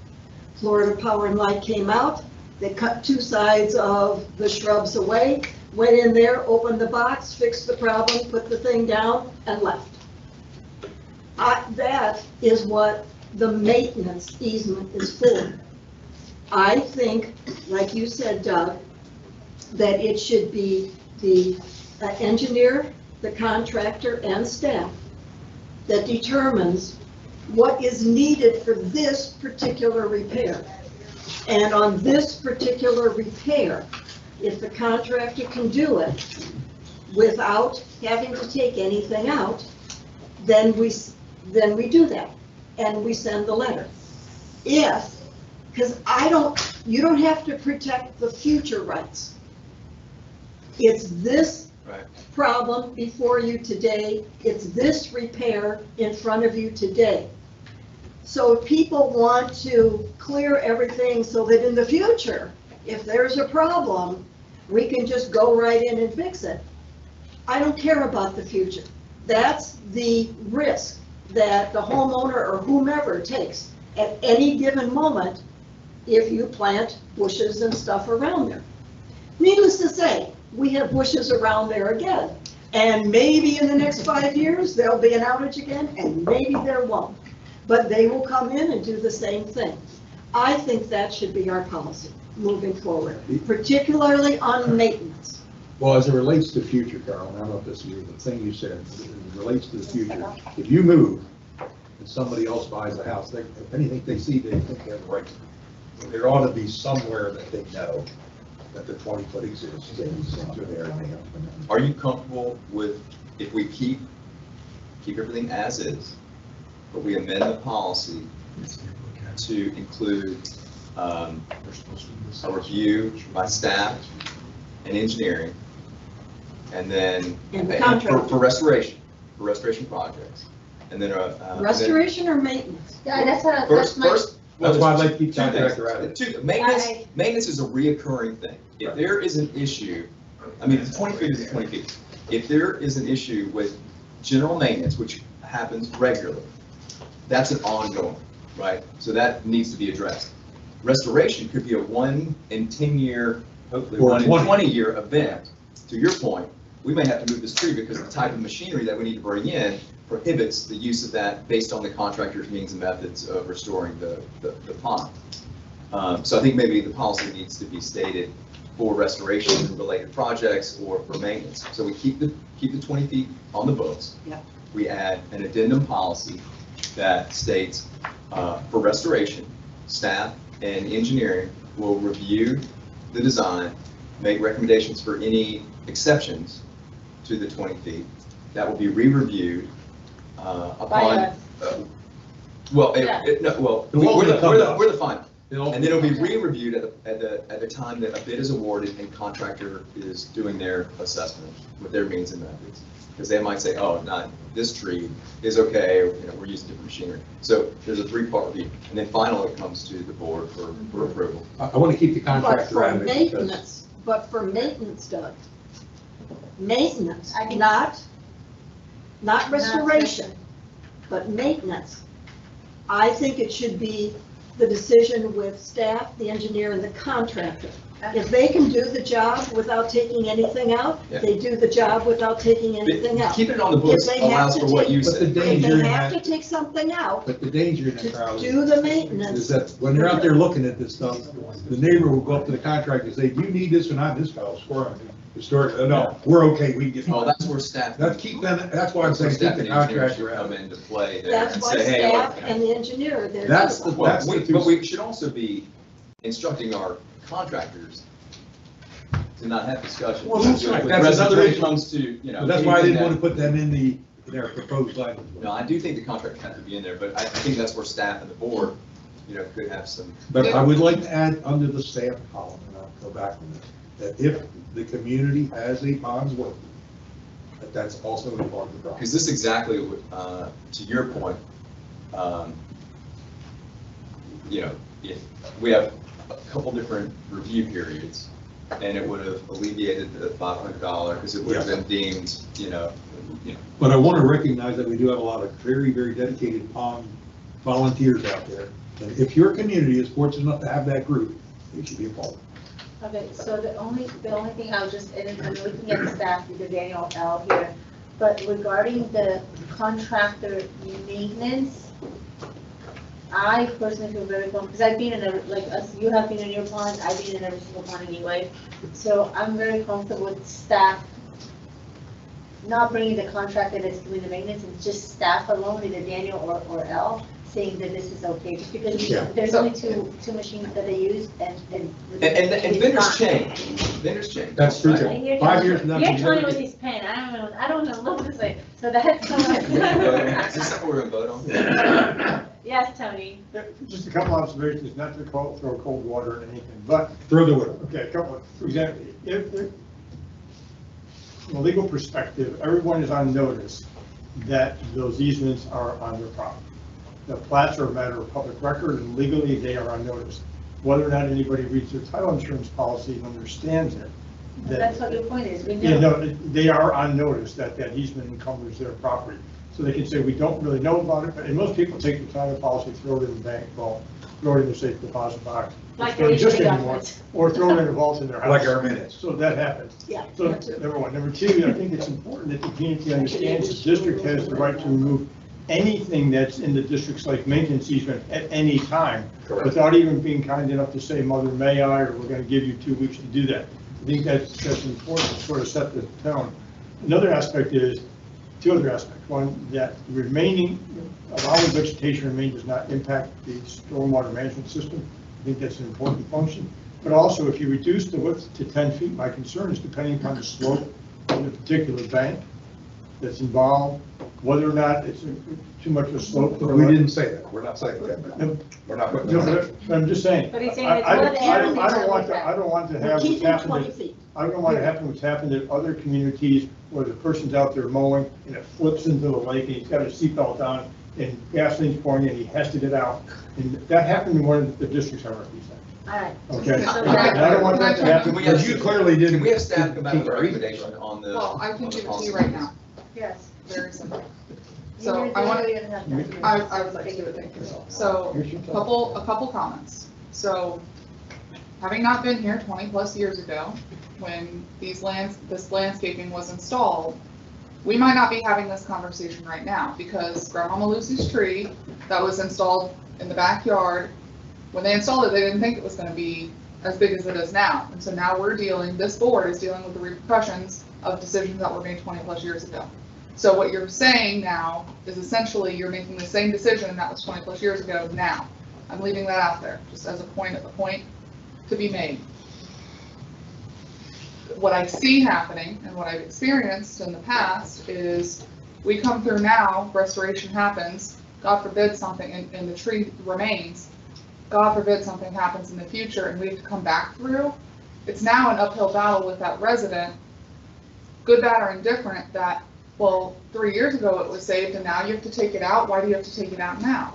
Florida Power and Light came out, they cut 2 sides of the shrubs away, went in there, opened the box, fixed the problem, put the thing down, and left. That is what the maintenance easement is for. I think, like you said, Doug, that it should be the engineer, the contractor, and staff that determines what is needed for this particular repair. And on this particular repair, if the contractor can do it without having to take anything out, then we do that, and we send the letter. Because you don't have to protect the future rights. It's this problem before you today, it's this repair in front of you today. So if people want to clear everything so that in the future, if there's a problem, we can just go right in and fix it. I don't care about the future. That's the risk that the homeowner or whomever takes at any given moment if you plant bushes and stuff around there. Needless to say, we have bushes around there again. And maybe in the next 5 years, there'll be an outage again, and maybe there won't. But they will come in and do the same thing. I think that should be our policy moving forward, particularly on maintenance. Well, as it relates to the future, Carol, and I don't know if this is the thing you said, it relates to the future. If you move and somebody else buys a house, if anything they see, they think they have the right. There ought to be somewhere that they know that the 20-foot exists, and they're there and they have. Are you comfortable with, if we keep everything as is, but we amend the policy to include a review by staff and engineering, and then And the contractor. for restoration projects, and then Restoration or maintenance? Yeah, that's what, First, That's why I'd like to keep two things. contractor out of it. Maintenance is a reoccurring thing. If there is an issue, I mean, 20 feet is 20 feet. If there is an issue with general maintenance, which happens regularly, that's an ongoing, right? So that needs to be addressed. Restoration could be a 1 in 10 year, hopefully Or 1 in 20. 20 year event. To your point, we may have to move this tree because the type of machinery that we need to bring in prohibits the use of that based on the contractor's means and methods of restoring the pond. So I think maybe the policy needs to be stated for restoration and related projects or for maintenance. So we keep the 20 feet on the books. Yep. We add an addendum policy that states, for restoration, staff and engineering will review the design, make recommendations for any exceptions to the 20 feet. That will be re-reviewed upon. Well, we're the final. And then it'll be re-reviewed at the time that a bid is awarded and contractor is doing their assessment with their means and methods. Because they might say, oh, not this tree is okay, or, we're using different machinery. So there's a 3-part review. And then finally it comes to the board for approval. I want to keep the contractor out of it. But for maintenance, Doug, maintenance, not restoration, but maintenance. I think it should be the decision with staff, the engineer, and the contractor. If they can do the job without taking anything out, they do the job without taking anything out. Keeping it on the books allows for what you said. If they have to take something out But the danger in that, Carl, to do the maintenance. is that when they're out there looking at this stuff, the neighbor will go up to the contractor and say, do you need this or not? This fellow's for historic, no, we're okay, we can get. Oh, that's where staff. That's why I'm saying keep the contractor out. Come into play there That's and why say, hey, staff look. and the engineer, they're. But we should also be instructing our contractors to not have discussions. Well, that's right. With That's another when it issue. comes to, That's why I didn't want to put them in their proposed language. No, I do think the contractors have to be in there, but I think that's where staff and the board, could have some. But I would like to add under the staff column, and I'll go back on this, that if the community has a ponds work, that's also a part of the problem. Because this exactly, to your point, if we have a couple different review periods, and it would have alleviated the $500, because it would have been deemed, But I want to recognize that we do have a lot of very, very dedicated pond volunteers out there. And if your community is fortunate enough to have that group, they should be involved. Okay, so the only thing I was just, and I'm looking at the staff, because Daniel L here, but regarding the contractor maintenance, I personally feel very comfortable, because I've been in you have been in your pond, I've been in every single pond anyway. So I'm very comfortable with staff not bringing the contractor that's doing the maintenance, it's just staff alone, either Daniel or L, saying that this is okay, just because there's only two machines that they use, and vendors change. Vendors change. That's true. Right? 5 years from now. You're trying with his pen, I don't know what to say, so that's. Is this something we're gonna vote on? Yes, Tony. Just a couple observations, not to throw cold water in anything, but. Throw the wood. Okay, a couple, for example, from a legal perspective, everyone is on notice that those easements are on their property. The plats are a matter of public record, and legally they are on notice. Whether or not anybody reads their title insurance policy and understands it. That's what your point is, we know. They are on notice that easement encumbers their property. So they can say, we don't really know about it, and most people take the title policy, throw it in the bank vault, throw it in the safe deposit box. Like don't exist anymore, documents. or throw it in a vault in their house. Like our minutes. So that happens. Yeah. So, number one. Number two, I think it's important that the community understands the district has the right to remove anything that's in the district's like maintenance easement at any time. Correct. Without even being kind enough to say, Mother, may I, or we're gonna give you 2 weeks to do that. I think that's important to sort of set the tone. Another aspect is, 2 other aspects. One, that allowing vegetation remain does not impact the stormwater management system. I think that's an important function. But also, if you reduce the width to 10 feet, my concern is depending upon the slope of the particular bank that's involved, whether or not it's too much of a slope. But we didn't say that. We're not saying that. We're not putting that. I'm just saying. But he's saying I it's don't want to have what's happened. 20 feet. I don't want to happen what's happened in other communities where the person's out there mowing and it flips into the lake and he's got his seatbelt on and gasoline's pouring and he has to get out. And that happened in one of the districts I represent. All right. Okay? So And I don't want that to happen. Because you clearly didn't. Can we have staff come back with a recommendation on the? Well, I can give it to you right now, Yes. very simple. You So were I want doing it, have that. I would like to do it, thank you. So, a couple comments. So, having not been here 20+ years ago, when this landscaping was installed, we might not be having this conversation right now, because Grandmama Lucy's tree that was installed in the backyard, when they installed it, they didn't think it was gonna be as big as it is now. And so now this board is dealing with the repercussions of decisions that were made 20+ years ago. So what you're saying now is essentially you're making the same decision that was 20 plus years ago now. I'm leaving that out there, just as a point to be made. What I see happening and what I've experienced in the past is we come through now, restoration happens, God forbid something, and the tree remains, God forbid something happens in the future and we have to come back through. It's now an uphill battle with that resident, good, bad, or indifferent, that, well, 3 years ago it was saved and now you have to take it out. Why do you have to take it out now?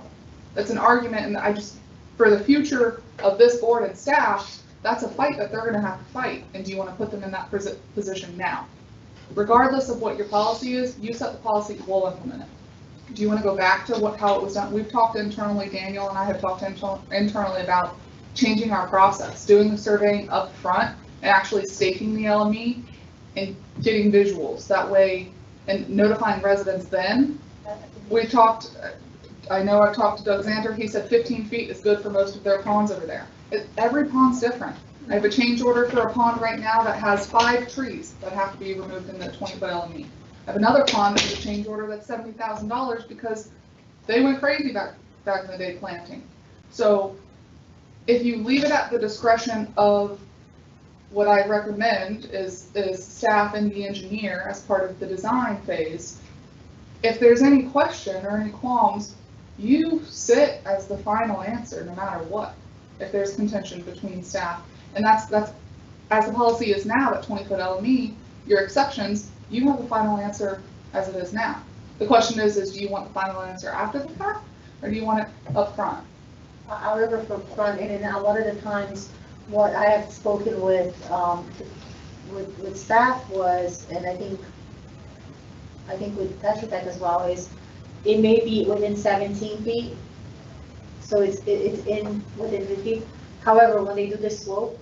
That's an argument, and I just, for the future of this board and staff, that's a fight that they're gonna have to fight. And do you wanna put them in that position now? Regardless of what your policy is, you set the policy, we'll implement it. Do you wanna go back to how it was done? We've talked internally, Daniel and I have talked internally about changing our process, doing the surveying up front and actually staking the LME and getting visuals that way, and notifying residents then. We talked, I know I've talked to Doug Xanter, he said 15 feet is good for most of their ponds over there. Every pond's different. I have a change order for a pond right now that has 5 trees that have to be removed in the 20-foot LME. I have another pond that has a change order that's $70,000 because they went crazy back in the day planting. So if you leave it at the discretion of what I recommend is staff and the engineer as part of the design phase, if there's any question or any qualms, you sit as the final answer no matter what, if there's contention between staff. And that's as the policy is now at 20-foot LME, your exceptions, you have the final answer as it is now. The question is do you want the final answer after the fact, or do you want it up front? I remember from front, and a lot of the times what I have spoken with staff was, and I think with Tetra Tech as well, is it may be within 17 feet, so it's within 50 feet. However, when they do the slope,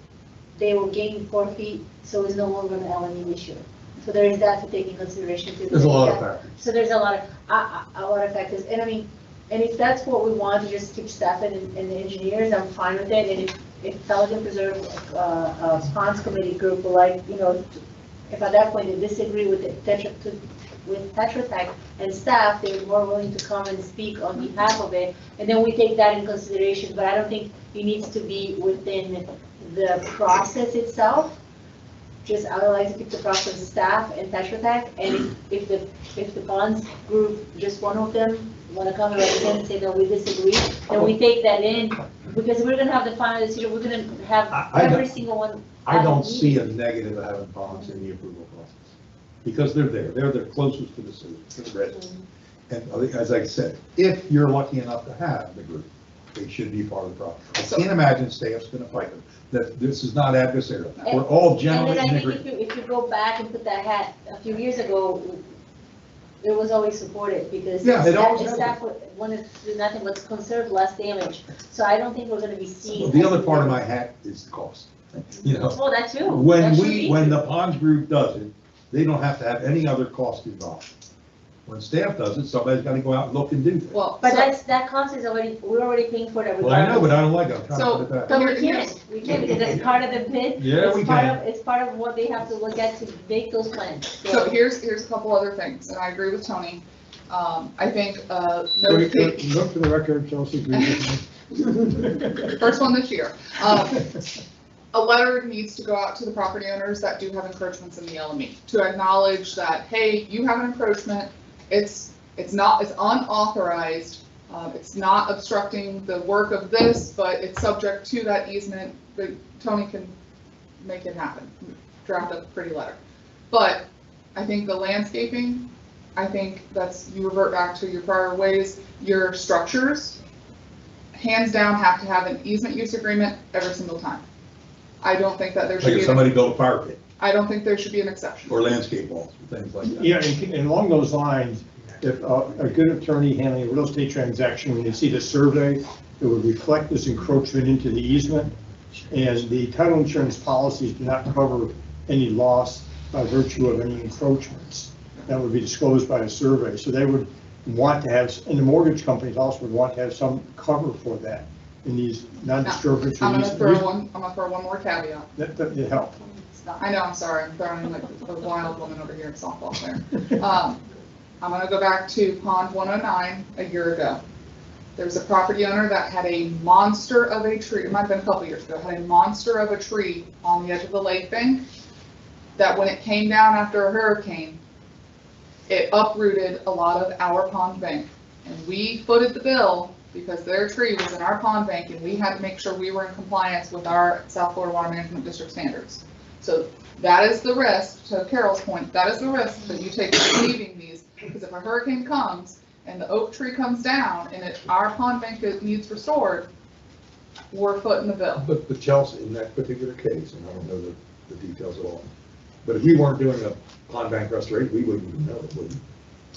they will gain 4 feet, so it's no longer an LME issue. So there is that to take in consideration too. There's a lot of factors. So there's a lot of factors, and I mean, and if that's what we want to just keep staff and the engineers, I'm fine with it. And if Pelican Preserve Ponds Committee group will, like, you know, if at that point they disagree with Tetra Tech and staff, they're more willing to come and speak on behalf of it, and then we take that in consideration. But I don't think it needs to be within the process itself. Just I would like to keep the process of staff and Tetra Tech, and if the bonds group, just one of them, want to come and say that we disagree, then we take that in, because we're going to have the final decision. We're going to have every single one. I don't see a negative of having bonds in the approval process, because they're there. They're the closest to the citizen, to the resident. And as I said, if you're lucky enough to have the group, they should be part of the process. I can't imagine staff's going to fight them. That this is not adversarial. We're all generally in agreement. And then I think if you go back and put that hat, a few years ago, it was always supported, because the staff wanted to do nothing but conserve less damage. So I don't think we're going to be seeing. Well, the other part of my hat is the cost. You know, well, that too. When the ponds group does it, they don't have to have any other cost involved. When staff does it, somebody's got to go out and look and do things. Well, but that cost is we're already paying for that. Well, I know, but I don't like it. I'm trying to put it back. But we can't because it's part of the bid. Yeah, we can. It's part of what they have to look at to make those plans. So here's a couple other things, and I agree with Tony. I think Look for the record, Chelsea agrees with me. First one this year. A letter needs to go out to the property owners that do have encroachments in the LME to acknowledge that, hey, you have an encroachment. It's unauthorized. It's not obstructing the work of this, but it's subject to that easement. But Tony can make it happen. Draft up a pretty letter. But I think the landscaping, I think you revert back to your prior ways. Your structures, hands down, have to have an easement use agreement every single time. I don't think that there should be. Like if somebody built a fire pit. I don't think there should be an exception. Or landscape walls, things like that. Yeah, and along those lines, if a good attorney handling a real estate transaction, when they see the survey, it would reflect this encroachment into the easement, and the title insurance policies do not cover any loss by virtue of any encroachments. That would be disclosed by a survey. So they would want to have, and the mortgage companies also would want to have some cover for that in these non-disturbance. I'm gonna throw one more caveat. That help. I know, I'm sorry, I'm throwing like a wild woman over here in softball there. I'm gonna go back to Pond 109 a year ago. There's a property owner that had a monster of a tree, it might have been a couple years ago, had a monster of a tree on the edge of the lake bank, that when it came down after a hurricane, it uprooted a lot of our pond bank. And we footed the bill because their tree was in our pond bank and we had to make sure we were in compliance with our South Florida Water Management District standards. So that is the risk, to Carol's point, that is the risk that you take receiving these, because if a hurricane comes and the oak tree comes down and our pond bank needs restored, we're footing the bill. But Chelsea, in that particular case, and I don't know the details at all, but if we weren't doing a pond bank restoration, we wouldn't even know it, would we?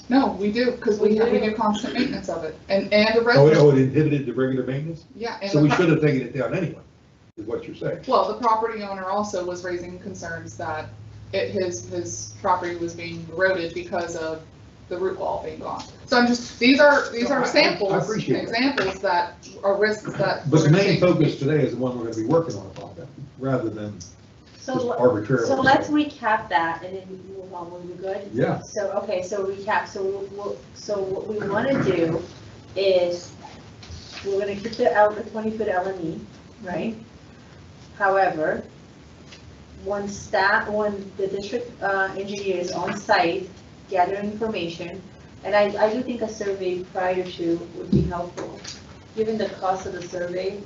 No, we do, because we do constant maintenance of it, and the Oh, resident. it inhibited the regular maintenance? Yeah. and So the we pro- should have taken it down anyway, is what you're saying. Well, the property owner also was raising concerns that his property was being eroded because of the root wall being gone. So I'm just, these are I samples, appreciate that. examples that are risks that. But the we're gonna main take. focus today is the one we're gonna be working on, pond bank, rather than just So, arbitrarily. so let's recap that and then we move on, will be good? Yeah. So, okay, so recap, so so what we want to do is, we're going to keep the 20-foot LME, right? However, when the district engineer is on site, gathering information, and I do think a survey prior to would be helpful, given the cost of the survey.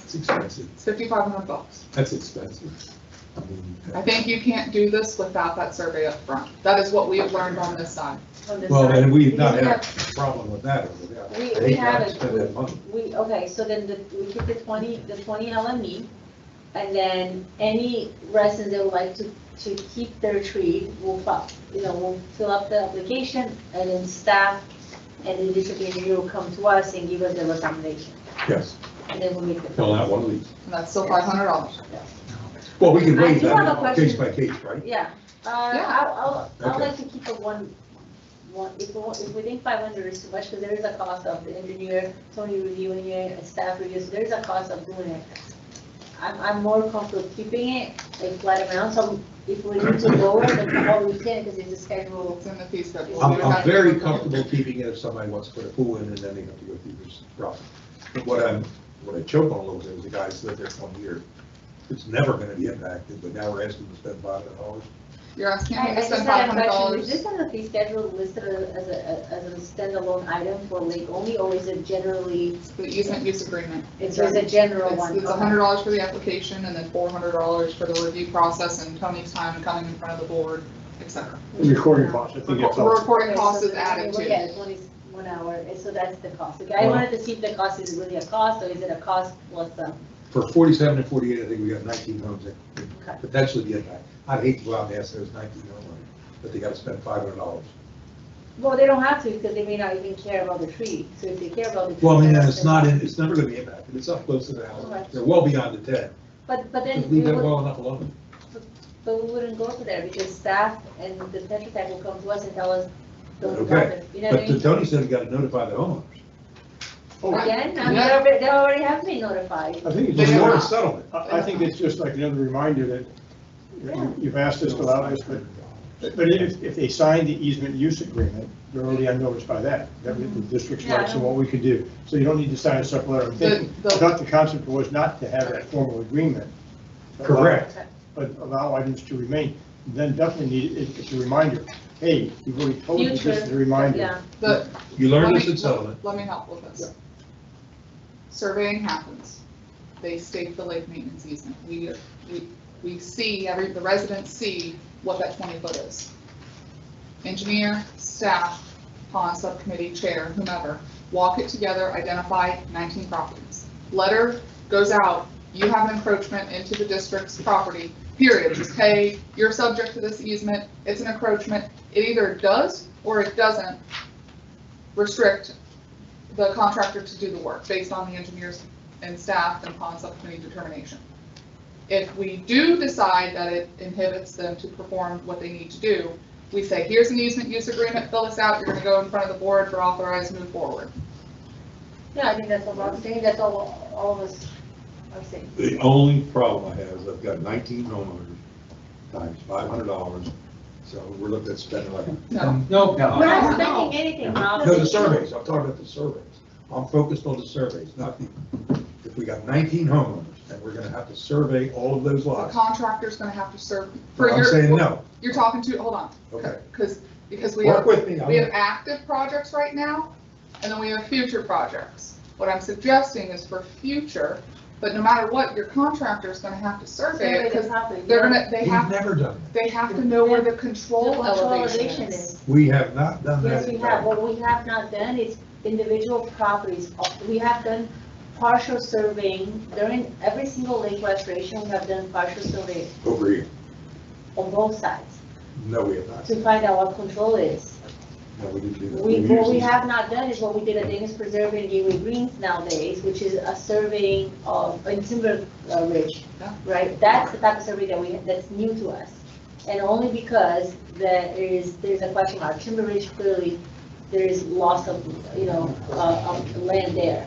It's expensive. It's $5,500. That's expensive. I mean, I think you can't do this without that survey up front. That is what we have learned on this side. well, and we've not Because we had have- a problem with that. We have it. Spend that money. Okay, so then we keep the 20 LME, and then any residents that would like to keep their tree will will fill up the application, and then staff and the district engineer will come to us and give us the recommendation, Yes, and then we'll make the. fill out one of these. And that's still $500. Well, we can I waive do have a that question. case by case, right? Yeah, Yeah. I'd Okay. like to keep it one, if we think 500 is too much, because there is a cost of the engineer, Tony reviewing it, and staff reviews, there is a cost of doing it. I'm more comfortable keeping it a flat amount, so if we need to lower it, all we can, because it's a schedule. It's in the fee schedule. I'm very comfortable keeping it if somebody wants to put a pool in and then they have to go through this process. But what I choke on a little bit is the guy's lived there 20 years. It's never gonna be impacted, but now we're asking them to spend $500. You're asking I me to just spend had a question, $500. is this on the fee schedule listed as a standalone item for lake only, or is it generally, The easement use agreement. it's a general one? It's $100 for the application and then $400 for the review process and Tony's time coming in front of the board, et cetera. Recording costs, I think it's The also. recording Okay, cost so is added we're to. getting 21 hour, and so that's the cost. Okay, I wanted to see if the cost is really a cost, or is it a cost plus For 47 and 48, I think we got 19 homes that Okay. could potentially be impacted. I'd hate to go out and ask those 19 homeowners, but they gotta spend $500. well, they don't have to, because they may not even care about the tree, so if they care about the tree. Well, I mean, then it's never gonna be impacted. It's up close to the house. Correct. They're well beyond the 10. But then, Just we leave that would- well enough alone. but we wouldn't go to there, because staff and the Tetra Tech will come to us and tell us, don't Okay. dump it, you know what I But mean? Tony said we gotta notify the homeowners. Again, Yeah. they already have been notified. I think it's They just, want a I settlement. I think it's just like another reminder that you've asked us to allow this, but if they sign the easement use agreement, they're already on notice by that was the district's Yeah. rights and what we could do. So you don't need to sign a separate letter. I'm thinking, I thought the concept was not to have that formal agreement. Correct. But allow items to remain. Then definitely it's a reminder. Hey, you've already told us this is a reminder. Yeah, The- You learned let this me- in settlement. Let me help with this. Surveying happens. They stake the lake maintenance easement. We see, the residents see what that 20-foot is. Engineer, staff, pond subcommittee chair, whomever, walk it together, identify 19 properties. Letter goes out, you have an encroachment into the district's property, period. Just, hey, you're subject to this easement, it's an encroachment. It either does or it doesn't restrict the contractor to do the work based on the engineers and staff and pond subcommittee determination. If we do decide that it inhibits them to perform what they need to do, we say, here's an easement use agreement, fill this out, you're gonna go in front of the board for authorized move forward. yeah, I think that's what I'm saying, that's all of us are saying. The only problem I have is I've got 19 homeowners times $500, So we're looking at spending like. No. No. We're not spending anything, Rob. No, the surveys, I'm talking about the surveys. I'm focused on the surveys, not the, if we got 19 homeowners and we're gonna have to survey all of those The lots. contractor's gonna have to serve. For I'm your. saying no. You're talking to, hold on. Okay. Because we Work have, with me. we have active projects right now, and then we have future projects. What I'm suggesting is for future, but no matter what, your contractor's gonna have to survey it, because they're gonna, they We've have, never done they have to know where the The control control elevation elevation is. is. that. We have not done that. Yes, we have. What we have not done is individual properties. We have done partial surveying during every single lake restoration. We have done partial survey Over here. on both sides No, we have not. to find out what control is. No, we didn't do that. What we usually- have not done is what we did at Danish Preserve and Gateway Greens nowadays, which is a surveying of, in Timber Ridge, Yeah. right? That's the type of survey that that's new to us. And only because there's a question mark. Timber Ridge, clearly, there is loss of, of land there.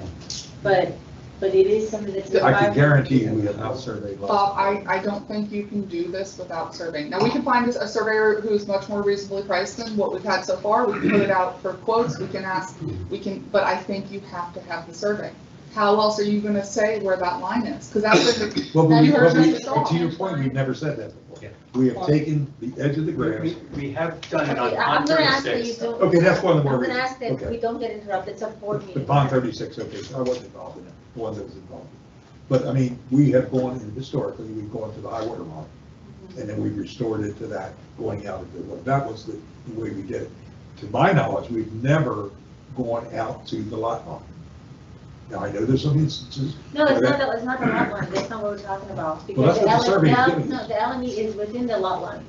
But it is something that's. I can guarantee you we have not surveyed lots. Bob, I don't think you can do this without surveying. Now, we can find a surveyor who's much more reasonably priced than what we've had so far. We can put it out for quotes, we can ask, but I think you have to have the survey. How else are you gonna say where that line is? Because that's the. Well, you heard Mr. Shaw. to your point, we've never said that before. We have taken the edge of the grass. We have done it on Okay, I'm pond gonna ask that you 36. don't. Okay, that's one of the more I'm gonna reasons. ask that Okay. we don't get interrupted. It's a board The meeting. pond 36, okay, so I wasn't involved in it, the one that was involved. But I mean, we have gone, historically, we've gone to the high water mark, and then we've restored it to that, going out of the, that was the way we did it. To my knowledge, we've never gone out to the lot line. Now, I know there's some instances. No, it's where not, that- it's not the lot line. That's not what we're talking about. Well, Because that's what the survey is giving no, us. the LME is within the lot line.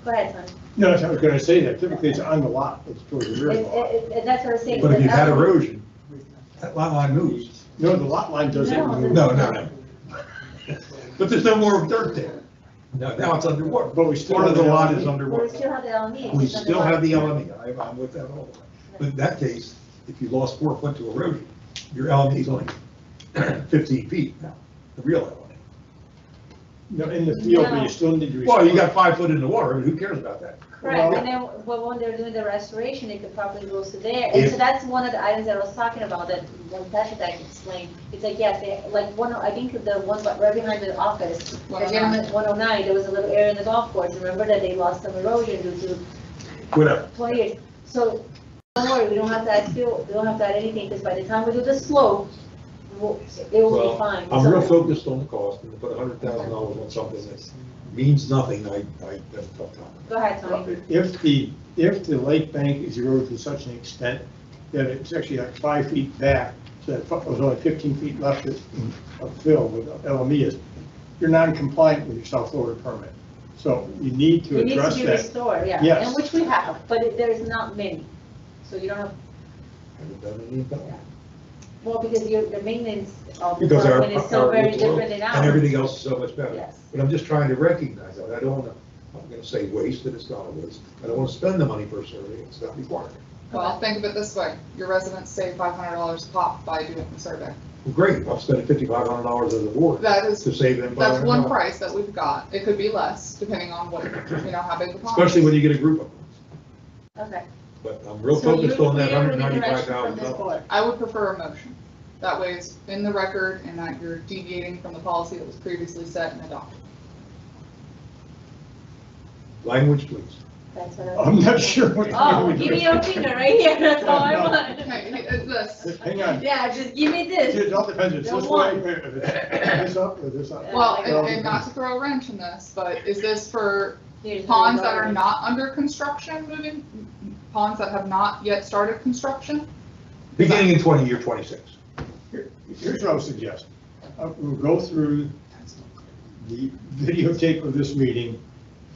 Go ahead, Tony. No, I was gonna say that typically it's on the lot, it's towards the rear lot. That's what I'm saying. But if The you've had LME erosion, that lot line moves. No, the lot line doesn't No, move. No. But there's no more dirt there. Now it's underwater. But we still Part of have the the lot LME. is But we underwater. still have the LME. We It's on still lot. have the LME, I'm with that all the time. But in that case, if you lost 4 foot to erosion, your LME is only 15 feet now, the real LME. No, in the field, but you still need to. Well, you restore. got 5 foot in the water, who cares about that? Correct, Well- and then when they're doing the restoration, it could probably goes to there. And so If- that's one of the items that I was talking about, that when Patrick I explained. It's like, yes, like I think the one right behind the office, the 109. gentleman, 109, there was a little area in the golf course. Remember that they lost some erosion due to Whatever. 20 years. So don't worry, we don't have to add fuel, we don't have to add anything, because by the time we do the slope, it will be Well, fine. I'm So- real focused on the cost, and to put $100,000 on something that means nothing, I have a tough time. Go ahead, Tony. If the lake bank is eroded to such an extent that it's actually like 5 feet back, so that there's only 15 feet left of fill with LME is, you're non-compliant with your South Florida permit. So you need to It needs address to be that. restored, yeah, Yes. and which we have, but there's not many. So you don't have, Haven't done anything. well, because the maintenance of the Because our, department is so very different than and everything ours. else is so much better. Yes. But I'm just trying to recognize that. I don't want to, I'm going to say waste, that it's not a waste. I don't want to spend the money for a survey, it's not required. Well, think of it this way, your residents save $500 a pop by doing the survey. Well, great, I'm spending $5,500 as a board That is, to save them that's one $500. price that we've got. It could be less, depending on what, how big the pond is. Especially when you get a group of them. Okay. But I'm real So focused you're on that clear with the direction from this $195,000. board? I would prefer a motion. That way it's in the record and that you're deviating from the policy that was previously set and adopted. Language, please. That's what I'm not sure what. Oh, give me your finger right here, that's all I No. want. Okay, it's this. Hang on. Yeah, just give me this. It all depends, if it's Don't this want. way, if it's this up, or this up. Well, Yeah, and not to throw a wrench in this, but is this for Here's the ponds that are rubber. not under construction ponds that have not yet started construction? Beginning in 26. Here's what I would suggest. We'll go through the videotape of this meeting,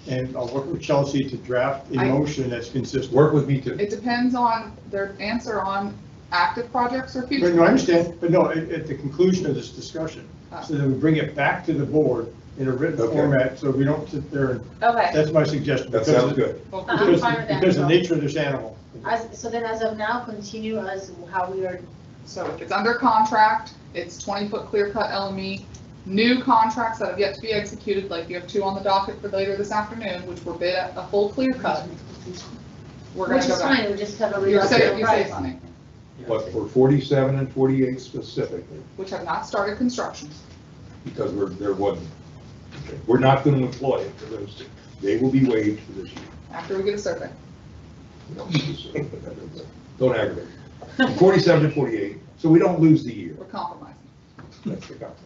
and I'll work with Chelsea to draft a motion that's consistent. Work with me too. It depends on their answer on active projects or future. But no, I understand, but no, at the conclusion of this discussion, so then we bring it back to the board in a written Okay. format, so we don't sit there and, Okay, that's my suggestion. That because sounds of- good. Well, I'm Because, fine with that. because of the nature of this animal. so then as of now, continue as how we are, So if it's under contract, it's 20-foot clear cut LME, new contracts that have yet to be executed, like you have 2 on the docket for later this afternoon, which were bid at a full clear cut. We're gonna Which go is back. fine, we just have a You say reduction. something, But for 47 and 48 specifically, which have not started construction. because there wasn't. We're not going to employ it for those two. They will be waived for this year. After we get a survey. Don't aggravate. 47 and 48, so we don't lose the year. We're compromising. That's the compromise.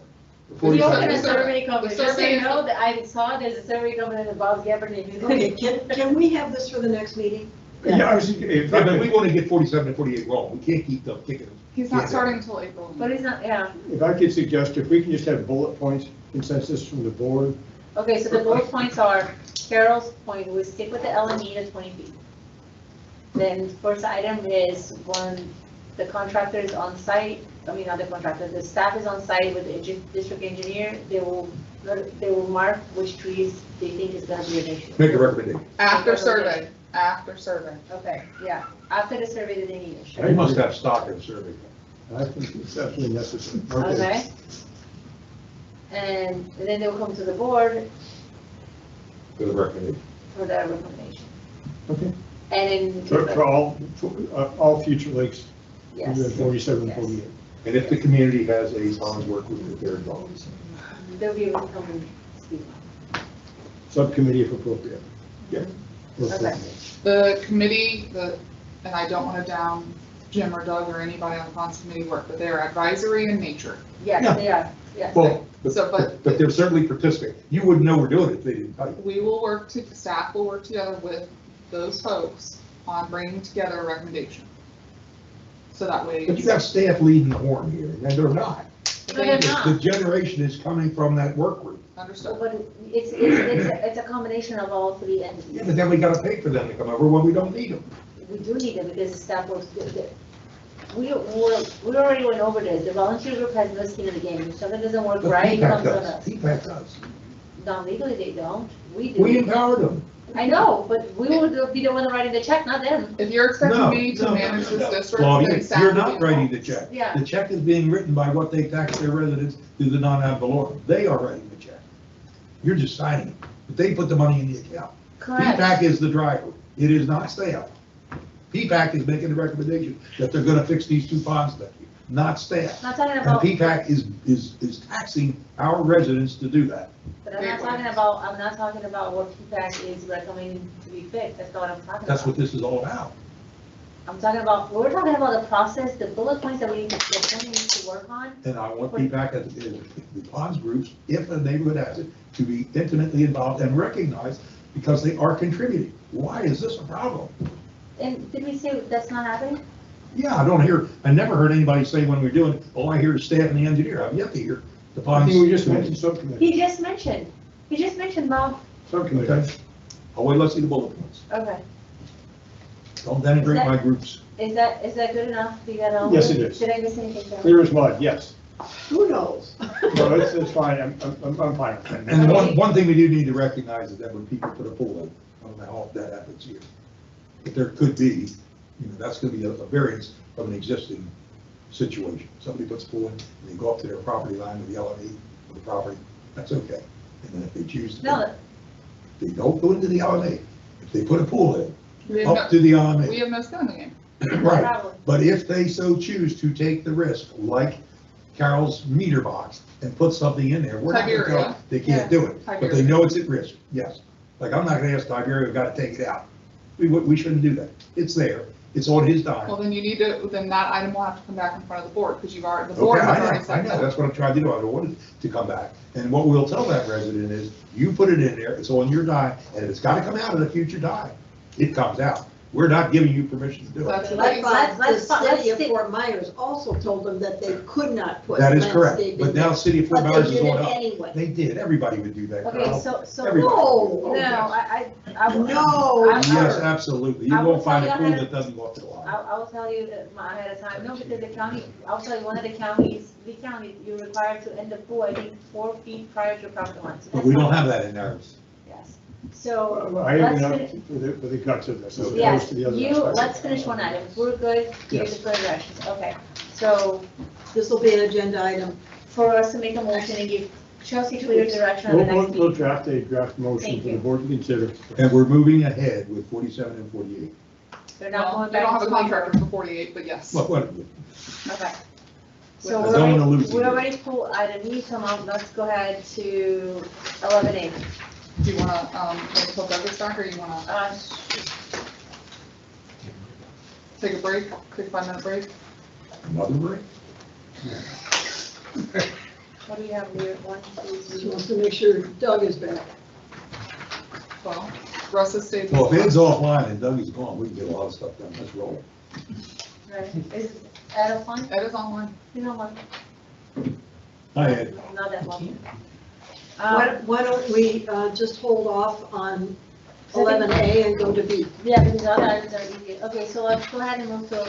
We 47 open a The survey company, just so survey you is- know, that I saw there's a survey company that Bob's Gephardt, and he's gonna Okay, get. can we have this for the next meeting? Yeah, I was, if Yeah, I but we could, want to get 47 and 48 wrong. We can't keep them kicking them. He's not starting until April. But he's not, yeah. if I could suggest, if we can just have bullet points consensus from the board. Okay, so the bullet points are, Carol's point, we stick with the LME to 20 feet. Then first item is when the contractor is on site, I mean, not the contractor, the staff is on site with the district engineer, they will mark which trees they think is gonna be an issue. Make a recommendation. After survey, after survey. Okay, yeah, after the survey, that they need issue. They must have stock in survey. I think it's absolutely necessary. Okay. And then they will come to the board For the recommendation. for their recommendation. Okay. And then. For all future lakes, Yes. 47, Yes. 48. And if the community has a ponds work group that they're involved in. They'll be able to come and speak. Subcommittee if appropriate. Yeah. Okay. The committee, and I don't want to down Jim or Doug or anybody on the ponds committee work, but they are advisory in nature. Yes, Yeah. they are, yes. Well, So, but they're certainly participating. You wouldn't know we're doing it if they didn't tell you. We will work staff will work together with those folks on bringing together a recommendation. So that way. But you got staff leading the horn here, and they're not. No, they're The not. generation is coming from that work group. Understood. But it's a combination of all 3 Yeah, entities. but then we gotta pay for them to come over when we don't need them. We do need them because the staff works, we already went over this. The volunteer group has no skin in the game. If something doesn't work But right, it PPAC comes on does. us. PPAC does. No, legally they don't. We do. We empower them. I know, but we will be the one writing the check, not them. If you're expecting No, me to no, manage no, this no. district, Well, then staff you're will be not writing involved. the check. Yeah. The check is being written by what they tax their residents through the non-ad valorem. They are writing the check. You're just signing it, but they put the money in the account. Correct. PPAC is the driver. It is not staff. PPAC is making the recommendation that they're gonna fix these 2 ponds next year, not staff. Not talking And about, PPAC is taxing our residents to do that. but I'm not talking about what PPAC is recommending to be fixed. That's not what I'm talking about. That's what this is all about. I'm talking about, we're talking about the process, the bullet points that we need to, that Tony needs to work on. And I want PPAC, as the ponds groups, if a neighborhood has it, to be intimately involved and recognized because they are contributing. Why is this a problem? And did we say that's not happening? Yeah, I never heard anybody say when we're doing, it, all I hear is staff and the engineer. I've yet to hear the I ponds. think we just mentioned subcommittee. He just mentioned, Bob. Subcommittee. Okay. Oh, wait, let's see the bullet points. Okay. Don't denigrate my groups. Is that good enough? You got all? Yes, it is. Did I miss anything? Joe? Clear as mud, yes. Who knows? No, it's fine, I'm fine. And one thing we do need to recognize is that when people put a pool in, I don't know how often that happens here, but there could be, that's gonna be a variance of an existing situation. Somebody puts a pool in, and they go up to their property line with the LME of the property, that's okay. And then if they choose to, No, they don't go into the LME. If they put a pool in, We have up to the We LME, have no skin in the game. right. problem. But if they so choose to take the risk, like Carol's meter box, and put something in there, we're not gonna tell them Tiberia. they can't do it. But they Tiberia. know it's at risk, yes. Like, I'm not gonna ask Tiberia, we've gotta take it out. We shouldn't do that. It's there, it's on his dime. Well, then you need to, then that item will have to come back in front of the board, because you've already, the board Okay, has I already know, said no. that's what I'm trying to do, I don't want it to come back. And what we'll tell that resident is, you put it in there, it's on your dime, and if it's gotta come out at a future time, it comes out. We're not giving you permission to do it. That's what But he the let's city of stick- Fort Myers also told them that they could not put That is correct, landscape but in now there, the city of Fort but Myers they is did on it up. anyway. They did, everybody would do that, Okay, Carol. so, Everybody. No. no, I will. No. Yes, absolutely. You I will won't find a tell you pool ahead that doesn't go up to the line. I will tell you that ahead of time, no, because the county, I'll tell you, one of the counties, the county, you're required to end the pool, I think, 4 feet prior to your property line. So But that's we don't not- have that in ours. Yes, so, I have let's enough finish, for the guts of this, as opposed yes, to the other. you, aspects. let's finish one item, if we're good, here's the further directions, okay. So, This will be an agenda item. for us to make a motion and give Chelsea, clear direction on the next We'll meeting. draft a draft motion Thank for the you. board to consider. And we're moving ahead with 47 and 48. They're not Well, going they back. don't have a to contractor for 48, but yes. What, Okay. So I we're don't wanna already, lose we you. already pulled item E, come on, let's go ahead to 11A. Do you wanna, maybe pull Douglas back, or you wanna take a break, quick 5-minute break? Another break? What do you have here? 1, 2, 3. She wants to make sure Doug is back. Well, Russ has stayed. Well, if Ed's offline and Doug is gone, we can get a lot of stuff done. Let's roll. Right. Is Ed online? Ed is online. He's online. Hi, Ed. Not that long. Why don't we just hold off on 11A and go to B? Yeah, because the other items are easy. Okay, so let's go ahead and move to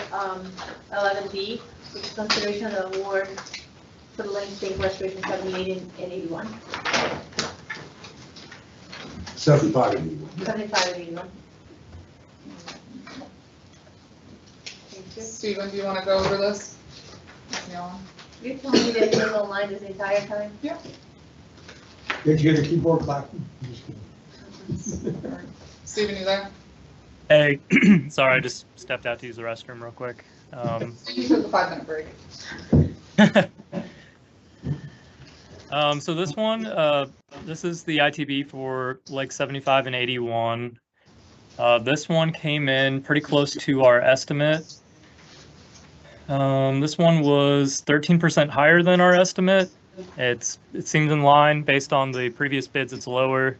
11B, which is consideration of the award for the Lane State Restoration 78 and 81. 75 and 81. 75 and 81. Thank you. Steven, do you wanna go over this? Yeah. You told me that he was online this entire time? Yeah. Did you hear the keyboard clapping? Steven, you there? Hey, sorry, I just stepped out to use the restroom real quick. You took a 5-minute break. So this one, this is the ITB for like 75 and 81. This one came in pretty close to our estimate. This one was 13% higher than our estimate. It seems in line based on the previous bids. It's lower.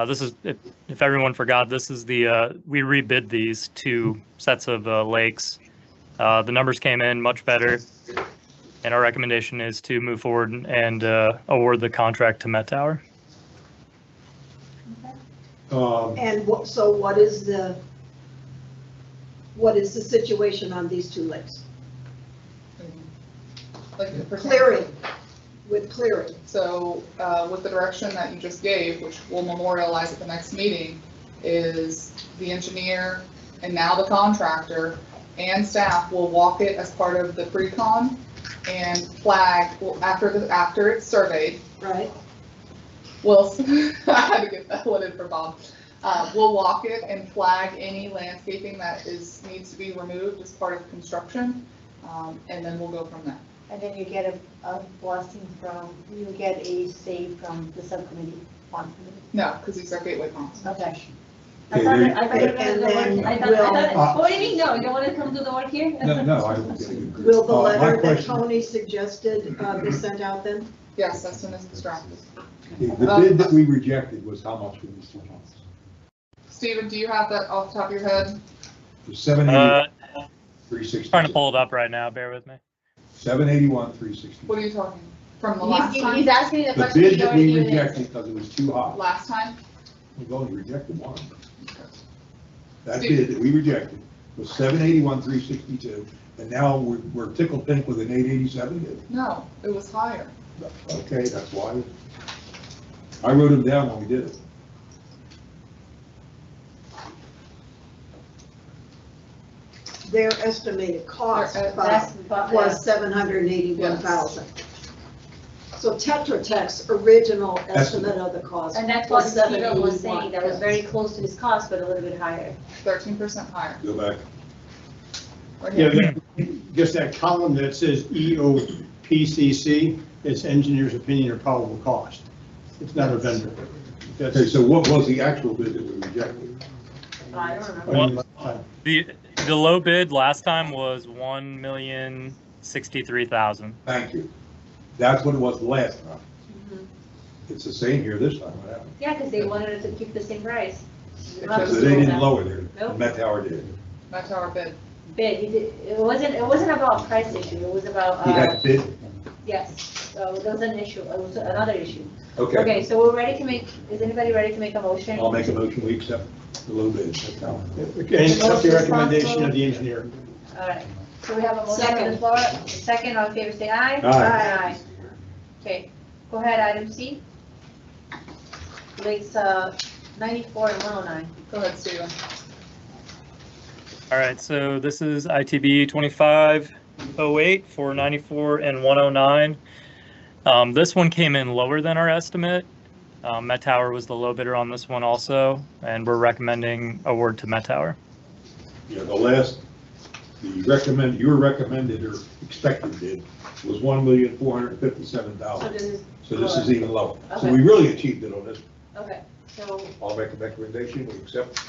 This is, if everyone forgot, this is the we rebid these 2 sets of lakes. The numbers came in much better, and our recommendation is to move forward and award the contract to Met Tower. And so what is the situation on these 2 lakes? Like the Clearing, with clearing. So with the direction that you just gave, which we'll memorialize at the next meeting, is the engineer and now the contractor and staff will walk it as part of the pre-con and flag, well, after it's surveyed. Right. We'll, I had to get that one in for Bob. We'll walk it and flag any landscaping that needs to be removed as part of construction, and then we'll go from there. And then you get a blessing from, you get a say from the subcommittee, pond committee. No, because these are gateway ponds. Okay. Okay, What do you mean, no, you don't want to come do the work here? No, I don't get it. Will the My letter that question- Tony suggested be sent out then? Yes, as soon as it's drafted. The bid that we rejected was how much for these 2 ponds? Steven, do you have that off the top of your head? 781, 360. Trying to pull it up right now. Bear with me. 781, 360. What are you talking? From the last time? He's asking the The question. bid you that already we given it. rejected because it was too high. Last time? We've only rejected one. That bid that we rejected was 781, 362, and now we're tickled pink with an 887 bid. No, it was higher. Okay, that's why. I wrote them down when we did it. Their estimated cost That's- was 781,000. So Tetra Tech's original estimate of the cost And that's what was Steven was 781. saying, that was very close to his cost, but a little bit higher. 13% higher. Go back. Right here. Yeah, just that column that says EOPCC, it's engineer's opinion or probable cost. It's not a vendor. Okay, so what was the actual bid that we rejected? I don't remember. The low bid last time was $1,063,000. Thank you. That's what it was last time. Mhm. It's the same here this time. What happened? Yeah, because they wanted it to keep the same price. Because they didn't lower their, Nope. Met Tower did. That's our bid. Bid, it wasn't about a price issue, it was about, He had bid? yes, so there was an issue, it was another issue. Okay, Okay, so we're ready to make, is anybody ready to make a motion? I'll make a motion, we accept the low bid. Met Tower. Okay, accept the recommendation of the engineer. All right, so we have a motion on the Second. floor, second, all in favor, say aye. Aye. Okay, go ahead, item C. Lakes, 94 and 109. Go ahead, Steven. All right, so this is ITB 2508 for 94 and 109. This one came in lower than our estimate. Met Tower was the low bidder on this one also, and we're recommending award to Met Tower. Yeah, your recommended or expected bid was $1,457,000. So this is even lower. So Okay. we really achieved it on this. Okay, so I'll make a recommendation, we accept.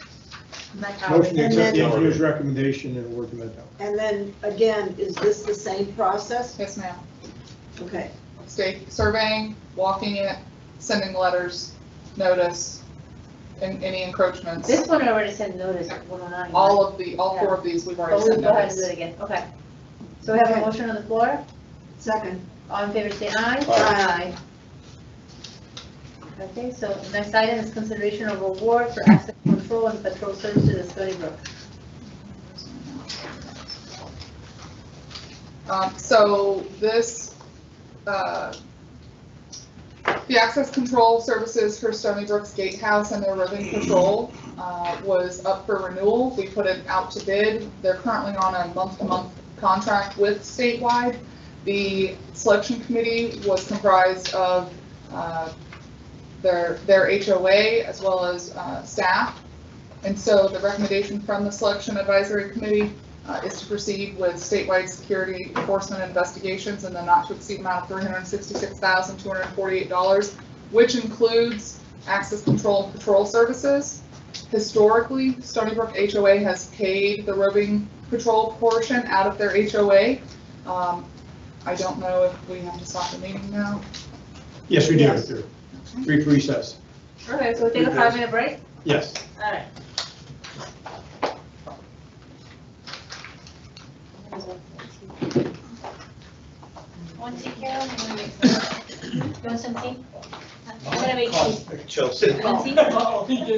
Met Tower. Motion to accept the then- engineer's recommendation and award to Met Tower. And then, again, is this the same process? Yes, ma'am. Okay. State surveying, walking it, sending letters, notice, and any encroachments. This one I already sent notice at 109. All four of these, we've already Oh, we'll sent go ahead and do notice. it again, okay. So we have a Okay. motion on the floor, Second. all in favor say aye. Aye. Okay, so next item is consideration of award for asset control and patrol services at Stony Brook. So this, the access control services for Stony Brook's Gatehouse and their roving patrol was up for renewal. We put it out to bid. They're currently on a month-to-month contract with Statewide. The selection committee was comprised of their HOA as well as staff. And so the recommendation from the selection advisory committee is to proceed with statewide security enforcement investigations in the not to exceed amount of $366,248, which includes access control and patrol services. Historically, Stony Brook HOA has paid the roving patrol portion out of their HOA. I don't know if we have to stop the meeting now. Yes, we do. Yes. Brief recess. Okay, so we'll take a 5-minute break? Yes. All right. Want tea, Carol? You want some tea? I'm gonna make tea. Chelsea, Want tea?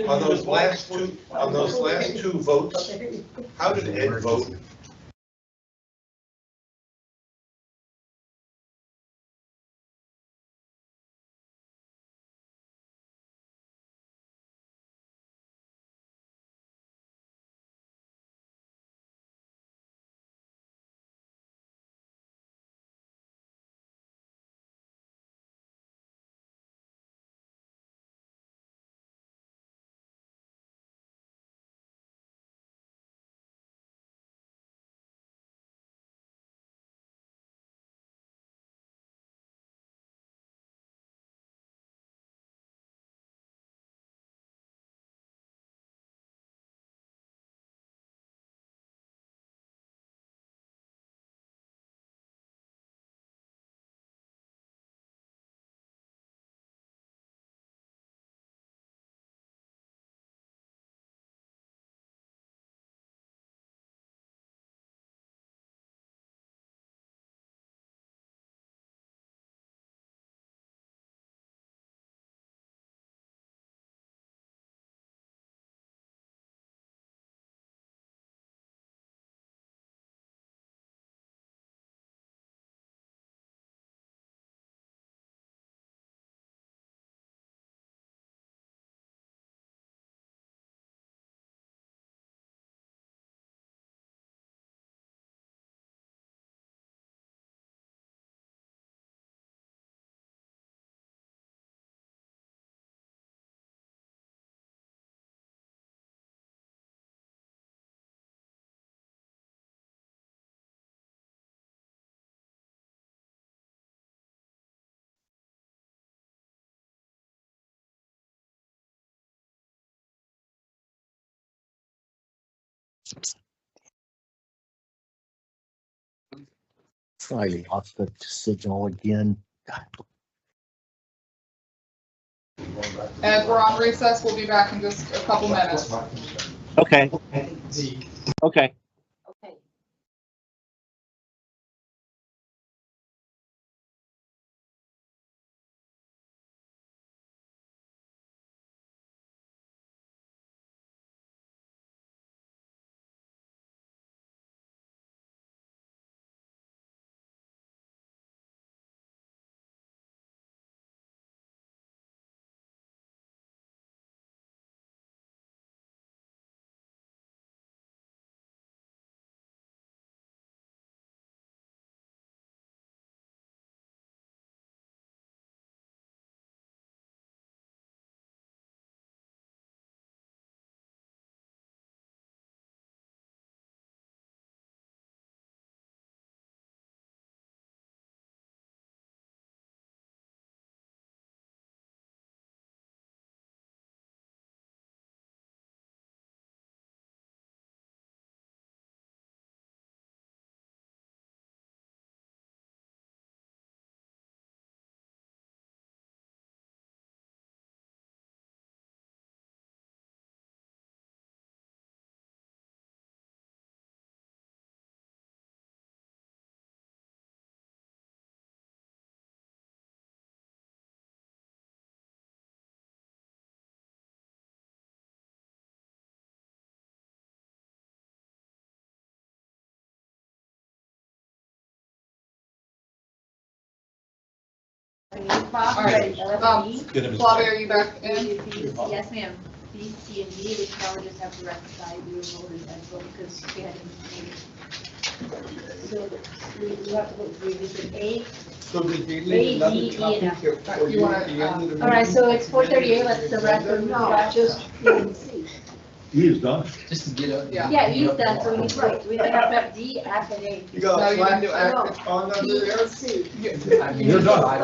on those last two votes, how did Ed vote? I lost the signal again. And we're on recess. We'll be back in just a couple minutes. Okay. Okay. All right, Flavia, are you back in? Yes, ma'am. B, C, and D, we can probably just have to reconcile your voters as well, because we had so we have to revisit A. So did they A, leave another D, E, copy and F. here for You you wanna, at the end of the meeting? All right, so it's 4:38, let's the rest of the. No, just B and C. He is done. Just to get up. Yeah. Yeah, use that, so we need to, we have D, F, and A. You got No, a you didn't do flag F. on under B there? and C. You're done. I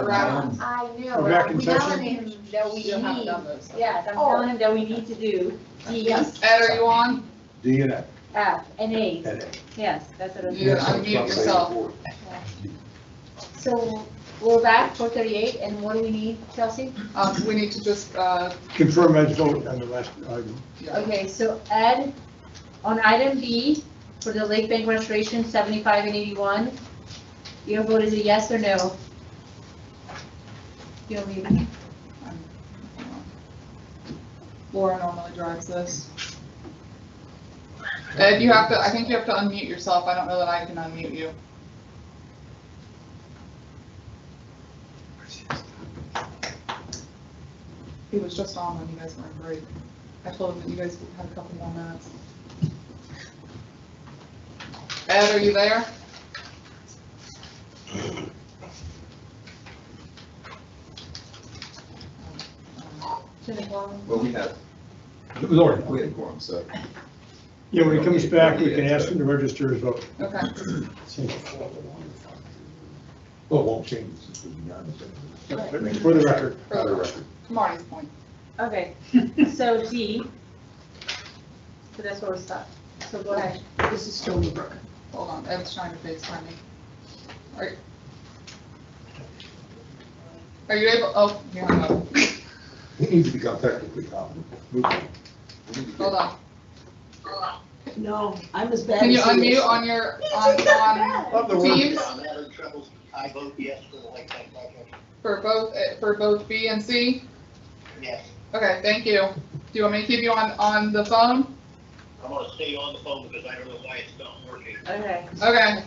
know, We're back I'm in session? telling him that we You haven't need, done those. yes, I'm Oh. telling him that we need to do D, Yes. Ed, are you on? D and F. F, and A. And A. Yes, that's what I'm You doing. unmute yourself. So we're back, 4:38, and what do we need, Chelsea? We need to just, Confirm Ed's vote on the last item. Okay, so Ed, on item B, for the Lake Bank restoration, 75 and 81, your vote is a yes or no? You don't need me? Laura normally drives this. Ed, you have to, I think you have to unmute yourself. I don't know that I can unmute you. He was just on when you guys were in break. I told him that you guys had a couple more minutes. Ed, are you there? Well, we have, It was already. we had a quorum, so. Yeah, when he comes back, we can ask him to register his vote. Okay. Well, it won't change since we're unanimous. For the record. For the record. Marty's point. Okay, so D. So that's where we're stuck. So go ahead. This is Stony Brook. Hold on, Ed's trying to FaceTime me. Are you able, oh, you hung up. He needs to become technically competent. Move on. Hold on. No, I'm as bad Can you as he unmute is. on your, on Teams? I vote yes for the Lake Bank project. For both B and C? Yes. Okay, thank you. Do you want me to keep you on the phone? I'm gonna stay on the phone because I don't know why it's not working. Okay. Okay.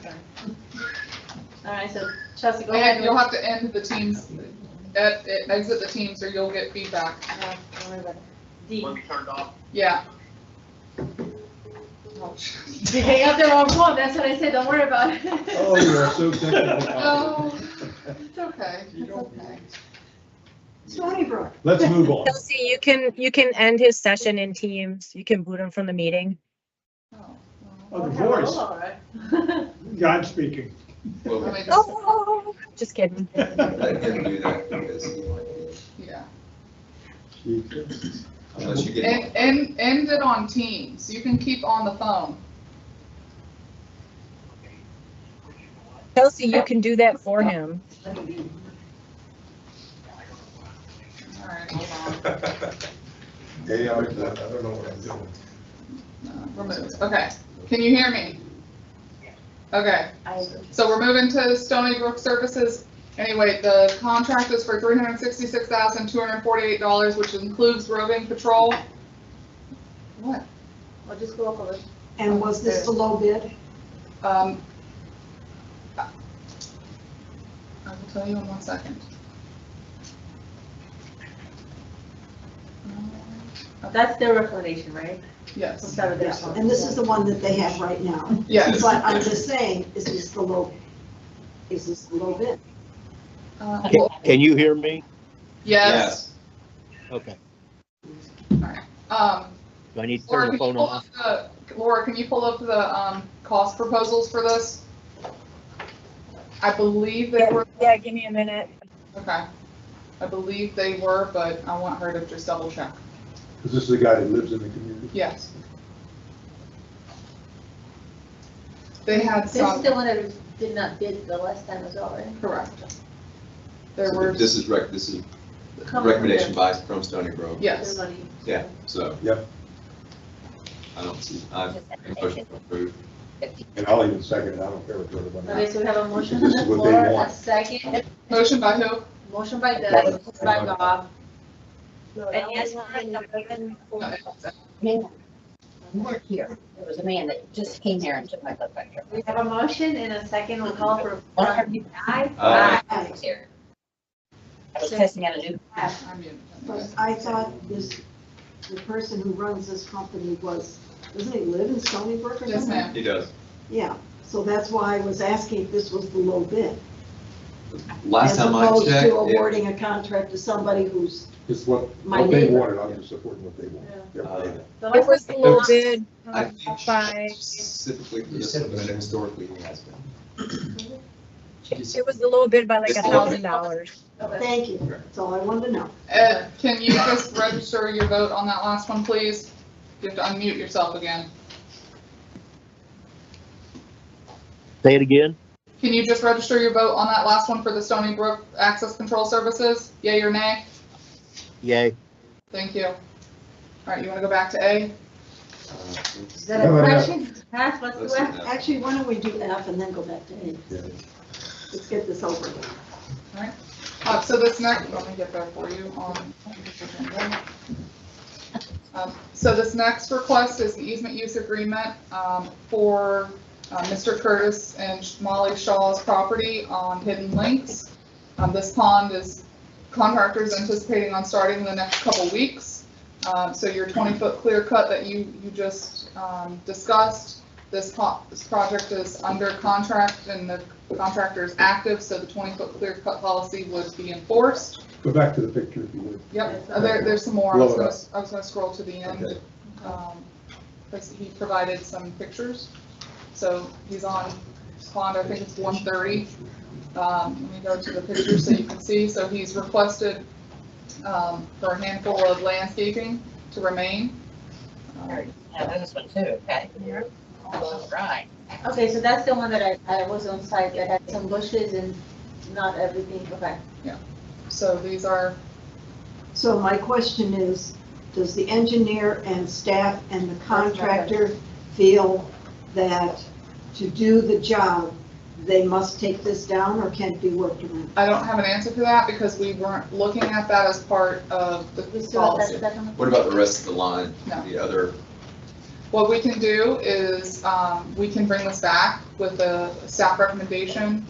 All right, so Chelsea, go ahead. And you'll have to end the Teams, exit the Teams or you'll get feedback. Don't worry about it. D. Let me turn it off. Yeah. You hang up the wrong phone, that's what I said, don't worry about it. Oh, you are so technically Oh, competent. it's okay, it's okay. Stony Brook. Let's move on. Chelsea, you can end his session in Teams. You can boot him from the meeting. Oh, the voice. God speaking. Well, Let me just- Oh, just kidding. let him do that because he might be, Yeah. unless you get. End it on Teams. You can keep on the phone. Chelsea, you can do that for him. All right, hold on. Yeah, I don't know what I'm doing. Remove. Okay. Can you hear me? Okay. So we're moving to Stony Brook Services. Anyway, the contract is for $366,248, which includes roving patrol. What? I'll just go over it. And was this the low bid? I will tell you in 1 second. That's their recommendation, right? Yes. Instead of their Yes, and this is the one that they have right now. Yes. But I'm just saying, is this the low bid? Can you hear me? Yes. Okay. Do I need to Laura, turn the phone off? Laura, can you pull up the cost proposals for this? I believe they were. Yeah, give me a minute. Okay. I believe they were, but I want her to just double check. Because this is the guy that lives in the community. Yes. They had This is some, the one that did not bid the last time as well, right? correct. There So were, This is recommendation by from Stony Brook. yes. Their money. Yeah, so. Yep. I don't see, I motion to approve. And I'll even second it. I don't care what the other one Okay, is. so we have a motion on This the is what they floor, a want. second, Motion by who? motion by Doug, second by Bob. And yes, Work here. There was a man that just came here and took my blood pressure. We have a motion and a second, we'll call for. Aye. Aye. Here. I was testing out a new. But I thought the person who runs this company doesn't he live in Stony Brook or something? Yes, ma'am. He does. Yeah, so that's why I was asking if this was the low bid. Last time I As opposed checked, to awarding a contract to somebody who's It's what my they neighbor. wanted, I'm just supporting what they want. Yep. It was a little bit I think by, specifically for this one, and historically he has been. it was a little bit by like $1,000. Thank you, that's all I wanted to know. Ed, can you just register your vote on that last one, please? You have to unmute yourself again. Say it again. Can you just register your vote on that last one for the Stony Brook Access Control Services? Yay or nay? Yay. Thank you. All right, you want to go back to A? Is that a question? Huh? What's the Let's do way? that. Actually, why don't we do F and then go back to A? Let's get this over with. All right. So this next, let me get that for you on. So this next request is the easement use agreement for Mr. Curtis and Molly Shaw's property on Hidden Links. This pond is contractors anticipating on starting in the next couple weeks. So your 20-foot clear cut that you just discussed, this project is under contract and the contractor is active, so the 20-foot clear cut policy would be enforced. Go back to the picture if you would. Yep, there's some more. I was gonna scroll to the end. Okay. Because he provided some pictures. So he's on pond, I think it's 130. Let me go to the picture so you can see. So he's requested for a handful of landscaping to remain. Yeah, this one too, okay? All right. Okay, so that's the one that I was on site that had some bushes and not everything, okay. So these are, So my question is, does the engineer and staff and the contractor feel that to do the job, they must take this down or can it be worked around? I don't have an answer for that because we weren't looking at that as part of the We still have policy. that second one? What about the rest of the line, No. the other? What we can do is, we can bring this back with a staff recommendation.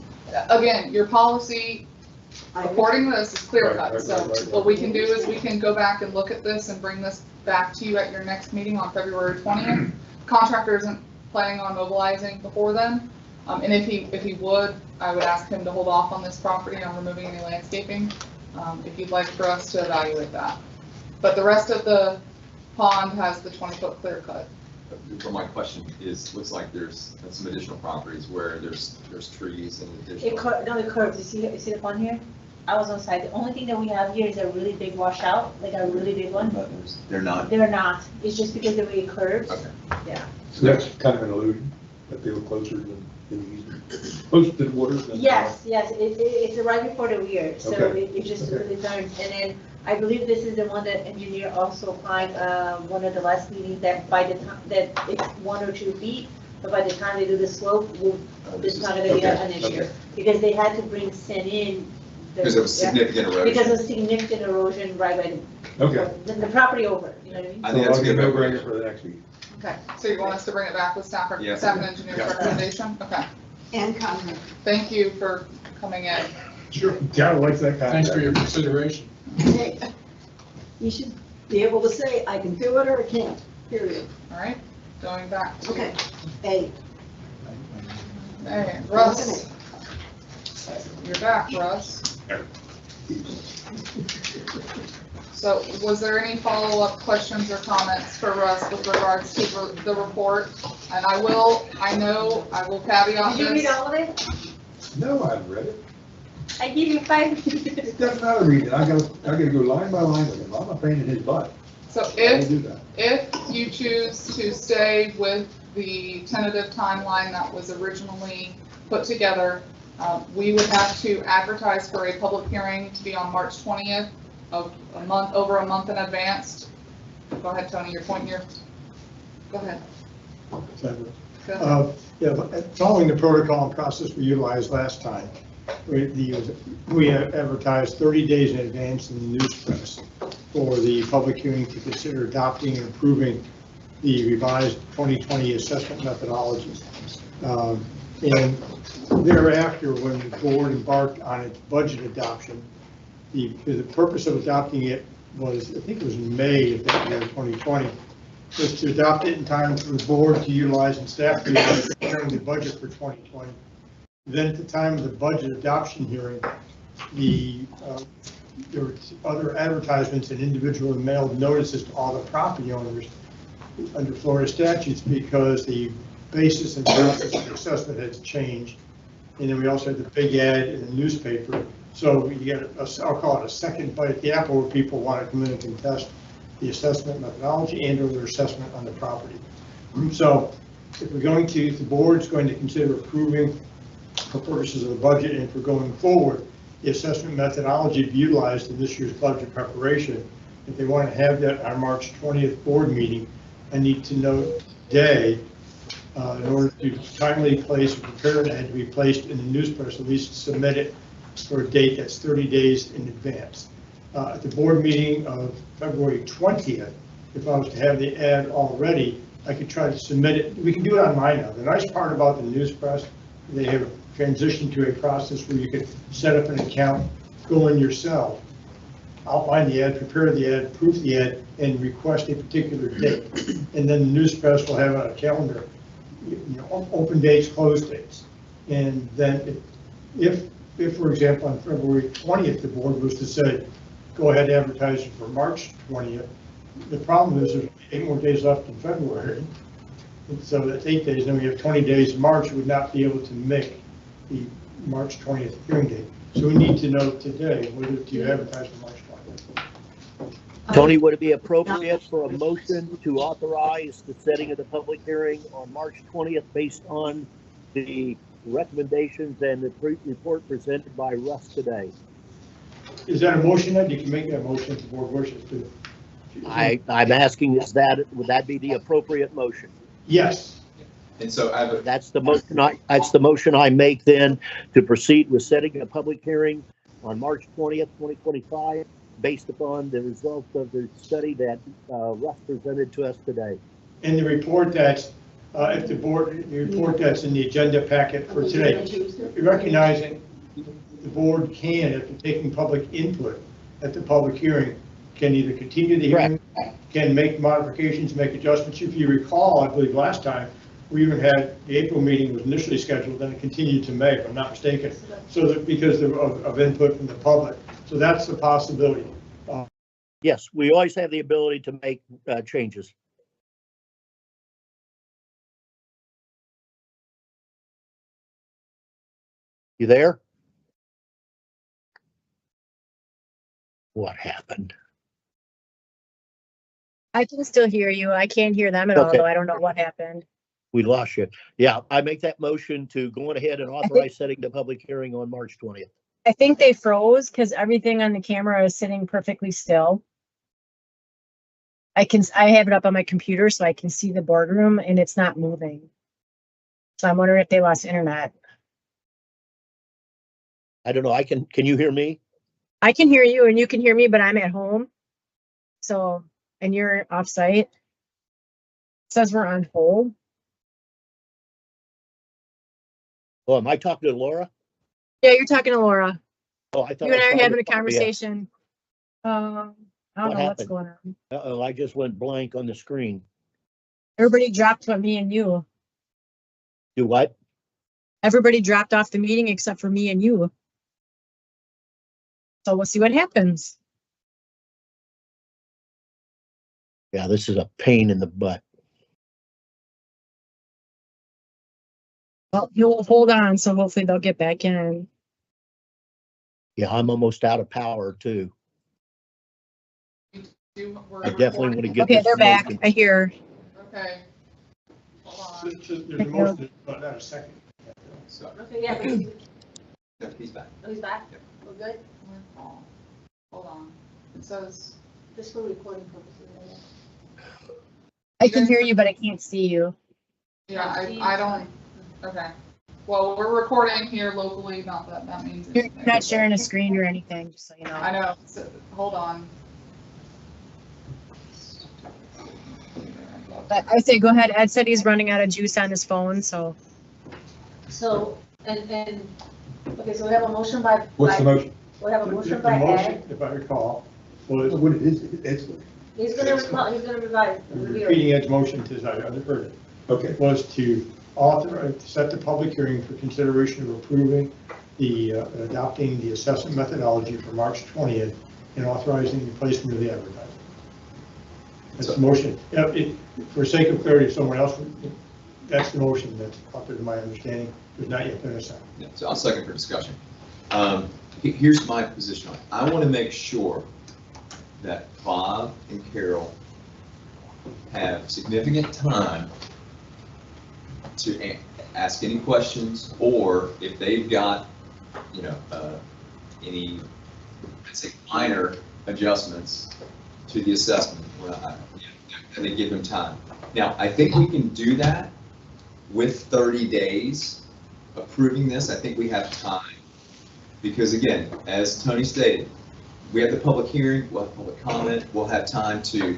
Again, your policy, according to this, is clear cut. So what we can do is we can go back and look at this and bring this back to you at your next meeting on February 20th. Contractor isn't planning on mobilizing before then. And if he would, I would ask him to hold off on this property on removing any landscaping, if you'd like for us to evaluate that. But the rest of the pond has the 20-foot clear cut. For my question is, looks like there's some additional properties where there's trees and It additional. curves, you see the pond here? I was on site, the only thing that we have here is a really big washout, like a really big one. But they're not. They're not, it's just because the way it curves. Okay. Yeah. So that's kind of an illusion, that they were closer than the easement, closer to the water than. Yes, it's right before the weir, so Okay. it just Okay. really turns. And then I believe this is the one that engineer also applied, one of the last meetings, that by the time, that it's 1 or 2 feet, but by the time they do the slope, it's not gonna be an issue. Okay. Because they had to bring sand in. Because of significant erosion. Because of significant erosion right by Okay. the property over, you know what I mean? I think that's a good no recommendation. brainer for the next meeting. Okay, so you want us to bring it back with staff Yeah. and engineer's Yeah. recommendation? Okay, And contractor. thank you for coming in. Sure. Gotta like that kind of. Thanks for your consideration. Hey, you should be able to say, I can do it or I can't, period. All right, going back to. Okay, A. Hey, Russ. You're back, Russ. So was there any follow-up questions or comments for Russ with regards to the report? And I will caveat Did you read this. all of it? No, I haven't read it. I give you 5. It doesn't matter reading, I gotta go line by line with him, I'm not pain in his butt. So I'll do that. if you choose to stay with the tentative timeline that was originally put together, we would have to advertise for a public hearing to be on March 20th of over a month in advance. Go ahead, Tony, your point here. Go ahead. Go ahead. Yeah, following the protocol and process we utilized last time, we advertised 30 days in advance in the news press for the public hearing to consider adopting and approving the revised 2020 assessment methodology. And thereafter, when the board embarked on its budget adoption, the purpose of adopting it was, I think it was in May of that year, 2020, was to adopt it in time for the board to utilize and staff to utilize preparing the budget for 2020. Then at the time of the budget adoption hearing, there were other advertisements and individually mailed notices to all the property owners under Florida statutes because the basis and process of assessment has changed. And then we also had the big ad in the newspaper. So you get, I'll call it a second bite at the apple where people want to come in and contest the assessment methodology and or their assessment on the property. So if we're going to, the board's going to consider approving for purposes of the budget and for going forward, the assessment methodology be utilized in this year's budget preparation. If they want to have that on our March 20th board meeting, I need to know today in order to timely place or prepare it and to be placed in the news press, at least submit it for a date that's 30 days in advance. At the board meeting of February 20th, if I was to have the ad already, I could try to submit it. We can do it online now. The nice part about the news press, they have transitioned to a process where you can set up an account, go in yourself, outline the ad, prepare the ad, proof the ad, and request a particular date. And then the news press will have on a calendar, open dates, close dates. And then if for example, on February 20th, the board was to say, go ahead and advertise it for March 20th, the problem is there's 8 more days left in February. And so that's 8 days, then we have 20 days in March, we would not be able to make the March 20th hearing date. So we need to know today whether to advertise for March 20th. Tony, would it be appropriate for a motion to authorize the setting of the public hearing on March 20th based on the recommendations and the report presented by Russ today? Is that a motion that you can make that motion if the board wishes to? I'm asking, would that be the appropriate motion? Yes. And so I have That's the motion I make then to proceed with setting a public hearing on March 20th, 2025, based upon the results of the study that Russ presented to us today. And the report that's the report that's in the agenda packet for today, recognizing the board can, after taking public input at the public hearing, can either continue the hearing, can make modifications, make adjustments. If you recall, I believe last time, we even had, the April meeting was initially scheduled, then it continued to May, if I'm not mistaken, so that because of input from the public. So that's the possibility. Yes, we always have the ability to make changes. You there? What happened? I can still hear you. I can't hear them at all, Okay. though. I don't know what happened. We lost you. Yeah, I make that motion to go on ahead and authorize setting the public hearing on March 20th. I think they froze because everything on the camera is sitting perfectly still. I have it up on my computer so I can see the boardroom and it's not moving. So I'm wondering if they lost internet. I don't know. Can you hear me? I can hear you and you can hear me, but I'm at home. So, and you're off site. It says we're on hold. Oh, am I talking to Laura? Yeah, you're talking to Laura. Oh, I thought You and I are was having a talking to- conversation. I don't know what's going on. Uh-oh, I just went blank on the screen. Everybody dropped but me and you. Do what? Everybody dropped off the meeting except for me and you. So we'll see what happens. Yeah, this is a pain in the butt. Well, you'll hold on, so hopefully they'll get back in. Yeah, I'm almost out of power too. I definitely want to get Okay, this they're back. motion. I hear. Okay. There's a motion, but not a second. Okay, yeah, but he's back. oh, he's back? We're good? Hold on. It says. Just for recording purposes. I can hear you, but I can't see you. Yeah, I don't, okay. Well, we're recording here locally, not that that means You're anything. not sharing a screen or anything, just so you know. I know, so, hold on. But I say go ahead. Ed said he's running out of juice on his phone, so. So, okay, so we have a motion by. What's the motion? We have a The motion by motion, Ed. if I recall, was, what it is, it's, He's gonna revise. repeating Ed's motion as I underheard it. Okay, was to authorize, set the public hearing for consideration of approving the, adopting the assessment methodology for March 20th and authorizing the placement of the advertising. That's the motion. For sake of clarity, if someone else, that's the motion that's up to my understanding. There's not yet been a second. Yeah, so I'll second for discussion. Here's my position on it. I want to make sure that Bob and Carol have significant time to ask any questions, or if they've got, you know, any, let's say, minor adjustments to the assessment, and they give them time. Now, I think we can do that with 30 days approving this. I think we have time, because again, as Tony stated, we have the public hearing, we'll have public comment, we'll have time to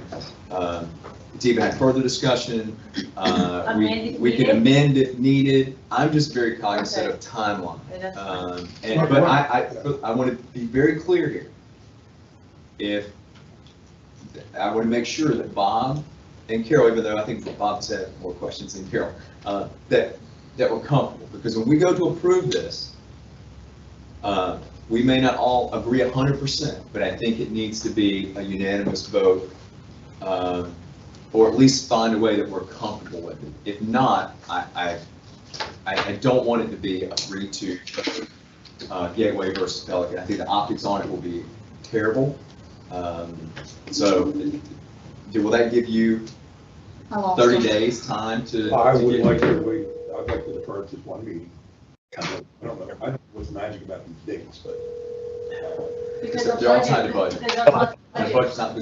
even have further discussion. We can amend if needed. I'm just very cognizant of timeline. But I want to be very clear here. If I want to make sure that Bob and Carol, even though I think Bob's had more questions than Carol, that we're comfortable, because when we go to approve this, we may not all agree 100%, but I think it needs to be a unanimous vote, or at least find a way that we're comfortable with it. If not, I don't want it to be a 3-2 Gateway versus Pelican. I think the optics on it will be terrible. So, will that give you 30 days time to? I would like to wait. I'd like to defer to just one meeting. I don't know what's magic about these dates, but. Because They're all tied to budget.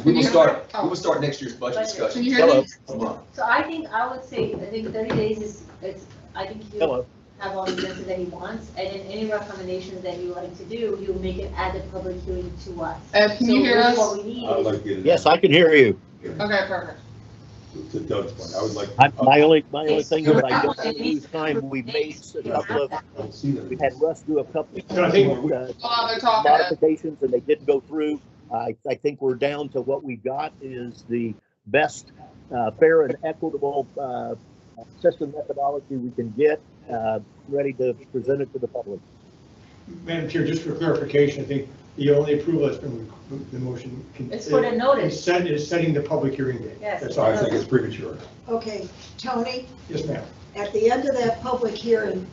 We will start next year's budget discussion. Hello. So I would say, 30 days is, I think you have all the answers that he wants, and then any recommendations that you like to do, you make it at the public hearing to us. Can you hear us? What we need I would like is. to get it. Yes, I can hear you. Okay, perfect. To Doug's point, I would like. My only thing is I don't want to lose time. We made a couple of, we had Russ do a couple of modifications and they didn't go through. I think we're down to what we've got is the best, fair and equitable system methodology we can get, ready to present it to the public. Madam Chair, just for clarification, I think the only approval that's been the motion. It's for the notice. Is setting the public hearing date. Yes. That's all. I think it's premature. Okay, Tony, Yes, ma'am. at the end of that public hearing,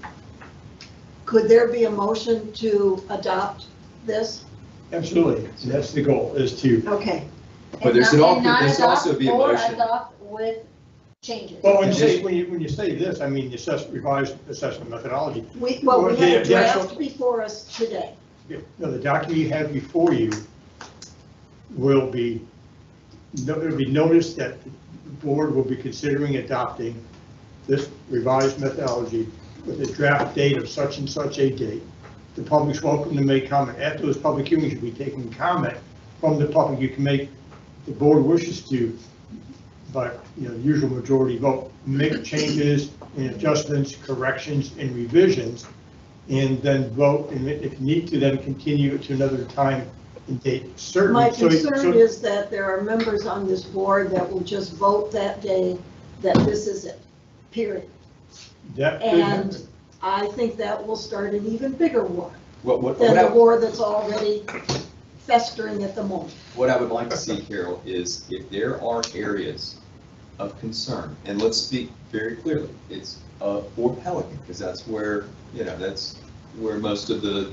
could there be a motion to adopt this? Absolutely. And that's the goal, is to. Okay. But there should also be a motion. Adopt with changes. Well, when you say this, I mean the revised assessment methodology. We have a draft before us today. No, the document you have before you will be, it'll be noticed that the board will be considering adopting this revised methodology with a draft date of such and such a date. The public's welcome to make comment. After those public hearings, you'll be taking comment from the public. You can make, the board wishes to, but usual majority vote, make changes and adjustments, corrections, and revisions, and then vote, and if you need to, then continue it to another time and date certain. My concern is that there are members on this board that will just vote that day that this is it, period. And I think that will start an even bigger war than the war that's already festering at the moment. What I would like to see, Carol, is if there are areas of concern, and let's speak very clearly, it's for Pelican, because that's where, that's where most of the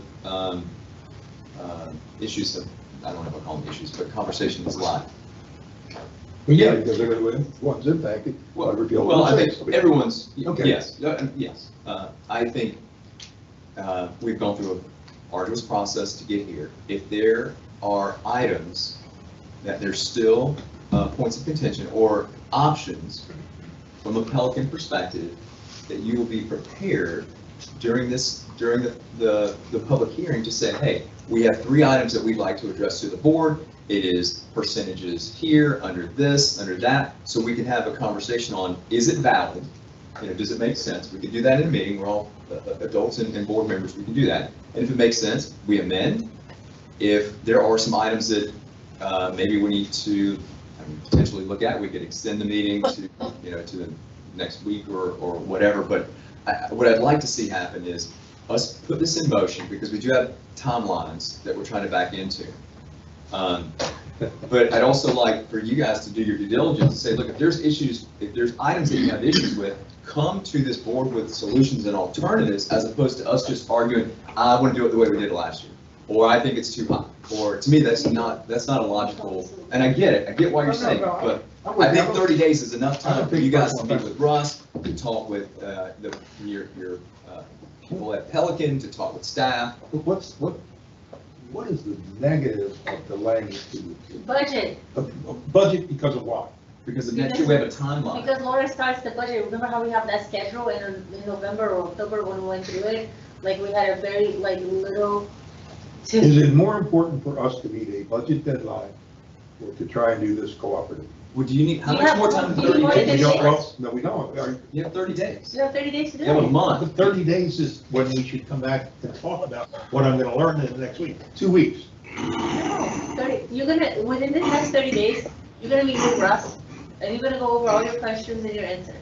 issues of, I don't know if I call them issues, but conversations lie. Well, yeah, because everyone's impacted. Well, I think everyone's, okay. Yes. I think we've gone through an arduous process to get here. If there are items that there's still points of contention or options from a Pelican perspective, that you will be prepared during the public hearing to say, hey, we have 3 items that we'd like to address to the board. It is percentages here, under this, under that, so we can have a conversation on, is it valid? Does it make sense? We can do that in a meeting. We're all adults and board members. We can do that. And if it makes sense, we amend. if there are some items that maybe we need to potentially look at, we could extend the meeting to, to the next week or whatever. But what I'd like to see happen is us put this in motion, because we do have timelines that we're trying to back into. But I'd also like for you guys to do your due diligence and say, look, if there's issues, if there's items that you have issues with, come to this board with solutions and alternatives, as opposed to us just arguing, I want to do it the way we did last year, or I think it's too high, or to me, that's not a logical, and I get it, I get why you're saying it, but I think 30 days is enough time for you guys to meet with Russ, to talk with your people at Pelican, to talk with staff. What is the negative of delaying it to? Budget. Budget because of what? Because of next year we have a timeline. Because Laura starts the budget. Remember how we have that schedule in November or October when we went through it? Like we had a very little. Is it more important for us to meet a budget deadline or to try and do this cooperative? Would you need, how much more time than 30 days? No, we don't. You have 30 days. You have 30 days to do it. You have a month. 30 days is when we should come back and talk about what I'm gonna learn in the next week, 2 weeks. No, 30, within the next 30 days, you're gonna meet with Russ, and you're gonna go over all your questions and your answers.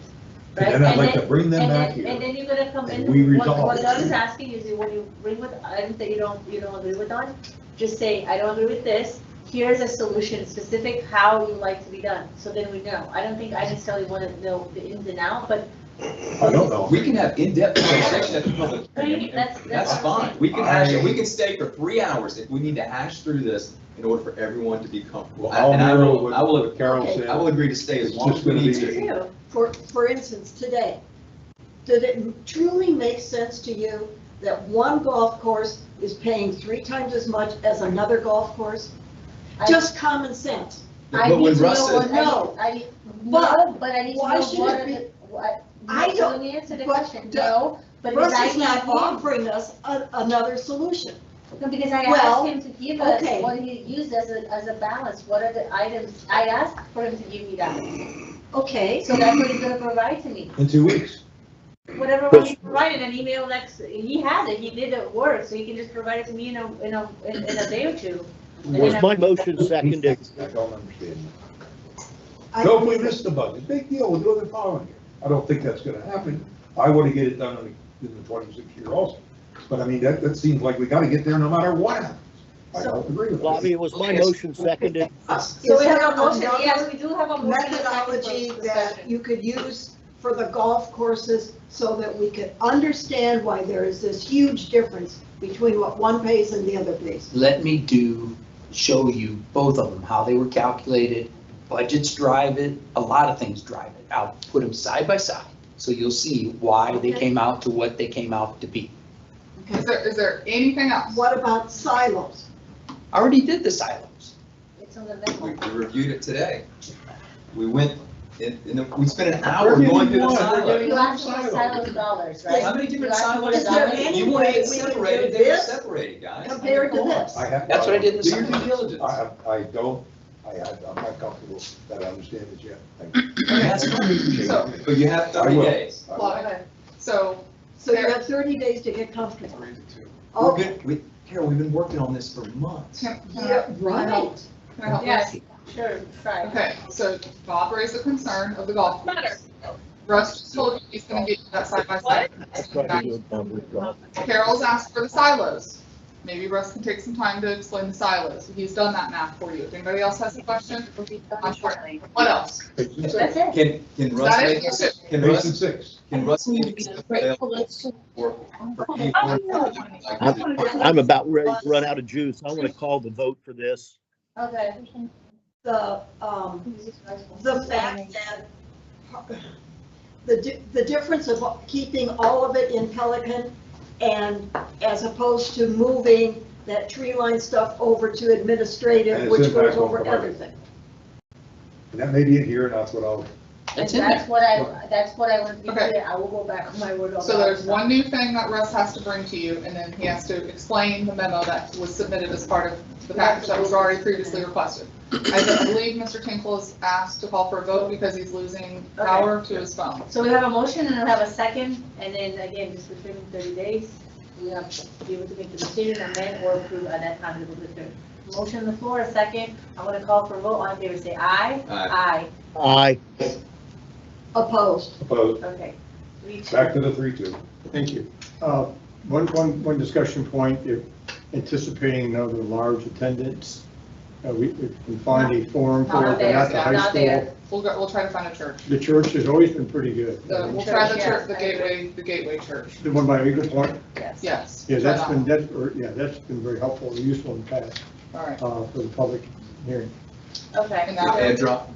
Right? And then I'd like to bring them back here. And then you're gonna come in, we resolve what it. Doug is asking is when you bring with items that you don't agree with on, just say, I don't agree with this, here's a solution specific how you like to be done, so then we know. I don't think I necessarily want to know the ins and outs, but I don't know. We can have in-depth conversation at the public hearing. That's fine. We can stay for 3 hours if we need to hash through this in order for everyone to be comfortable. Well, And I will said. I will agree to stay as long as we need to. For instance, today, did it truly make sense to you that one golf course is paying 3 times as much as another golf course? Just common sense. I But need when to Russ know said- No. I need to why know should what it are be- the, what. I no, don't- Let me answer the but question. No, but Russ because is not I offering us another solution. No, because I Well, asked him to give us okay. what he used as a balance. What are the items? I asked for him to give me that. Okay. So that's what he's gonna provide to me. In 2 weeks. Whatever one he provided, an email next, he has it, he did the work, so he can just provide it to me in a day or two. And Was then my motion seconded? I don't understand. So if we miss the budget, big deal, we'll do it the following year. I don't think that's gonna happen. I want to get it done in the 26th year also. But I mean, that seems like we gotta get there no matter what happens. I don't agree with Well, I that. mean, was my motion seconded? So we have a motion, yes, we do have a motion. Methodology that you could use for the golf courses so that we could understand why there is this huge difference between what one pays and the other pays. Let me show you both of them, how they were calculated. Budgets drive it, a lot of things drive it. I'll put them side by side, so you'll see why they came out to what they came out to be. Is there anything else? What about silos? I already did the silos. It's on the memo. We reviewed it today. We went, we spent an hour going through the silo. You asked for silos dollars, right? How many different You asked for silos? Is there dollars. any You wanted way it we can separated, do they were this separated, guys. compared to this? That's what I did in the Do your summer. due diligence. I'm not comfortable that I understand it yet. Thank you. That's fine. So, but you have 30 days. I will. Okay. So, So you have 30 days to get comfortable. We're Okay. good. Carol, we've been working on this for months. can Yeah, right. I help? Yes, sure, try. Okay, so Bob raised the concern of the golf course. Russ just told you he's gonna get you that side by side. Carol's asked for the silos. Maybe Russ can take some time to explain the silos. He's done that math for you. If anybody else has a question? What else? That's it. Can Russ That make is this, it. can Basin Russ, 6. can Russ make this available for any board? I'm about ready to run out of juice. I want to call the vote for this. Okay. The fact that the difference of keeping all of it in Pelican and as opposed to moving that tree line stuff over to And administrative, its which impact goes on over commercial. everything. And that may be in here, and that's what I'll, That's in there. That's what I want to be Okay. clear. I will go back on my word. So there's one new thing that Russ has to bring to you, and then he has to explain the memo that was submitted as part of the package that was already previously requested. I believe Mr. Tinkle is asked to call for a vote because he's losing power to his phone. So we have a motion and we have a second, and then again, just within 30 days. we have to be able to make the decision, amend or approve at that time of the public hearing. Motion on the floor, a second. I'm going to call for a vote. All in favor, say aye. Aye. Aye. Opposed. Opposed. Okay. 3-2. Back to the 3-2. Thank you. One discussion point, if anticipating another large attendance, we can find a forum for Not it, but not the there, high not there. school. We'll try to find a church. The church has always been pretty good. We'll try the church, the gateway church. The one by Eagle Point? Yes. Yeah, try that's that been, that's been very helpful and useful in the past, one. All right. for the public hearing. Okay. And Did now- Ed drop?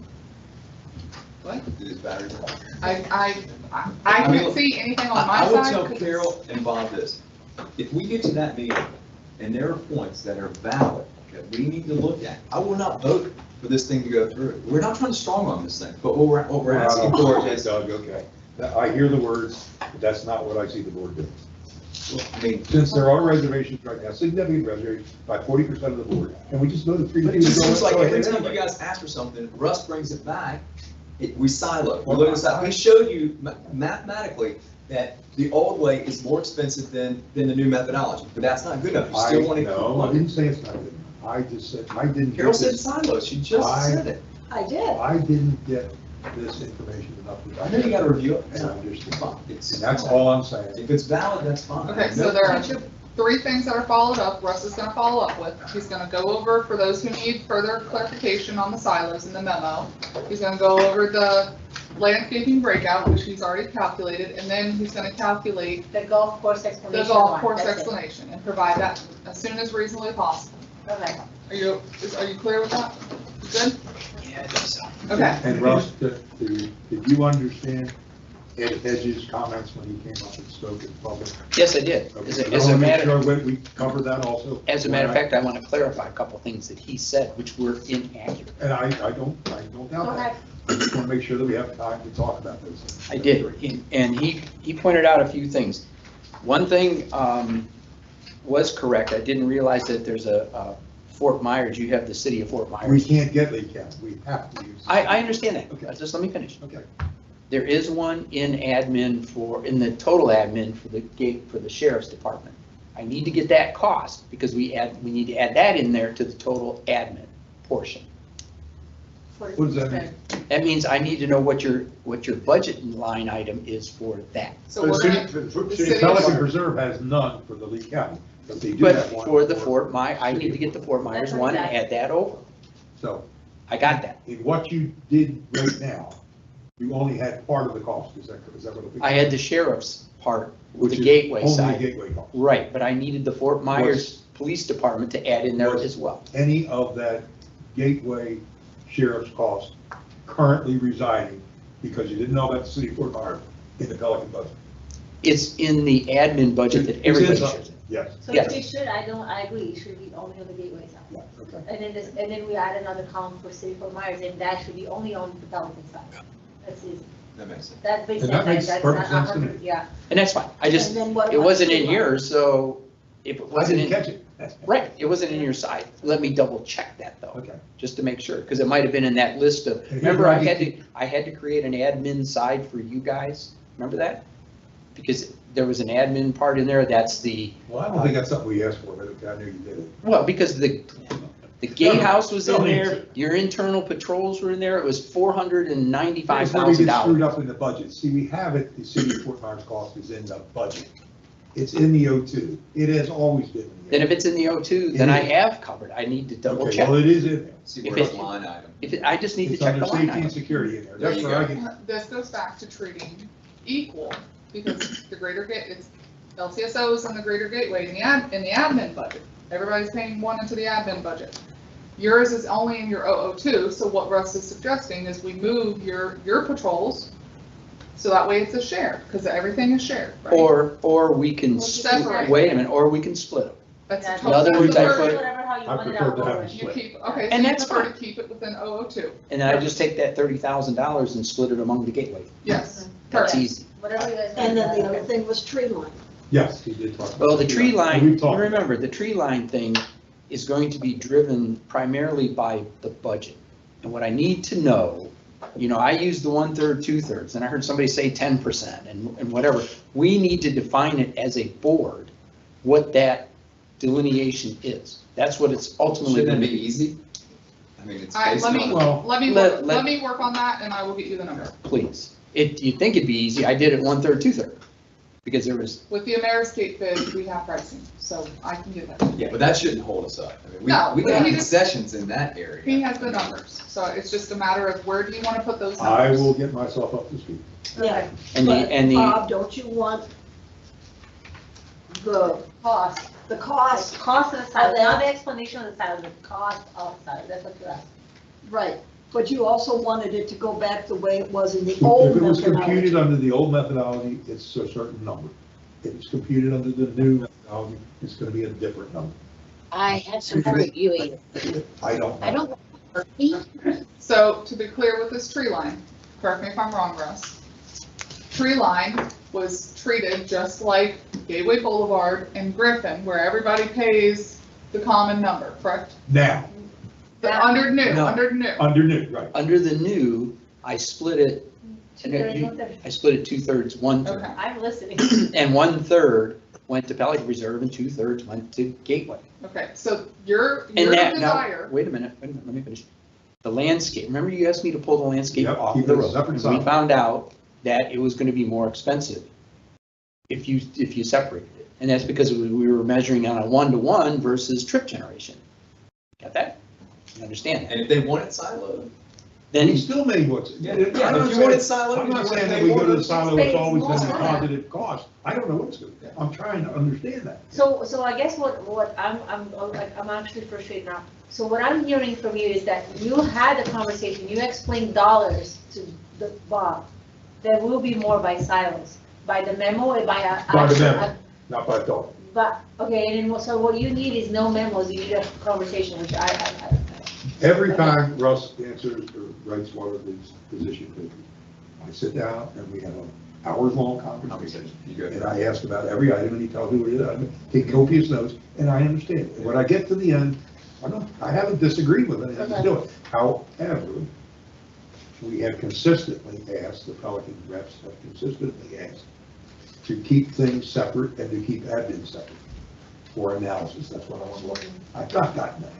What? Did his battery drop? I I mean, can't see anything on my I would side. tell 'cause Carol and Bob this, if we get to that meeting and there are points that are valid that we need to look at, I will not vote for this thing to go through. We're not trying to strong on this thing, but what we're asking for is, Doug, okay. I hear the words, but that's not what I see the board doing. I mean, Since there are reservations right now, significant reservations by 40% of the board, and we just voted 3-2. but it just seems like Go ahead every time you anyway. guys ask for something, Russ brings it back, we silo. We look at this, we showed you mathematically that the old way is more expensive than the new methodology, but that's not good enough. You still want to. No, I didn't say it's not good. I just said, I didn't. Carol get said this- silos, she just said it. I did. I didn't get this information enough. I know you gotta review it. And understand. It's- And that's all I'm saying. If it's valid, that's fine. Okay, so there are 3 things that are followed up, Russ is gonna follow up with. He's gonna go over, for those who need further clarification on the silos in the memo, he's gonna go over the landscaping breakout, which he's already calculated, and then he's gonna calculate The golf course the explanation. golf one, course that's it. explanation, and provide that as soon as reasonably possible. Okay. Are you clear with that? You good? Yeah, I think so. Okay. And Russ, did you understand Ed Hedges' comments when he came up and spoke in public? Yes, I did. Okay, As I a wanna make matter, sure we covered that also. as a matter of fact, I want to clarify a couple things that he said, which were inaccurate. And I don't doubt that. I just want to make sure that we have time to talk about those things. I did, and he pointed out a few things. One thing was correct, I didn't realize that there's a Fort Myers, you have the city of Fort Myers. We can't get Lee County, we have to use. I understand that, Okay. just let me finish. Okay. There is one in in the total admin for the sheriff's department. I need to get that cost, because we need to add that in there to the total admin portion. What does that mean? That means I need to know what your budget line item is for that. So The we're city, gonna, the city city Pelican of- Preserve has none for the Lee County, but they do But have one. for the I need to get the Fort Myers That's one and exactly. add that over. So, I got that. in what you did right now, you only had part of the cost, is that what it is? I had the sheriff's part with Which the is gateway only the side. gateway cost. Right, but I needed the Fort Myers Police Department to add in there as well. Any of that gateway sheriff's cost currently residing, because you didn't know about the city of Fort Myers, in the Pelican budget? It's in the admin budget that It's everybody inside. shares. Yes. So Yes. it should, I agree, it should be only on the gateway side. Okay. And then we add another column for City of Fort Myers, and that should be only on the Pelican side. That's easy. That makes sense. That makes And sense. that makes That's perfect not sense to me. 100, yeah. And that's fine. I just, And then what it about wasn't the in sewer? yours, so if it I wasn't didn't in, catch it. right, it wasn't in your side. Let me double check that though. Okay. Just to make sure, because it might have been in that list of, here's remember what I I had to create an admin side for you guys? Remember that? Because there was an admin part in there, that's the, Well, I don't think that's something we asked for, but okay, I knew you did it. well, because the gatehouse was in Don't there, answer. your internal patrols were in there, it was $495,000. Here's where we get screwed up in the budget. See, we have it, the city of Fort Myers cost is in the budget. It's in the O2. It has always been. Then if it's in the O2, then I have covered, I need to double Okay, check. well, it is in there. See If where it's it- line item. I just need to It's check under the line safety and item. security in there. There That's you where I go. get. this goes back to treating equal, because the greater it's LCSOs and the greater gateway in the admin budget. Everybody's paying one into the admin budget. Yours is only in your 002, so what Russ is suggesting is we move your patrols, so that way it's a share, because everything is shared, right? Or we can, Well, separate. wait a minute, or we can split them. That's Yeah, a In other total- words, I Whatever put, how you I want it prefer out to have forward. it You keep, okay, so And you that's prefer to fine. keep it within 002. and then I just take that $30,000 and split it among the gateway. Yes, That's perfect. easy. Whatever you guys. And then the want. other thing was tree line. Yes, he did talk. about Well, the tree that. line, We've talked. remember, the tree line thing is going to be driven primarily by the budget. And what I need to know, I use the 1/3, 2/3, and I heard somebody say 10% and whatever. We need to define it as a board what that delineation is. That's what it's ultimately Shouldn't going it to be be. easy? I mean, it's All right, based let me, on. let me work on that and I will get you the number. Please. You'd think it'd be easy. I did it 1/3, 2/3, because there was, With the Ameriscape bid, we have pricing, so I can do that. Yeah, but that shouldn't hold us up. I mean, No, we but got he just- concessions in that area. He has the numbers, so it's just a matter of where do you want to put those I numbers? will get myself up to speed. Yeah, and but the, Bob, don't you want the Cost. the cost? Cost of the silo, not the explanation of the silo, the cost of silo, that's what you're asking. Right, but you also wanted it to go back the way it was in the If old it was computed methodology. under the old methodology, it's a certain number. If it's computed under the new methodology, it's gonna be a different number. I have some reviewing. I don't I know. don't. So to be clear with this tree line, correct me if I'm wrong, Russ. Tree line was treated just like Gateway Boulevard and Griffin, where everybody pays the common number, correct? Now, Under new, No. under new. under new, right. under the new, I split it, Two-thirds, one-third. I split it 2/3, 1/3. Okay. I'm listening. And 1/3 went to Pelican Reserve and 2/3 went to Gateway. Okay, so your And that, desire. now, wait a minute, let me finish. The landscape, remember you asked me to pull the landscape Yep, off keep the it road? separate And side. we found out that it was gonna be more expensive if you separated it. And that's because we were measuring on a 1-to-1 versus trip generation. Got that? You understand that? And if they want it siloed, Then We still may want, Yeah, I'm not if you saying- want it siloed, I'm you not want saying it that we go to the more, silo, it's always been a more. positive cost. I don't know what's good. I'm trying to understand that. So I guess what I'm actually frustrated now. So what I'm hearing from you is that you had the conversation, you explained dollars to the Bob. There will be more by silos, by the memo or by a. By the memo, not by dollar. But, okay, and then, so what you need is no memos, you need a conversation, which I. Every time Russ answers or writes one of these position papers, I sit down and we have an hours-long conversation. And I ask about every item and he tells me what it is. I take copious notes and I understand it. And when I get to the end, I haven't disagreed with it, I have to do it. However, we have consistently asked, the Pelican reps have consistently asked to keep things separate and to keep admin separate for analysis. That's what I want to look at. I've not gotten that.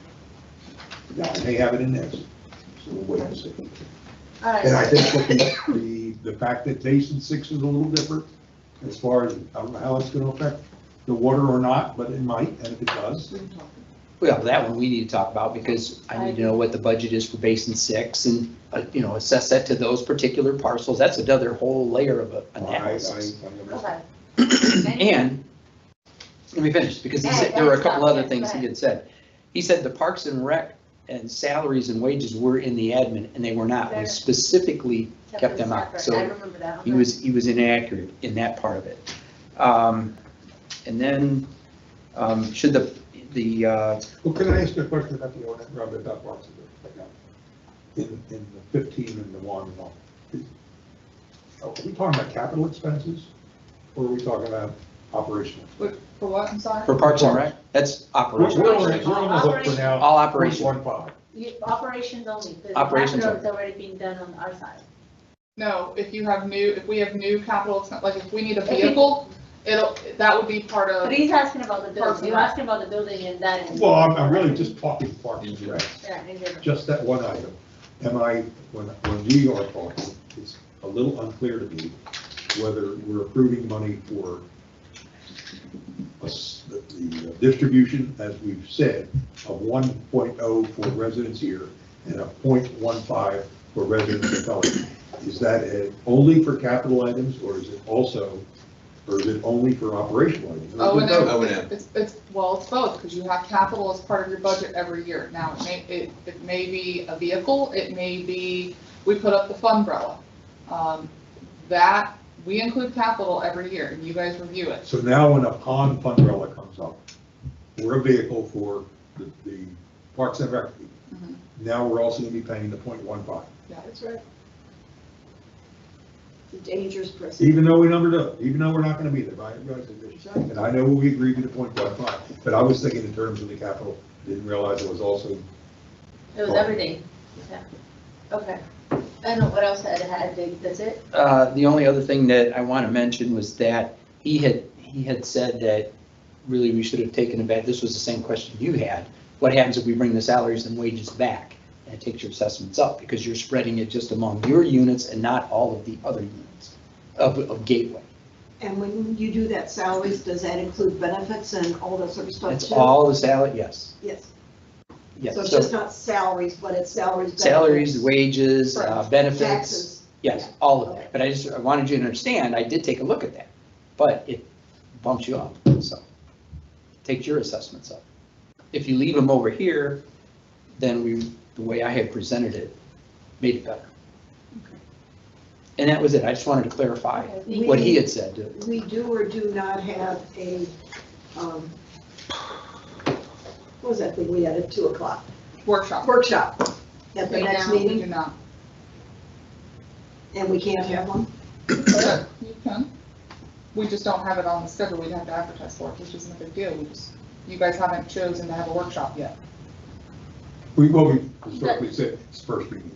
Now, I may have it in this, so we'll wait and see. All right. And I think that the fact that Basin 6 is a little different, as far as, I don't know how it's gonna affect the water or not, but it might, and if it does, Well, that one we need to talk about because I need to know what the budget is for Basin 6 and, assess that to those particular parcels. That's another whole layer of analysis. And, let me finish, because he said, there were a couple other things he had said. He said the Parks and Rec and salaries and wages were in the admin, and they were not. We specifically kept them out. I So remember that. he was inaccurate in that part of it. And then, should the, well, can I ask you a question about the ordinance, Robert, about Parks and Rec? In the 15 and the 1 and all. Are we talking about capital expenses, or are we talking about operational? For what, I'm sorry? for Parks and Rec, that's operational. We're on the hook for now. All operational. 1.15. Operations only, because Operations capital is already being done on our side. No, if we have new capital, like if we need a vehicle, that would be part of. But he's asking about the Parks building, and you're Rec. asking about the building and that. Well, I'm really just talking Parks and Rec, Yeah, in general. just that one item. When we are talking, it's a little unclear to me whether we're approving money for the distribution, as we've said, of 1.0 for residents here and a 0.15 for residents of Pelican. Is that only for capital items, or is it only for operational items? O and O and M. M, it's both, because you have capital as part of your budget every year. Now, it may be a vehicle, it may be, we put up the funbrella. That, we include capital every year, and you guys review it. So now when a pond fundraiser comes up, or a vehicle for the Parks and Rec, now we're also going to be paying the 0.15. Yeah. That's right. It's a dangerous precedent. Even though we numbered up, even though we're not going to be there, right? And I know we agreed to the 0.15, but I was thinking in terms of the capital, didn't realize it was also. It was everything, yeah, okay. I don't know what else I had, that's it? the only other thing that I want to mention was that he had said that really we should have taken about, this was the same question you had. What happens if we bring the salaries and wages back and it takes your assessments up? Because you're spreading it just among your units and not all of the other units of Gateway. And when you do that salaries, does that include benefits and all that sort of stuff too? That's all the salary, yes. Yes. Yes. So it's just not salaries, but it's salaries. benefits, Salaries, wages, benefits. Taxes. Yes, all of that. But I wanted you to understand, I did take a look at that, but it bumps you up, so. Takes your assessments up. If you leave them over here, then the way I had presented it, made it better. And that was it. I just wanted to clarify what he had said. We do or do not have a, what was that thing we had at 2 o'clock? Workshop. Workshop at the Right next now, we meeting, do not. and we can't have one? Yeah, you can. We just don't have it on the schedule. We'd have to advertise for it, which isn't a big deal. You guys haven't chosen to have a workshop yet. We historically said it's first reading.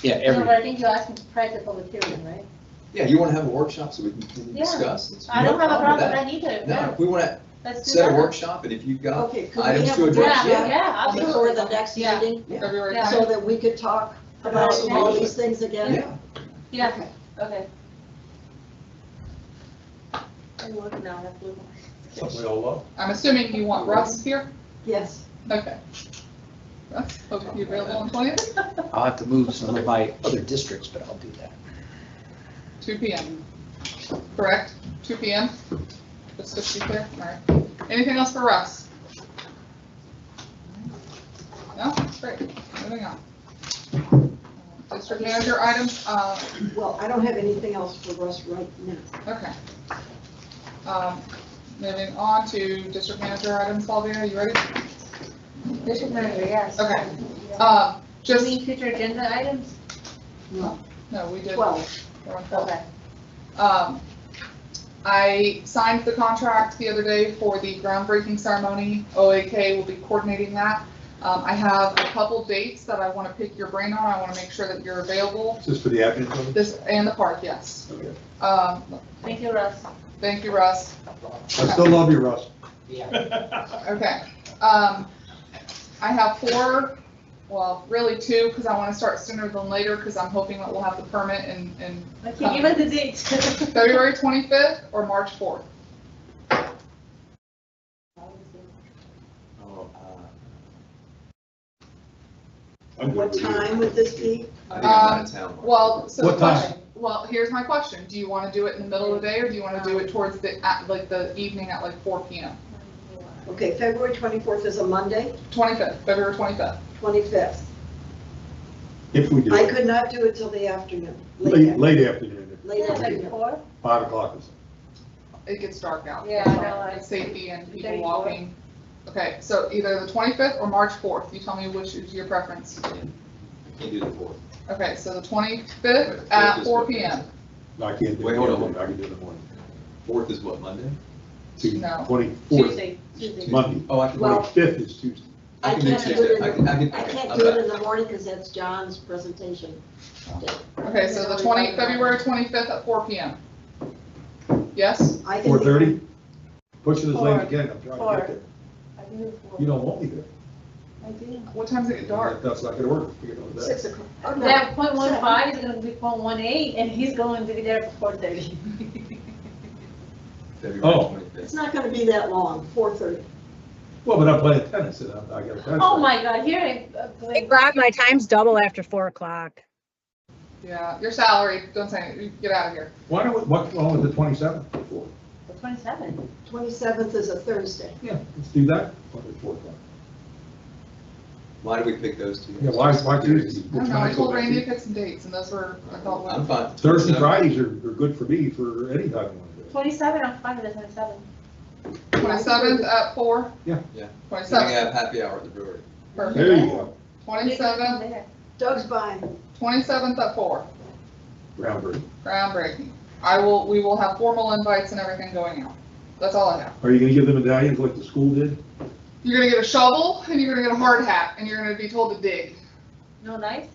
Yeah, No, but I think you're asking to price a public hearing, right? Yeah, you want to have a workshop so we can Yeah. discuss? It's I no don't have a with problem with that. that either. No, Yeah. if we want to Let's do set a that. workshop, and if you've got Okay, could we items have to a address, Yeah, yeah. yeah, absolutely. Before the next Yeah. meeting, February Yeah. so 10th. that we could talk about all these things again? Yeah. Yeah, okay. I'm looking now, that's blue. Something we all love. I'm assuming you want Russ here? Yes. Okay. Russ, hope you're available on 20th, I'll have to move some of my other districts, but I'll do that. 2 PM. Correct? 2 PM? Just to be clear? All right. Anything else for Russ? No? Great. Moving on. District manager items, Well, I don't have anything else for Russ right now. okay. Moving on to district manager items, Sylvia, you ready? District manager, yes. Okay. Do you Just, mean future agenda items? No. no, we did. 12. We're on 12. Okay. I signed the contract the other day for the groundbreaking ceremony. OAK will be coordinating that. I have a couple dates that I want to pick your brain on. I want to make sure that you're available. Is this for the admin building? This, and the park, yes. Okay. Thank you, Russ. Thank you, Russ. I still love you, Russ. Okay. I have 4, well, really 2, because I want to start sooner than later, because I'm hoping that we'll have the permit in Okay, give us the dates. February 25th or March 4th. Oh, What time would this be? I think I'm out of town. Well, so the What time? question, well, here's my question. Do you want to do it in the middle of the day, or do you want to do it towards the evening at 4 PM? Okay, February 24th is a Monday, 25th, February 25th. 25th. If we do I it. could not do it till the afternoon. Late afternoon, Late afternoon. 5 o'clock. It gets dark out. Yeah, I know, It's safety and people 34. walking. Okay, so either the 25th or March 4th. You tell me which is your preference. I can't do the 4th. Okay, so the 25th at 4 PM. No, I can't do it. Wait, hold on. I can do it in the morning. 4th is what, Monday? No. 24th, Tuesday, Tuesday. Monday. Oh, I can, Well- 25th is Tuesday. I can do can't do Tuesday. it I in, can, I can't I'm do it back. in the morning because that's John's presentation. Okay, so the February 25th at 4 PM. Yes? I can be- 4:30? Push it as late Four. as you can, I'm trying to Four. get there. I can do 4. You don't want me there. I do. What time does it get dark? That's not gonna work, you know that. 6 o'clock. Oh, no. That .15 is gonna be .18, and he's going to be there for 4:30. February Oh. 25th. It's not gonna be that long, 4:30. Well, but I'm playing tennis and I got a tennis. Oh my God, here, Hey, Rob, my time's double after 4 o'clock. Yeah, your salary, don't say it, you get out of here. Why don't we, what's wrong with the 27th? The 27th. 27th is a Thursday. Yeah, let's do that. 4 o'clock. Why do we pick those two? Yeah, why Tuesday? I don't know, I told Randy to pick some dates, and those were, I thought, well. I'm fine. Thursday, Fridays are good for me for any time you want to do it. 27, I'm fine with the 27. 27th at 4? Yeah. Yeah. We're gonna 27th, have happy hour at the brewery. perfect. There you go. 27th, There. Doug's buying. 27th at 4, Groundbreaking. groundbreaking. We will have formal invites and everything going out. That's all I have. Are you gonna give them medallions like the school did? You're gonna get a shovel, and you're gonna get a hard hat, and you're gonna be told to dig. No knife?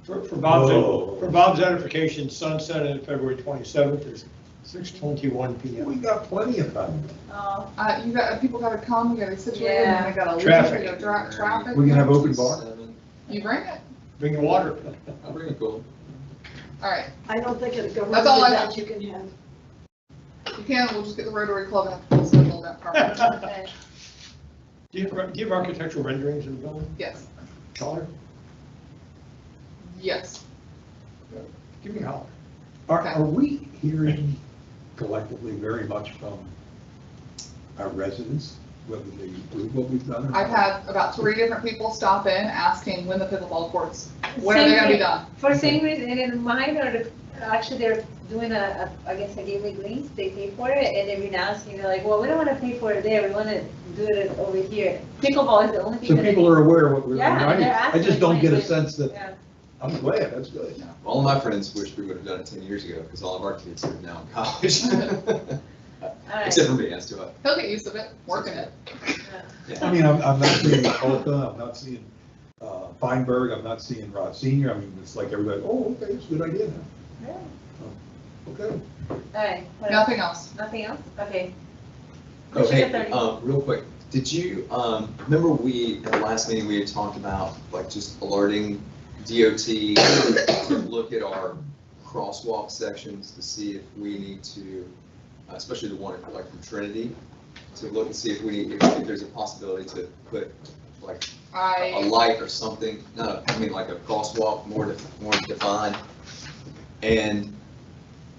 For Oh. Bob's edification, sunset on February 27th, there's 6:21 PM. We got plenty of time. You got, people gotta come, we gotta be situated, and they gotta leave, Traffic. we gotta drive, traffic. We can have open bar. You bring it. Bring the water. I'll bring it, cool. All right, I don't think at a government That's all I event have. you can have. you can, we'll just get the Rotary Club and have to schedule that part. Do you have architectural renderings of the building? Yes, Color? yes. Give me a holler. Are we hearing collectively very much from our residents, whether they approve what we've done or not? I've had about 3 different people stop in asking when the pickleball courts, when are they gonna be done? For same reason, and in mine are, actually, they're doing I guess a gateway greens, they pay for it, and they've been asking, they're like, well, we don't wanna pay for it there, we wanna do it over here. Pickleball is the only thing So that. people are aware of what we're doing. Yeah, they're I asking, just don't get a like, sense that, Yeah. I'm glad, that's good. All of my friends wish we would have done it 10 years ago, because all of our kids are now in college. Except for me, I still have. He'll get used to it, working it. I mean, I'm not seeing Polka, I'm not seeing Feinberg, I'm not seeing Rod Senior. I mean, it's like everybody, oh, okay, it's a good idea now. Yeah. Okay. All right. what Nothing else. Nothing else? Okay. Okay, Commissioner Thornton. real quick, did you, remember at the last meeting, we had talked about, like, just alerting DOT to look at our crosswalk sections to see if we need to, especially the one, like, from Trinity, to look and see if if there's a possibility to put, like, a light or something, like a crosswalk more defined. And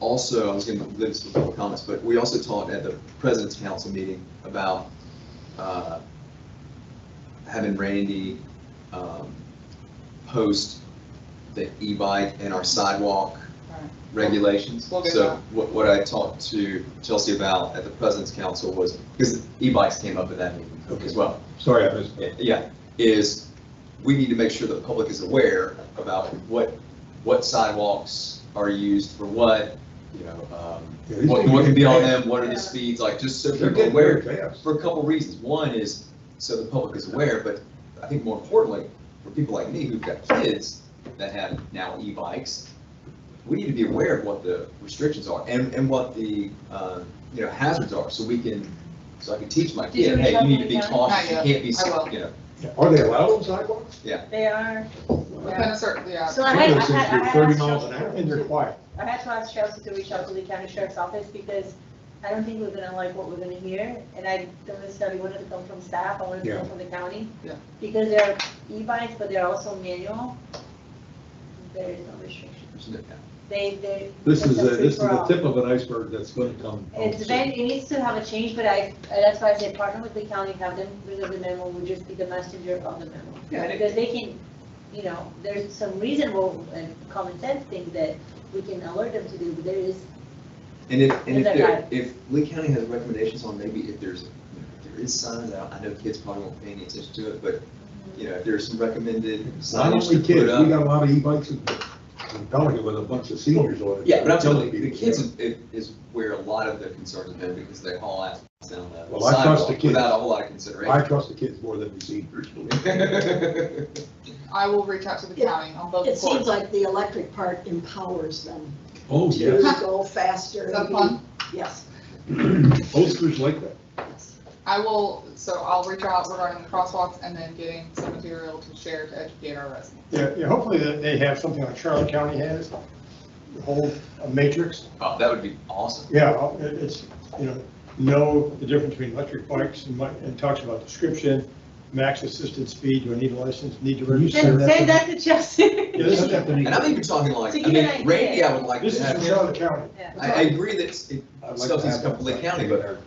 also, I was going to leave this with a couple comments, but we also talked at the President's Council meeting about having Randy post the e-bike and our sidewalk regulations. We'll get So that. what I talked to Chelsea about at the President's Council was, because e-bikes came up at that meeting as well. Sorry, I missed it. Yeah, is we need to make sure the public is aware about what sidewalks are used for what, what can be on them, what are the speeds, like, just so They're people are getting aware, very fast. for a couple reasons. One is so the public is aware, but I think more importantly, for people like me who've got kids that have now e-bikes, we need to be aware of what the restrictions are and what the, hazards are, so I can teach my Did you kid, reach hey, out you need to to the be county? cautious, you Not can't be, yet. I will. Are they allowed on sidewalks? Yeah. They are. Within a certain, yeah. So Some I of had those things do to 30 ask miles an Chelsea hour, and they're quiet. I had to ask Chelsea to reach out to the county sheriff's office because I don't think we're gonna like what we're gonna hear. And I don't necessarily want it to come from staff, I want it to Yeah. come from the county. Yeah. Because they're e-bikes, but they're also manual. There is no restriction. They. This it's is, a this is the free-for-all. tip of an iceberg that's going to come. It needs to have a change, but that's why I say partner with the county, have them read the memo, would just be the messenger of the memo. Yeah. Because they can, there's some reasonable and common sense things that we can alert them to do, but there is. And Is that right? if Lee County has recommendations on maybe if there is signs out, I know kids probably won't pay any attention to it, but, if there's some recommended Not signage only to kids, put up. we got a lot of e-bikes in Pelican with a bunch of seniors on it. Yeah, but I'm telling you, Telling the people, kids is where a lot of the concerns have been because they haul ass down the Well, I trust the sidewalk kids. without a whole lot of I consideration. trust the kids more than the seniors. I will reach out to the county on both It seems reports. like the electric part empowers them Oh, to yes. go faster. Is that fun? Yes. Posters like that. I'll reach out regarding the crosswalks and then getting some material to share to educate our residents. Yeah, hopefully that they have something like Charlotte County has, the whole matrix. Oh, that would be awesome. Yeah, it's, know the difference between electric bikes and talks about description, max assisted speed, do I need a license, need to register? And say that to Chelsea. Yeah, this is happening. And I'm even talking like, To I get mean, an idea. Randy, I would like This to is have from him. Charlotte County. Yeah. I agree that I'd like stuff to needs have to come from that. Lee County, but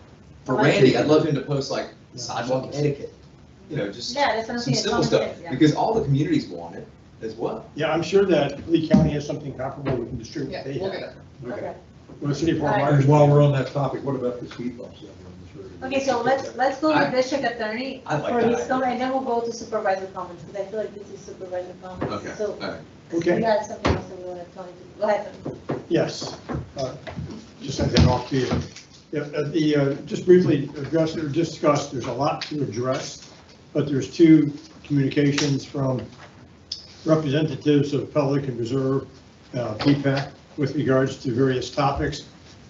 for Randy, I'd love him to post like sidewalk etiquette, just Yeah, that's what I'm some saying. simple common stuff, sense, yeah. because all the communities want it as well. Yeah, I'm sure that Lee County has something comparable we can distribute. Yeah, They we'll have. get it. Okay. Well, City of Fort All right. Myers. While we're on that topic, what about the speed bumps? Okay, so let's go with district attorney I like for that his idea. comment, and then we'll go to supervisor comments, because I feel like this is supervisor comments. Okay, So all right. we Okay, got something else that we want to Tony to, go ahead, Tony. yes. Just sent that off to you. Yeah, just briefly address or discuss, there's a lot to address, but there's 2 communications from representatives of Pelican Reserve, PPAC, with regards to various topics.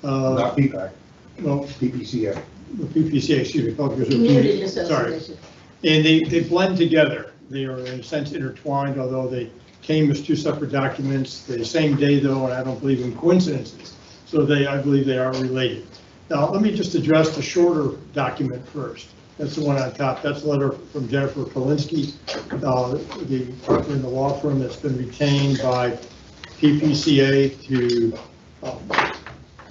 Not PPAC, no, PPCA. the PPCA, excuse me, Public Reserve Community Sorry. Association. And they blend together. They are in a sense intertwined, although they came as two separate documents the same day though, and I don't believe in coincidences. So I believe they are related. Now, let me just address the shorter document first. That's the one on top. That's a letter from Jennifer Polinsky, the partner in the law firm that's been retained by PPCA to,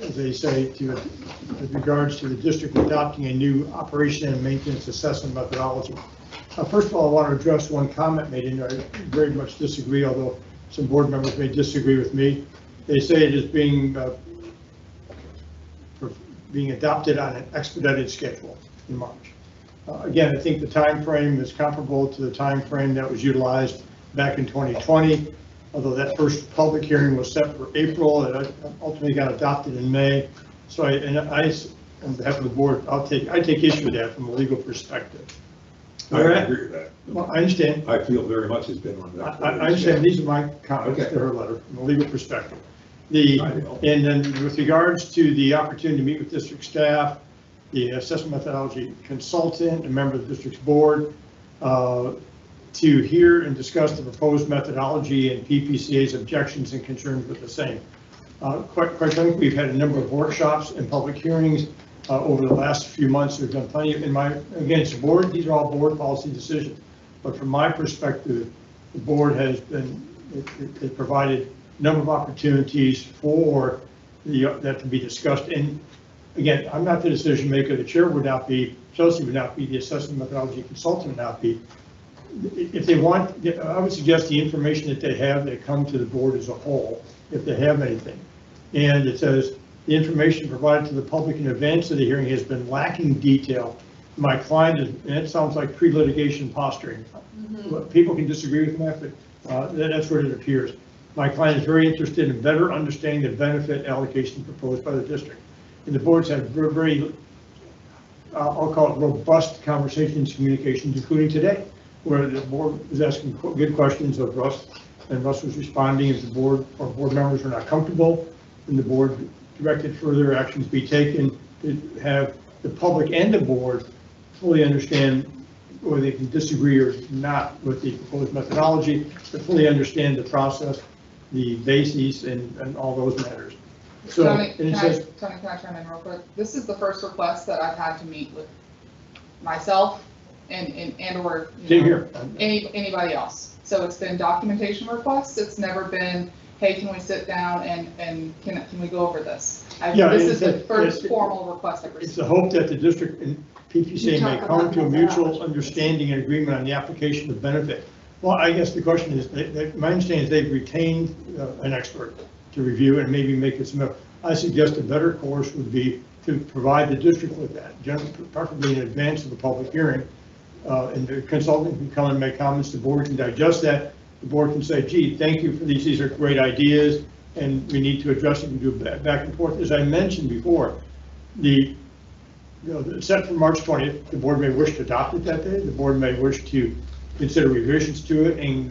as they say, with regards to the district adopting a new operation and maintenance assessment methodology. First of all, I want to address one comment made in there. I very much disagree, although some board members may disagree with me. They say it is being adopted on an expedited schedule in March. Again, I think the time frame is comparable to the time frame that was utilized back in 2020, although that first public hearing was set for April, and it ultimately got adopted in May. So I, on behalf of the board, I take issue with that from a legal perspective. I agree with that. Well, I understand. I feel very much it's been on that. I understand. These are my comments to her letter from a legal perspective. And then with regards to the opportunity to meet with district staff, the assessment methodology consultant, a member of the district's board, to hear and discuss the proposed methodology and PPCA's objections and concerns with the same. Quite frankly, we've had a number of workshops and public hearings over the last few months. We've done plenty of, again, it's board, these are all board policy decisions. But from my perspective, the board has been, it provided a number of opportunities for that to be discussed. And again, I'm not the decision maker. The chair would not be, Chelsea would not be, the assessment methodology consultant would not be. If they want, I would suggest the information that they have, they come to the board as a whole, if they have anything. And it says, the information provided to the public in advance of the hearing has been lacking detail. My client is, and it sounds like pre-litigation posturing. People can disagree with that, but that's what it appears. My client is very interested in better understanding the benefit allocation proposed by the district. And the board's had very, I'll call it robust conversations, communications, including today, where the board was asking good questions of Russ, and Russ was responding if the board or board members were not comfortable, and the board directed further actions be taken to have the public and the board fully understand whether they can disagree or not with the proposed methodology, to fully understand the process, the bases, and all those matters. So, Tony, and it can says, I chime in real quick? This is the first request that I've had to meet with myself and or anybody else. So it's been documentation requests. It's never been, hey, can we sit down and can we go over this? This is the first formal request I've received. It's the hope that the district and PPCA may come to a mutual understanding and agreement on the application of benefit. Well, I guess the question is, my understanding is they've retained an expert to review and maybe make it some. I suggest a better course would be to provide the district with that, preferably in advance of the public hearing. And the consultant can come and make comments, the board can digest that, the board can say, gee, thank you for these are great ideas, and we need to address it and do it back and forth. As I mentioned before, it's set for March 20th, the board may wish to adopt it that day, the board may wish to consider revisions to it and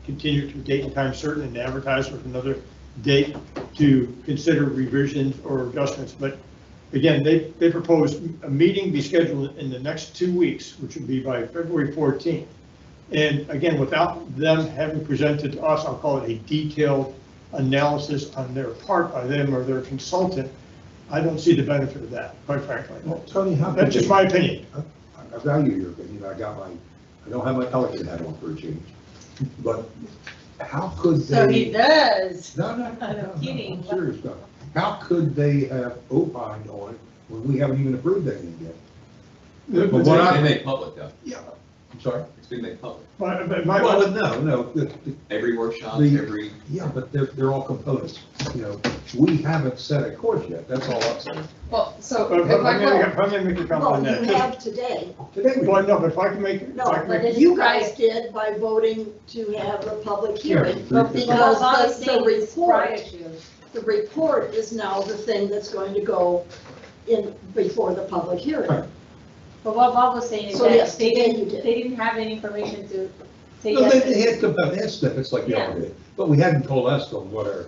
continue to date and time certain and advertise with another date to consider revisions or adjustments. But again, they propose a meeting be scheduled in the next 2 weeks, which would be by February 14th. And again, without them having presented to us, I'll call it a detailed analysis on their part by them or their consultant, I don't see the benefit of that, quite frankly. Well, Tony, that's just my opinion. I value your opinion. I don't have my Pelican hat on for a change. But how could they? So he does. No, I'm kidding. I'm serious stuff. How could they have opined on it when we haven't even approved anything yet? But they make public though. Yeah. I'm sorry? It's been made public. No. Every workshop, every. Yeah, but they're all components. We haven't set a course yet. That's all I'm saying. Well, so if I may make a comment on that. You have today. Well, no, but if I can make. No, but you guys did by voting to have a public hearing, because the report is now the thing that's going to go in before the public hearing. But what Bob was saying is So that yes, they today didn't have any information to say No, yes. they had snippets like y'all did, but we hadn't told us on what our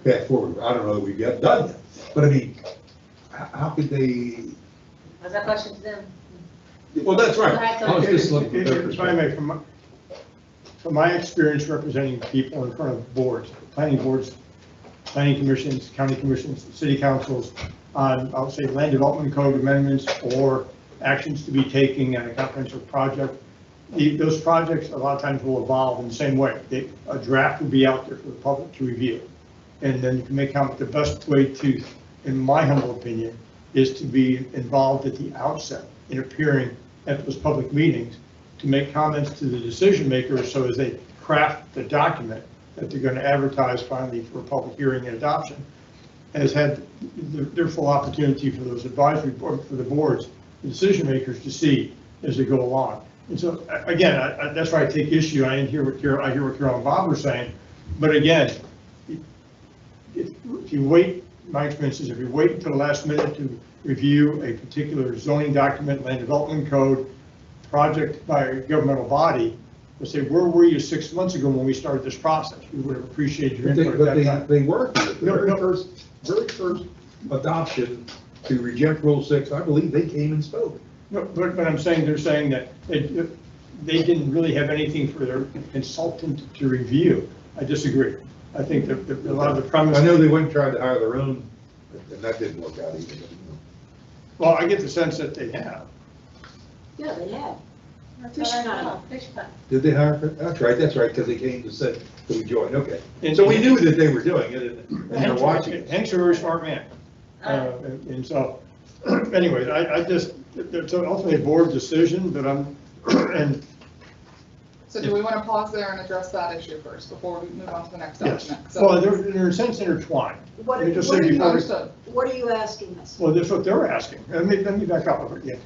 fast forward, I don't know that we've got done yet, but I mean, how could they, Was that question to them? well, that's right. Go I was ahead, just looking for their If I may, perspective. from my experience representing people in front of boards, planning boards, planning commissions, county commissions, city councils, on, I'll say, land development code amendments or actions to be taken on a comprehensive project, those projects a lot of times will evolve in the same way. A draft will be out there for the public to review. And then you can make comment. The best way to, in my humble opinion, is to be involved at the outset in appearing at those public meetings to make comments to the decision makers so as they craft the document that they're going to advertise finally for public hearing and adoption, has had their full opportunity for those advisory board, for the boards, the decision makers to see as they go along. And so again, that's why I take issue. I didn't hear what I hear what Carol and Bob were saying, but again, if you wait, my experience is if you wait until the last minute to review a particular zoning document, land development code, project by a governmental body, we'll say, where were you 6 months ago when we started this process? We would have appreciated your input at that time. They worked with it. The very first adoption to reject Rule 6, I believe they came and spoke. No, but I'm saying, they're saying that they didn't really have anything for their consultant to review. I disagree. I think that a lot of the premise. I know they went and tried to hire their own, and that didn't work out either. Well, I get the sense that they have. Yeah, they have. Fish pond. Fish pond. Did they hire? That's right, because they came to say, that we joined, okay. So we knew that they were doing it, and they're watching it. Hank's a very smart man. And so, anyways, I just, it's ultimately a board decision, but and. So do we want to pause there and address that issue first before we move on to the next Yes. document? So- Well, they're in a sense intertwined. What Let me just what say are you- before we- Understood. What are you asking us? Well, that's what they're asking. Let me back up. Yeah,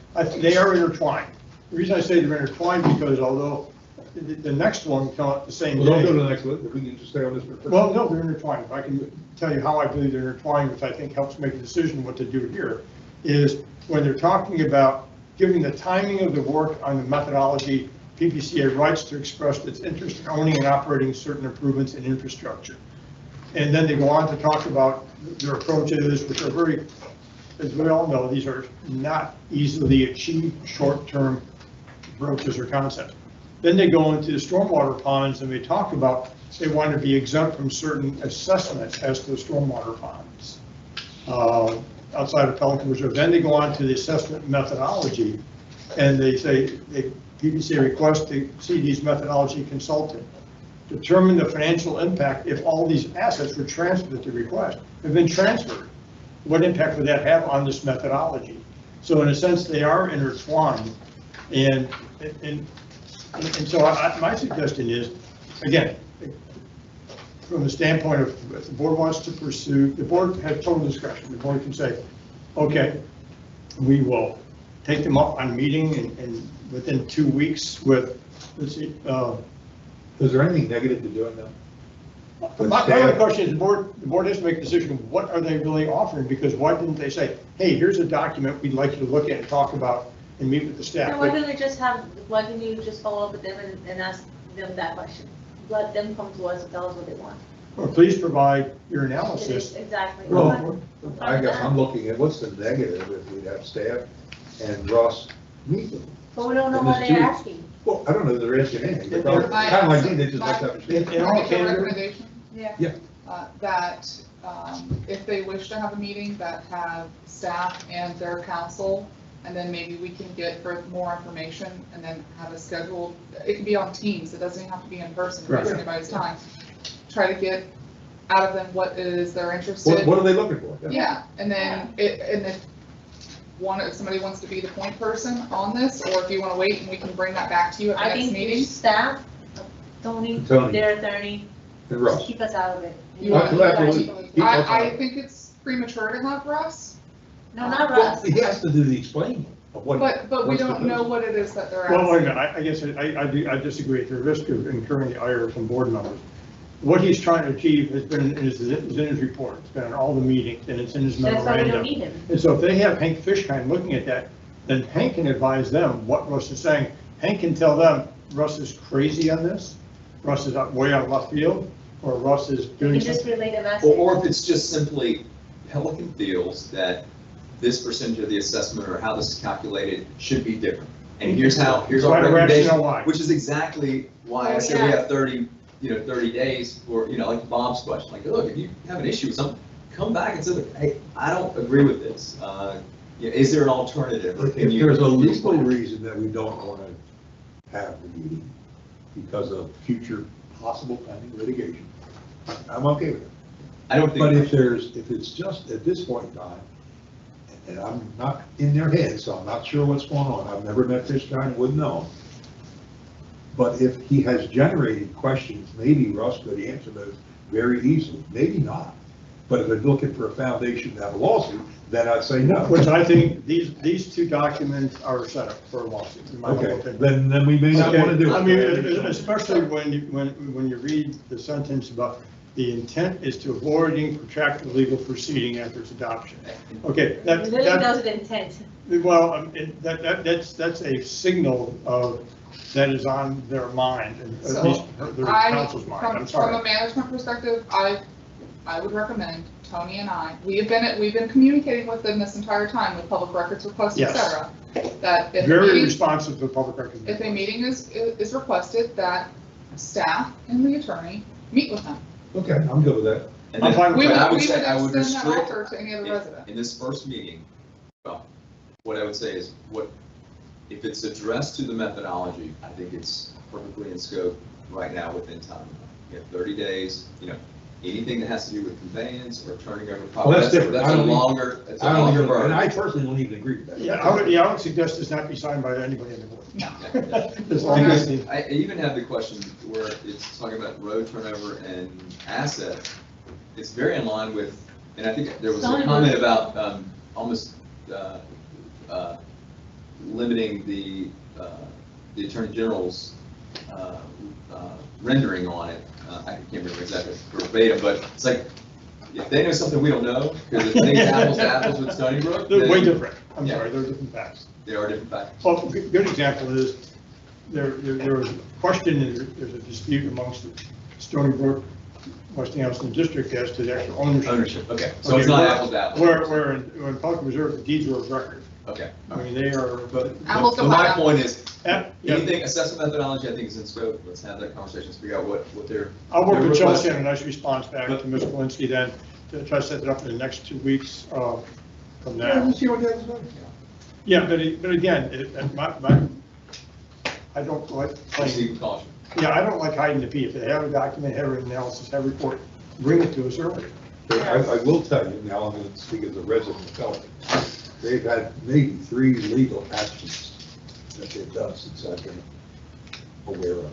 they are intertwined. The reason I say they're intertwined because although the next one come out the same Well, don't go day. to the next one, if we can just stay on this one. Well, no, they're intertwined. If I can tell you how I believe they're intertwined, which I think helps make a decision what to do here, is when they're talking about giving the timing of the work on the methodology, PPCA rights to express its interest in owning and operating certain improvements in infrastructure. And then they go on to talk about their approaches, which are very, as we all know, these are not easily achieved short-term approaches or concepts. Then they go into the stormwater ponds and they talk about they want to be exempt from certain assessments as to the stormwater ponds outside of Pelican Reserve. Then they go on to the assessment methodology and they say, PPCA requests to see these methodology consultant determine the financial impact if all these assets were transferred at the request, have been transferred. What impact would that have on this methodology? So in a sense, they are intertwined. And so my suggestion is, again, from the standpoint of if the board wants to pursue, the board has total discretion. The board can say, okay, we will take them up on meeting and within 2 weeks with, let's see. Is there anything negative to doing that? My only question is the board has to make a decision. What are they really offering? Because why didn't they say, hey, here's a document we'd like you to look at and talk about and meet with the staff? So why don't you just follow up with them and ask them that question? Let them come to us and tell us what they want. Or please provide your analysis. Exactly. Well, I guess I'm looking at what's the negative if we have staff and Russ meet them. But we don't know And what this they're too. asking. Well, I don't know that they're asking anything. They're They're- kind of like me, they just like to understand. In all Make a candor, recommendation? Yeah. That if they wish to have a meeting, that have staff and their council, and then maybe we can get for more information and then have a schedule. It can be on Teams, it doesn't have to be in person, to waste Right. anybody's time. Try to get out of them what is they're interested. What are they looking for? Yeah, and then if somebody wants to be the point person on this, or if you want to wait and we can bring that back to you at the I next think meeting. your staff, Tony, Tony. their attorney, And just Russ. keep us out of it. You Well, want- collaboratively. I think it's premature to have Russ, No, not Well, Russ. he has to do the explaining of what. but we what's don't know proposed. what it is that they're well, wait a asking. minute, I guess I disagree at the risk of incurring the ire of some board members. What he's trying to achieve has been, is in his report, it's been in all the meetings, and it's in his That's why we don't memorandum. need him. And so if they have Hank Fishkind looking at that, then Hank can advise them what Russ is saying. Hank can tell them, Russ is crazy on this, Russ is way out of left field, or Russ is You doing can just something. relay the message. Or if it's just simply Pelican feels that this percentage of the assessment or how this is calculated should be different. And here's our Right, recommendation, rationale why. which is exactly why I said we have 30 days for, like Bob's question, like, look, if you have an issue with something, come back and say, look, hey, I don't agree with this. Is there an alternative? Or If can you- there's a legal reason that we don't want to have the meeting because of future possible pending litigation, I'm okay with it. I don't think. But if it's just at this point in time, and I'm not in their head, so I'm not sure what's going on, I've never met this guy and wouldn't know. But if he has generated questions, maybe Russ could answer those very easily, maybe not. But if they're looking for a foundation to have a lawsuit, then I'd say no. Which I think these two documents are set up for a lawsuit. in my humble Okay, opinion. then we may not want to do it. I mean, especially when you read the sentence about the intent is to avoiding protracted legal proceeding after its adoption. Okay, It really does with intent. well, that's a signal of, that is on their mind, and at So, least their council's mind, I'm From sorry. a management perspective, I would recommend, Tony and I, we've been communicating with them this entire time with public records requests, et Yes. cetera. That if a Very meeting, responsive to public records. if a meeting is requested, that staff and the attorney meet with them. Okay, I'm good with that. And I'm then, fine with We but would, I we would would say, I would extend that restrict, offer to any other resident. in this first meeting, well, what I would say is, if it's addressed to the methodology, I think it's perfectly in scope right now within time. You have 30 days, anything that has to do with conveyance or turning over Well, property. that's different. That's a longer burden. And I personally don't even agree with that. Yeah, I would suggest this not be signed by anybody in the board. No. As long as Because I even have the question where it's talking about road turnover and asset. It's very in line with, and I think there was a Stony comment Brook. about almost limiting the Attorney General's rendering on it. I can't remember exactly verbatim, but it's like, if they know something we don't know, because if they apples to apples with Stony Brook. They're way then- different. I'm Yeah. sorry, they're different facts. They are different factors. Well, a good example is, there was a question, and there's a dispute amongst the Stony Brook, Westinghouse District as to the actual ownership. Okay, so it's not apples to apples. Where in Pelican Reserve, the deeds are of record. Okay. I mean, they are, but. Apples to So my apples. point is, Yeah, anything, assessment methodology, I think is in scope. Let's have that conversation, let's figure out what they're. I'll work their with request- Chelsea on a nice response back to Ms. Polinsky then, to try to set it up in the next 2 weeks from now. Yeah, but again, I don't like Proceed playing, with caution. yeah, I don't like hiding the P. If they have a document, have an analysis, have a report, bring it to us early. I will tell you, now I'm going to speak as a resident of Pelican, they've had maybe 3 legal actions that they've done since I've been aware of.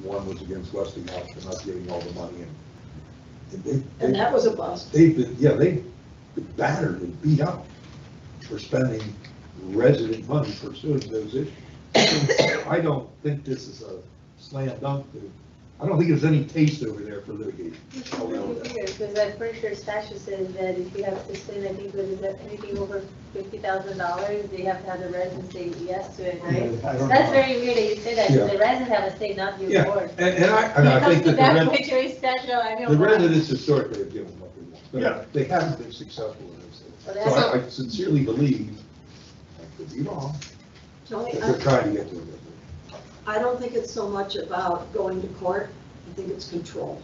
One was against Westinghouse for not getting all the money in. And that was a bust. They've been battered and beat up for spending resident money pursuing those issues. I don't think this is a slam dunk. I don't think there's any taste over there for litigation. I'll leave it at that. Because I'm pretty sure statute says that if you have to spend, I think, what is that, anything over $50,000, they have to have the resident say yes to it, right? Yeah, I don't That's know. very weird that you say that, Yeah. because the residents have a say, not your Yeah, board. and I think that the The residents historically have given what they want, Yeah. but they haven't been successful in this. Well, So that's- I sincerely believe, I could be wrong, Tony, that they're trying to get to it. I don't think it's so much about going to court, I think it's control.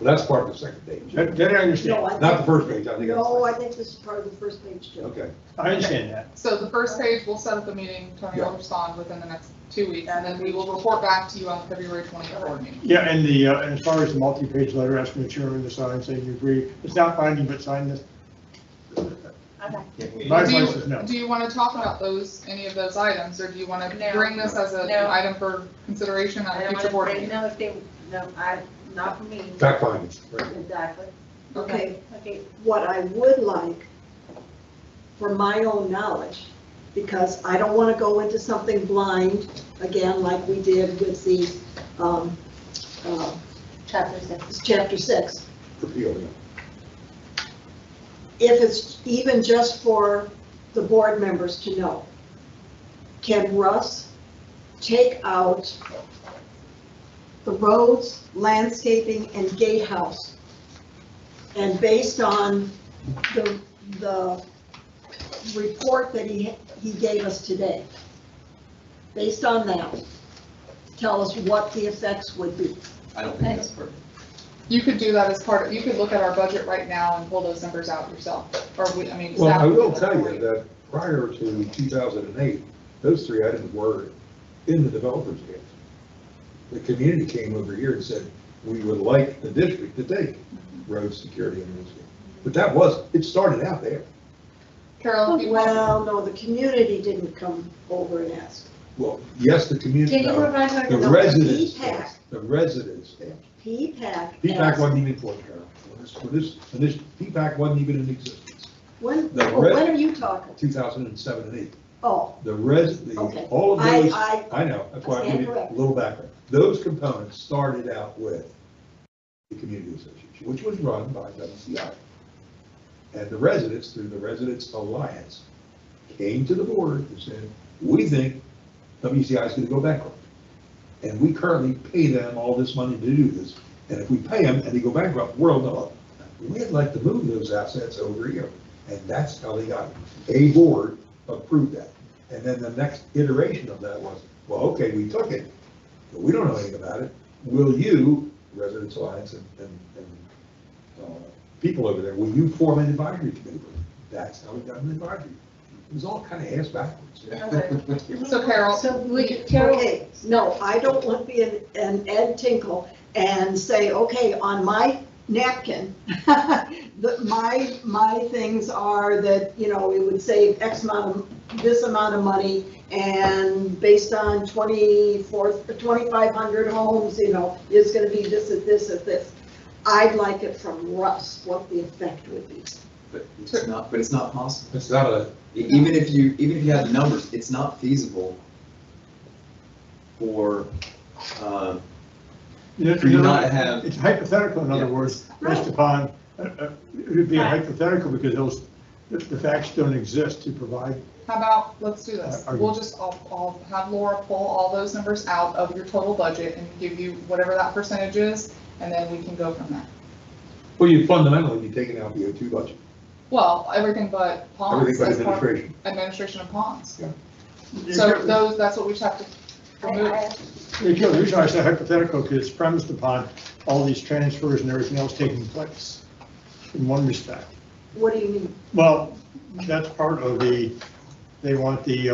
Well, that's part of the second page. That I No, understand. I Not the think- first page, I think that's. No, I think this is part of the first page too. Okay. I understand that. So the first page, we'll set up a meeting, Tony will respond within the next 2 weeks, and then we will report back to you on the February 20th board meeting. Yeah, and and as far as the multi-page letter asking the chairman to sign, saying you agree, it's not binding, but sign this. My Do you- advice is no. Do you want to talk about any of those items, or do you want to No. bring this as an No. item for consideration at I a don't future board want to meeting? say, no, if they, no, not for me. Fact findings, right. Exactly. Okay, Okay, what I would like, for my own knowledge, because I don't want to go into something blind, again, like we did with the chapter 6. Repeal, yeah. If it's even just for the board members to know, can Russ take out the roads, landscaping, and gatehouse. And based on the report that he gave us today, based on that, tell us what the effects would be. I don't think that's perfect. You could do that as part of, you could look at our budget right now and pull those numbers out yourself, or we, I mean. Well, staff I would will do that tell for you that prior to 2008, those three items were in the developer's hands. The community came over here and said, we would like the district to take road security and landscape. But that was, it started out there. Carol, if you want. Well, no, the community didn't come over and ask. Well, yes, the community, Can you no, provide her the the residents, PPAC. the residents. PPAC. PPAC asked- wasn't even for Carol. When this PPAC wasn't even in existence. When, the oh, when are you talking? 2007 and 8. Oh, The all of those, I know, that's why I stand need a corrected. little background. Those components started out with the community association, which was run by WCI. And the residents, through the Residents Alliance, came to the board and said, we think WCI is going to go bankrupt. And we currently pay them all this money to do this. And if we pay them and they go bankrupt, we'll know. We'd like to move those assets over here. And that's how they got it. A board approved that. And then the next iteration of that was, well, okay, we took it, but we don't know anything about it. Will you, Residents Alliance and people over there, will you form an advisory committee? That's how we got an advisory. It was all kind of ass backwards. Okay. So Carol. Okay, no, I don't want to be an Ed Tinkle and say, okay, on my napkin, my things are that, you know, it would save X amount of, this amount of money, and based on 2,500 homes, you know, it's gonna be this at this at this. I'd like it from Russ, what the effect would be. But it's not possible. It's not a. Even if you have the numbers, it's not feasible for you not to have. It's hypothetical, in other words, based upon, it would be a hypothetical because the facts don't exist to provide. How about, let's do this. We'll just, I'll have Laura pull all those numbers out of your total budget and give you whatever that percentage is, and then we can go from there. Well, you fundamentally be taking out the O2 budget. Well, everything but ponds. Everything but That's part- administration. Administration of ponds. Yeah. So that's what we just have to remove. The reason I say hypothetical, because it's premised upon all these transfers and everything else taking place, in one respect. What do you mean? Well, that's part of they want the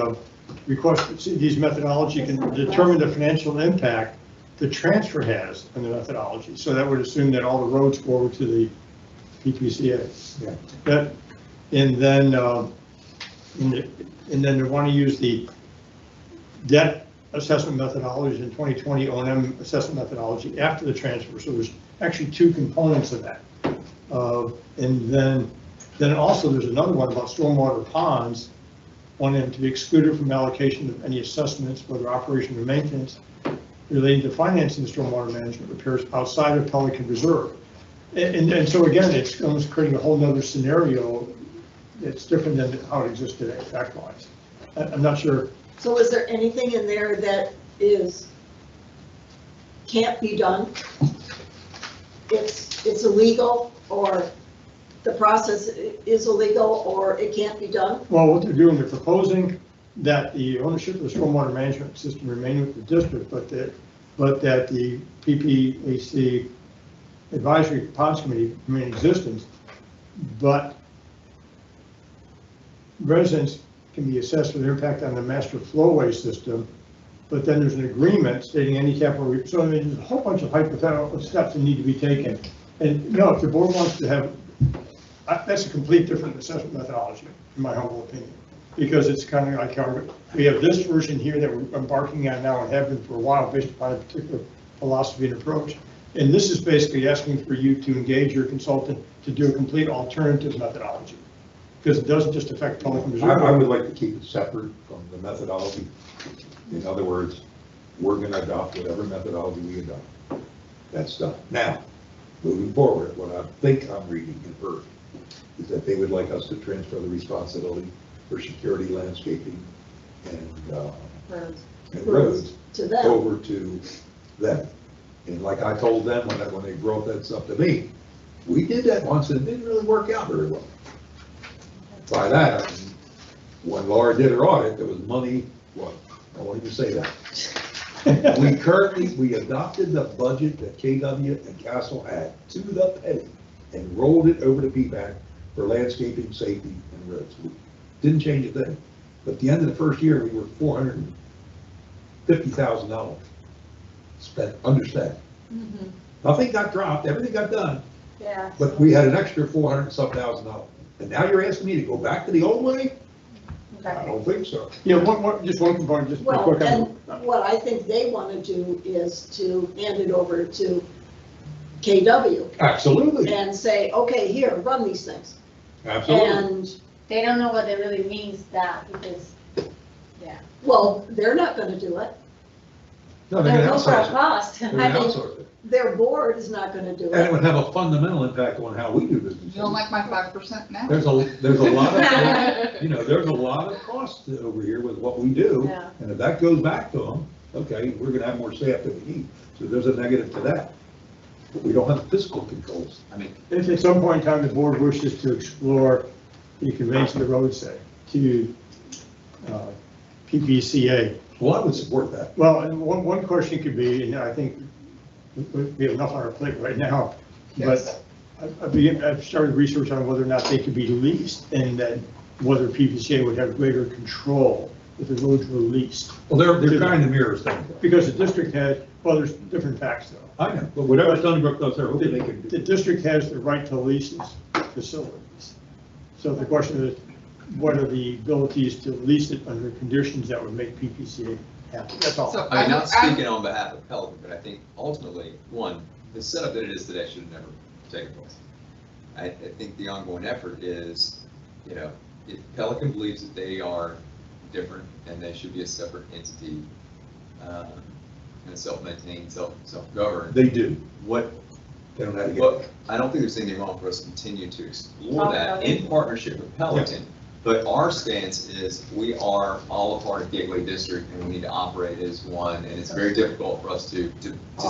request, these methodology can determine the financial impact the transfer has in the methodology. So that would assume that all the roads go over to the PPCA. Yeah. That, and then they want to use the debt assessment methodology in 2020 O&M assessment methodology after the transfer. So there's actually two components of that. And then also there's another one about stormwater ponds, wanting them to be excluded from allocation of any assessments, whether operation or maintenance, relating to financing the stormwater management repairs outside of Pelican Reserve. And so again, it's almost creating a whole nother scenario that's different than how it exists today, fact-wise. I'm not sure. So is there anything in there that can't be done? It's illegal, or the process is illegal, or it can't be done? Well, what they're doing, they're proposing that the ownership of the stormwater management system remain with the district, but that the PPAC advisory ponds committee remain in existence, but residents can be assessed for their impact on the master flowway system, but then there's an agreement stating any capital, so I mean, there's a whole bunch of hypothetical steps that need to be taken. And no, if the board wants to have, that's a complete different assessment methodology, in my humble opinion, because it's kind of like we have this version here that we're embarking on now and have been for a while based upon a particular philosophy and approach. And this is basically asking for you to engage your consultant to do a complete alternative methodology, because it doesn't just affect Pelican Reserve. I would like to keep it separate from the methodology. In other words, we're going to adopt whatever methodology we adopt. That's done. Now, moving forward, what I think I'm reading and heard is that they would like us to transfer the responsibility for security, landscaping, and roads to them. over to them. And like I told them when they brought that stuff to me, we did that once and it didn't really work out very well. By that, I mean, when Laura did her audit, there was money, what, I won't even say that. We adopted the budget that KW and Castle had to the penny and rolled it over to PPAC for landscaping, safety, and roads. We didn't change a thing. But at the end of the first year, we were $450,000 spent, underspent. Mhm. Nothing got dropped, everything got done, Yeah. but we had an extra $400 and some thousand. And now you're asking me to go back to the old way? I don't think so. Yeah, just one component, just real Well, quick. and what I think they want to do is to hand it over to KW Absolutely, and say, okay, here, run these things. absolutely. And, They don't know what it really means that, because, yeah. well, they're not going to do it. No, they're gonna There's no for a outsource it. cost. They're I gonna mean, outsource it. Their board is not going to do And it it. would have a fundamental impact on how we do business. You don't like my 5% now? There's a lot of, you know, there's a lot of cost over here with what we do. Yeah. And if that goes back to them, okay, we're gonna have more staff than we need. So there's a negative to that. But we don't have fiscal controls. I mean, If at some point in time the board wishes to explore the conveyance of the road say to PPCA. Well, I would support that. Well, and one question could be, and I think we have enough on our plate right now, Yes. but I've started research on whether or not they could be leased and then whether PPCA would have greater control if the roads were leased. Well, they're kind of mirrors things. Because the district has, well, there's different facts though. I know, but whatever Stony Brook does there, hopefully they can The do. district has the right to lease these facilities. So the question is, what are the abilities to lease it under conditions that would make PPCA happy? That's all. So I mean, not I'm- speaking on behalf of Pelican, but I think ultimately, one, the setup that it is today should have never taken place. I think the ongoing effort is, you know, if Pelican believes that they are different and they should be a separate entity, and self-maintained, self-governed, They do. what, They don't have to well, get. I don't think there's anything wrong for us to continue to explore Talk that about in it. partnership with Pelican. But our stance is we are all a part of Gateway District and we need to operate as one. And it's very difficult for us to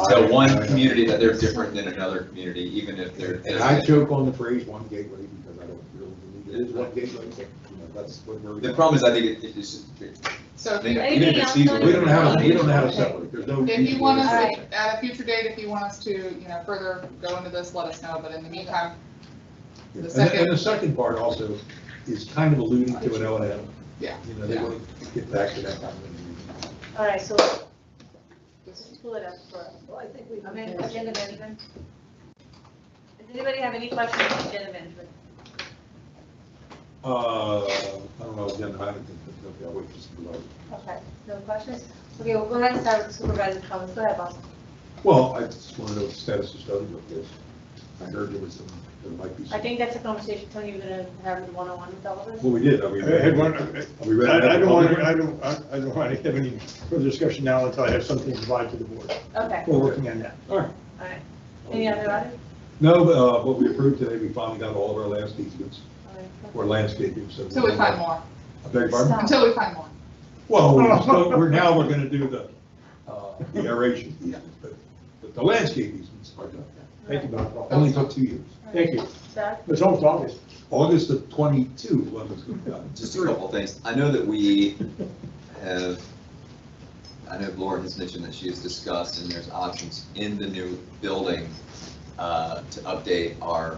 tell one community that they're different than another community, even if they're. And I joke on the phrase one gateway because I don't really believe it is one gateway. You know, that's what we're. The problem is, I think it's just, So I if mean, you- even if it's feasible. We don't have to separate. There's no. if you want us, All right. at a future date, if you want us to, you know, further go into this, let us know, but in the meantime, And the the second, second part also is kind of alluding to an O and M. yeah. You know, they want to get back to that kind of. All right, so just pull it up for, Well, I think we. agenda management. Does anybody have any questions on agenda management? I don't know, again, I think that, I'll wait for supervisor. Okay, no questions? Okay, we'll go ahead and start with supervisor comments. Go ahead, boss. Well, I just want to know what the status of study with this. I heard there was some, there might be I some. think that's a conversation, Tony, you're gonna have one-on-one with all of us. Well, we did. Are we I ready? had one, Are we ready? to have I a don't want public to, hearing? I don't want to have any further discussion now until I have something to provide to the board. Okay, We're working on that. All right. all right. Any other items? No, but what we approved today, we finally got all of our last easements All right. for landscaping, so. Until we find more, I beg your pardon? Stop. until we find more. Well, we're now, we're gonna do the aeration easements, but the landscape easements are done. Thank you, Bob. Only took 2 years. Thank you. Doug? It's almost August. August of 22 is when it was done. Just a couple of things. I know that we have, I know Laura has mentioned that she has discussed and there's options in the new building to update our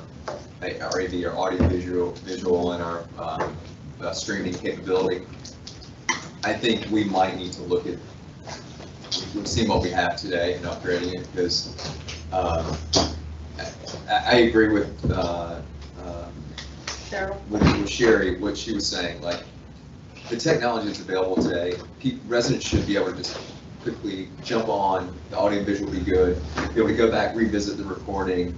AV, our audio visual and our streaming capability. I think we might need to look at, we've seen what we have today and upgrading it because I agree with Cheryl? with Sherry, what she was saying, like, the technology that's available today, residents should be able to just quickly jump on, the audio and visual will be good, be able to go back, revisit the recording.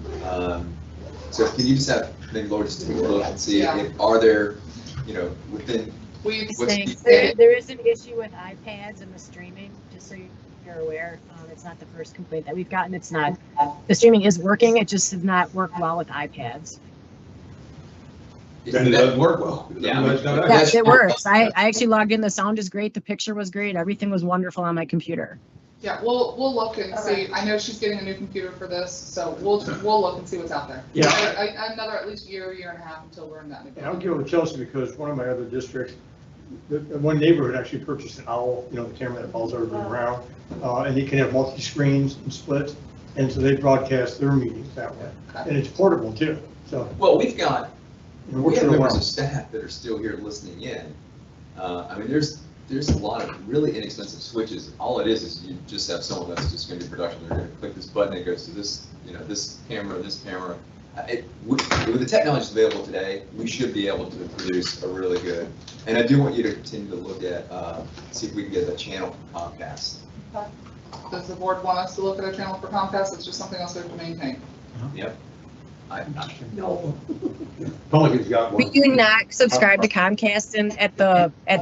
So can you just have, maybe Laura just take a look and see if, are there, you know, within, what's Thanks. the- There is an issue with iPads and the streaming, just so you're aware. It's not the first complaint that we've gotten. It's not, the streaming is working, it just does not work well with iPads. Then it doesn't work well. Yeah. Yes, it works. I actually logged in, the sound is great, the picture was great, everything was wonderful on my computer. Yeah, we'll look and see. I know she's getting a new computer for this, so we'll look and see what's out there. Yeah. Another at least year and a half until we're in that new And I'll building. give it to Chelsea because one of my other districts, the one neighborhood actually purchased an owl, you know, the camera that follows everybody around. And you can have multi-screens and splits, and so they broadcast their meetings that way. And it's portable too, so. Well, we have works members real well. of staff that are still here listening in. I mean, there's a lot of really inexpensive switches. All it is you just have someone that's just gonna do production. They're gonna click this button, it goes to this, you know, this camera. With the technology available today, we should be able to produce a really good. And I do want you to continue to look at, see if we can get the channel from Comcast. Does the board want us to look at a channel for Comcast? It's just something else we have to maintain. Yep. No. Pelican's got We one. do not subscribe to Comcast and at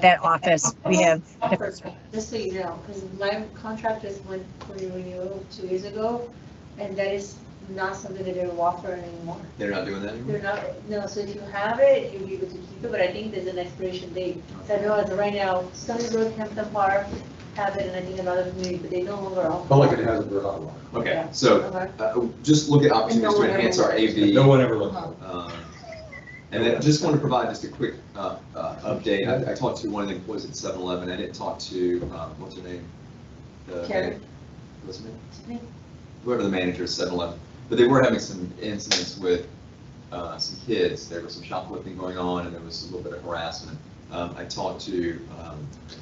that office. We have different. Just so you know, because my contract just went for renewal 2 years ago, and that is not something that they're offering anymore. They're not doing that anymore? They're not, no, so if you have it, you'll be able to keep it, but I think there's an expiration date. So I know as of right now, Stony Brook, Hampton Park have it, and I think another community, but they no longer offer. Pelican has it, but not one. Okay, Yeah. so Okay. just look at opportunities No to one enhance ever our looked. AV. No one ever looked. And then just want to provide just a quick update. I talked to one of the employees at 7-Eleven. I didn't talk to, what's her name? Carrie. What's her name? Whoever the manager is 7-Eleven. But they were having some incidents with some kids. There was some shoplifting going on and there was a little bit of harassment. I talked to, I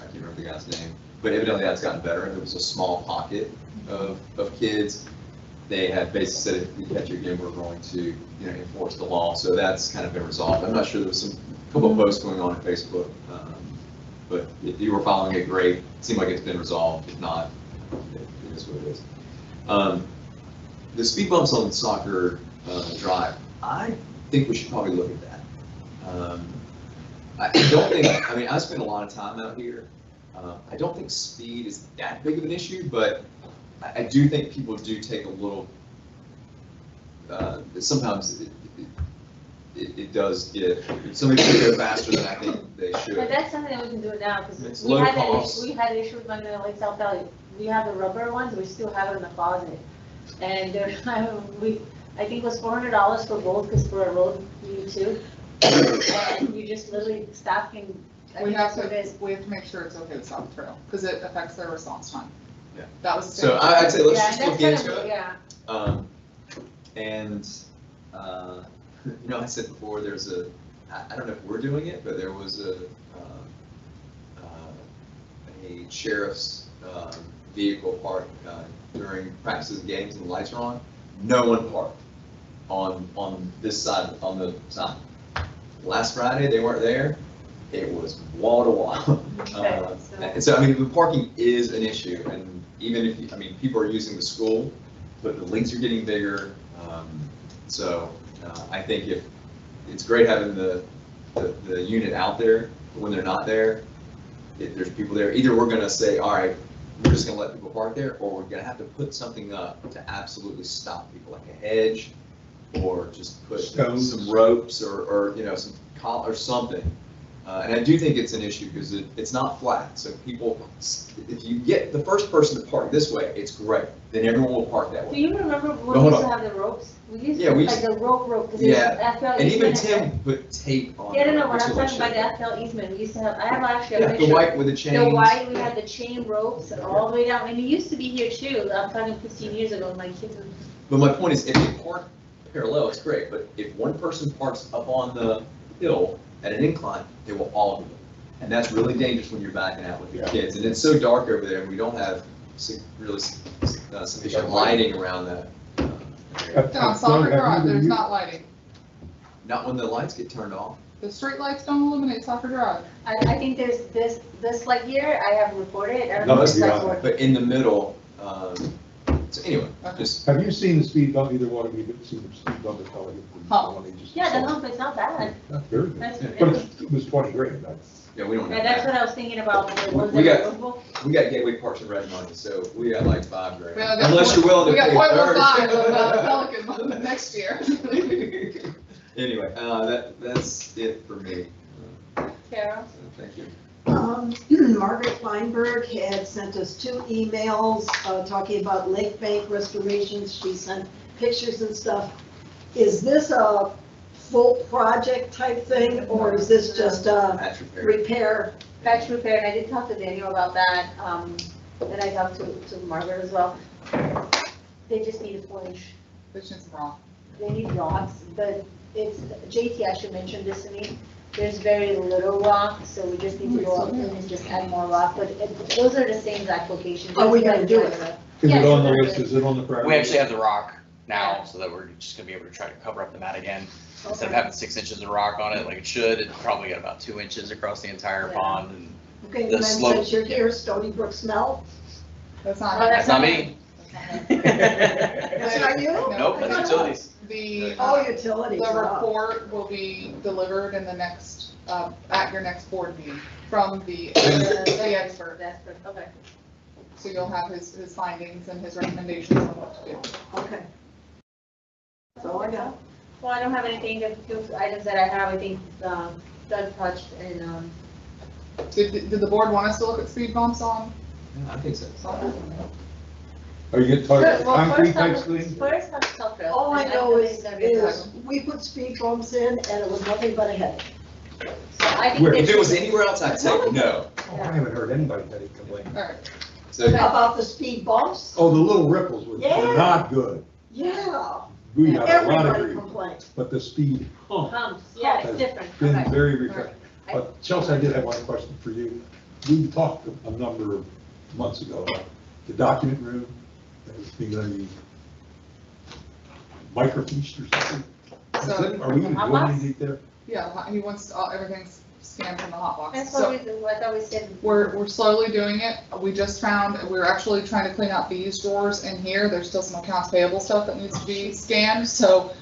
can't remember the guy's name, but evidently that's gotten better. There was a small pocket of kids. They had basically said, if we catch you again, we're going to, enforce the law. So that's kind of been resolved. I'm not sure, there was a couple of posts going on Facebook, but if you were following it, great. It seemed like it's been resolved. If not, it is what it is. The speed bumps on Soccer Drive, I think we should probably look at that. I don't think, I spend a lot of time out here. I don't think speed is that big of an issue, but I do think people do take a little, sometimes it does get, some people go faster than I think they should. But that's something that we can do now, It's because low cost. we had an issue with Magnolia Lake South Valley. We have the rubber ones, we still have it in the closet. And they're, I think it was $400 for both, because for a road, you too. And you just literally stop and. We have to make sure it's okay to stop the trail, because it affects their response time. Yeah. That was. So I'd say let's Yeah, just and look that's into kind of- it. Yeah. And, I said before, there's I don't know if we're doing it, but there was a sheriff's vehicle parked during practices and games and the lights are on. No one parked on this side, on the side. Last Friday, they weren't there. It was wall to wall. And so, the parking is an issue, and even if, people are using the school, but the links are getting bigger. So I think if, it's great having the unit out there, but when they're not there, if there's people there, either we're gonna say, all right, we're just gonna let people park there, or we're gonna have to put something up to absolutely stop people, like a hedge, or just put Stones. some ropes, or some or something. And I do think it's an issue because it's not flat. So people, if you get the first person to park this way, it's great. Then everyone will park that Do way. you remember when But we hold used to on. have the ropes? We used Yeah, to, we like used- the rope, because Yeah, FPL and even easement. Tim put tape on. Yeah, no, it, when which I'm is talking what about shit. the FPL easement, we used to have, I have actually a Yeah, the picture. white with the chains. The white, we had the chain ropes all the way down, and it used to be here too, I'm talking 15 years ago, my kids would. But my point is, if you park parallel, it's great, but if one person parks up on the hill at an incline, they will all do it. And that's really dangerous when you're backing out with your kids. And it's so dark over there, and we don't have really sufficient lighting around that. On Soccer Drive, there's not lighting. Not when the lights get turned off. The street lights don't illuminate Soccer Drive. I think there's this light here, I have reported, I don't No, know if that's this light's beyond, working. but in the middle, so anyway, just. Have you seen the speed bump, either one of you, seen the speed bump at Pelican? Yeah, the hump, it's not bad. That's very good. That's- But it was 20 grand, that's. Yeah, we don't Yeah, have that's that. what I was thinking about, the ones We that are got, removable. we got Gateway Parks and Rec money, so we got like $5 grand. We got Unless you're willing to pay We got third. .5 of Pelican next year. Anyway, that's it for me. Carol? Thank you. Margaret Feinberg had sent us 2 emails talking about lake bank restorations. She sent pictures and stuff. Is this a full project type thing, or is this just a Patch repair. repair? Patch repair, and I did talk to Daniel about that, and I talked to Margaret as well. They just need a 4-inch. Which is wrong. They need rocks, but it's, JT actually mentioned this to me. There's very little rock, so we just need to go up and just add more rock, but those are the same exact locations. Are we gonna do it? Is Yeah, it on the it's- list, is it on the priority? We actually have the rock now, so that we're just gonna be able to try to cover up the mat again. Instead of having 6 inches of rock on it like it should, it probably got about 2 inches across the entire Yeah. pond. And Okay, The and then slope. since you're here, Stony Brook smell? That's not. Oh, That's not me. That's not you? Nope, that's utilities. The, Oh, utilities. the wow. report will be delivered in the next, at your next board meeting from the expert. That's perfect, okay. So you'll have his findings and his recommendations on what to do. Okay. That's all I got. Well, I don't have anything, the few items that I have, I think, Doug touched, and, Did the board want us to look at speed bumps on? I think so. Are you getting tired of Well, concrete first type on- things? First on South Trail. All I don't know think is, it's gonna be a problem. we put speed bumps in and it was nothing but a headache. So I think Where? they If it was should- anywhere else, I'd say no. Oh, I haven't heard anybody that complain. All right. So, About the speed bumps? Oh, the little ripples were Yeah. not good. Yeah. We got a lot of Everybody grief, complained. but the speed hump Humps, yeah, has it's different, been okay. very refreshing. But Chelsea, I did have one question for you. We talked a number of months ago about the document room, that was being going to be microfiche or something. So, Are we even Hot doing box? anything there? yeah, he wants everything scanned from the hot box. That's So- what we, I thought we said. We're slowly doing it. We just found, we're actually trying to clean out these drawers in here. There's still some accounts payable stuff that needs to be scanned, so,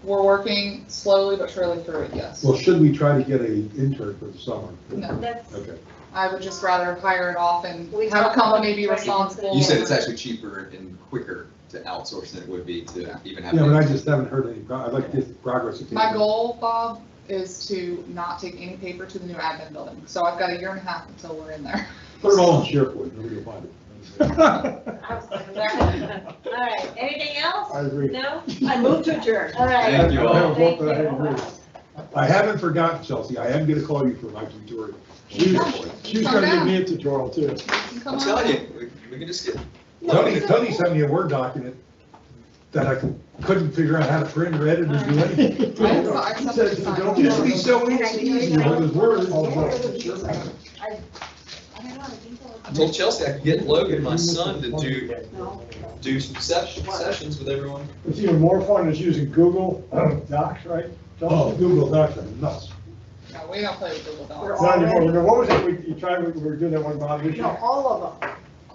we're working slowly but surely through it, yes. Well, should we try to get a intern for the summer? No, That's, Okay. I would just rather hire it off and We have a talked about company be trying to- responsible. you said it's actually cheaper and quicker to outsource than it would be to even have. Yeah, but I just haven't heard any, I'd like to get progress. My goal, Bob, is to not take any paper to the new admin building, so I've got a year and a half until we're in there. Put it all in SharePoint, nobody will find it. all right, anything else? I agree. No? I moved to adjourn. All right. Thank you all. Thank I you. agree. I haven't forgotten, Chelsea, I am gonna call you for my tutorial. She was gonna give me a tutorial too. You can come I'm on telling down. you, we can just get, Tony sent me a Word document that I couldn't figure out how to print or edit or do anything. He said, "It used to be so easy with his Word." I told Chelsea I could get Logan, my son, to do some sessions with everyone. It's even more fun is using Google Docs, right? Oh, Google Docs are nuts. No, we don't play with Google Docs. We're Not anymore. What was it, you tried, we were doing that one, Bob, this No, year? all of them.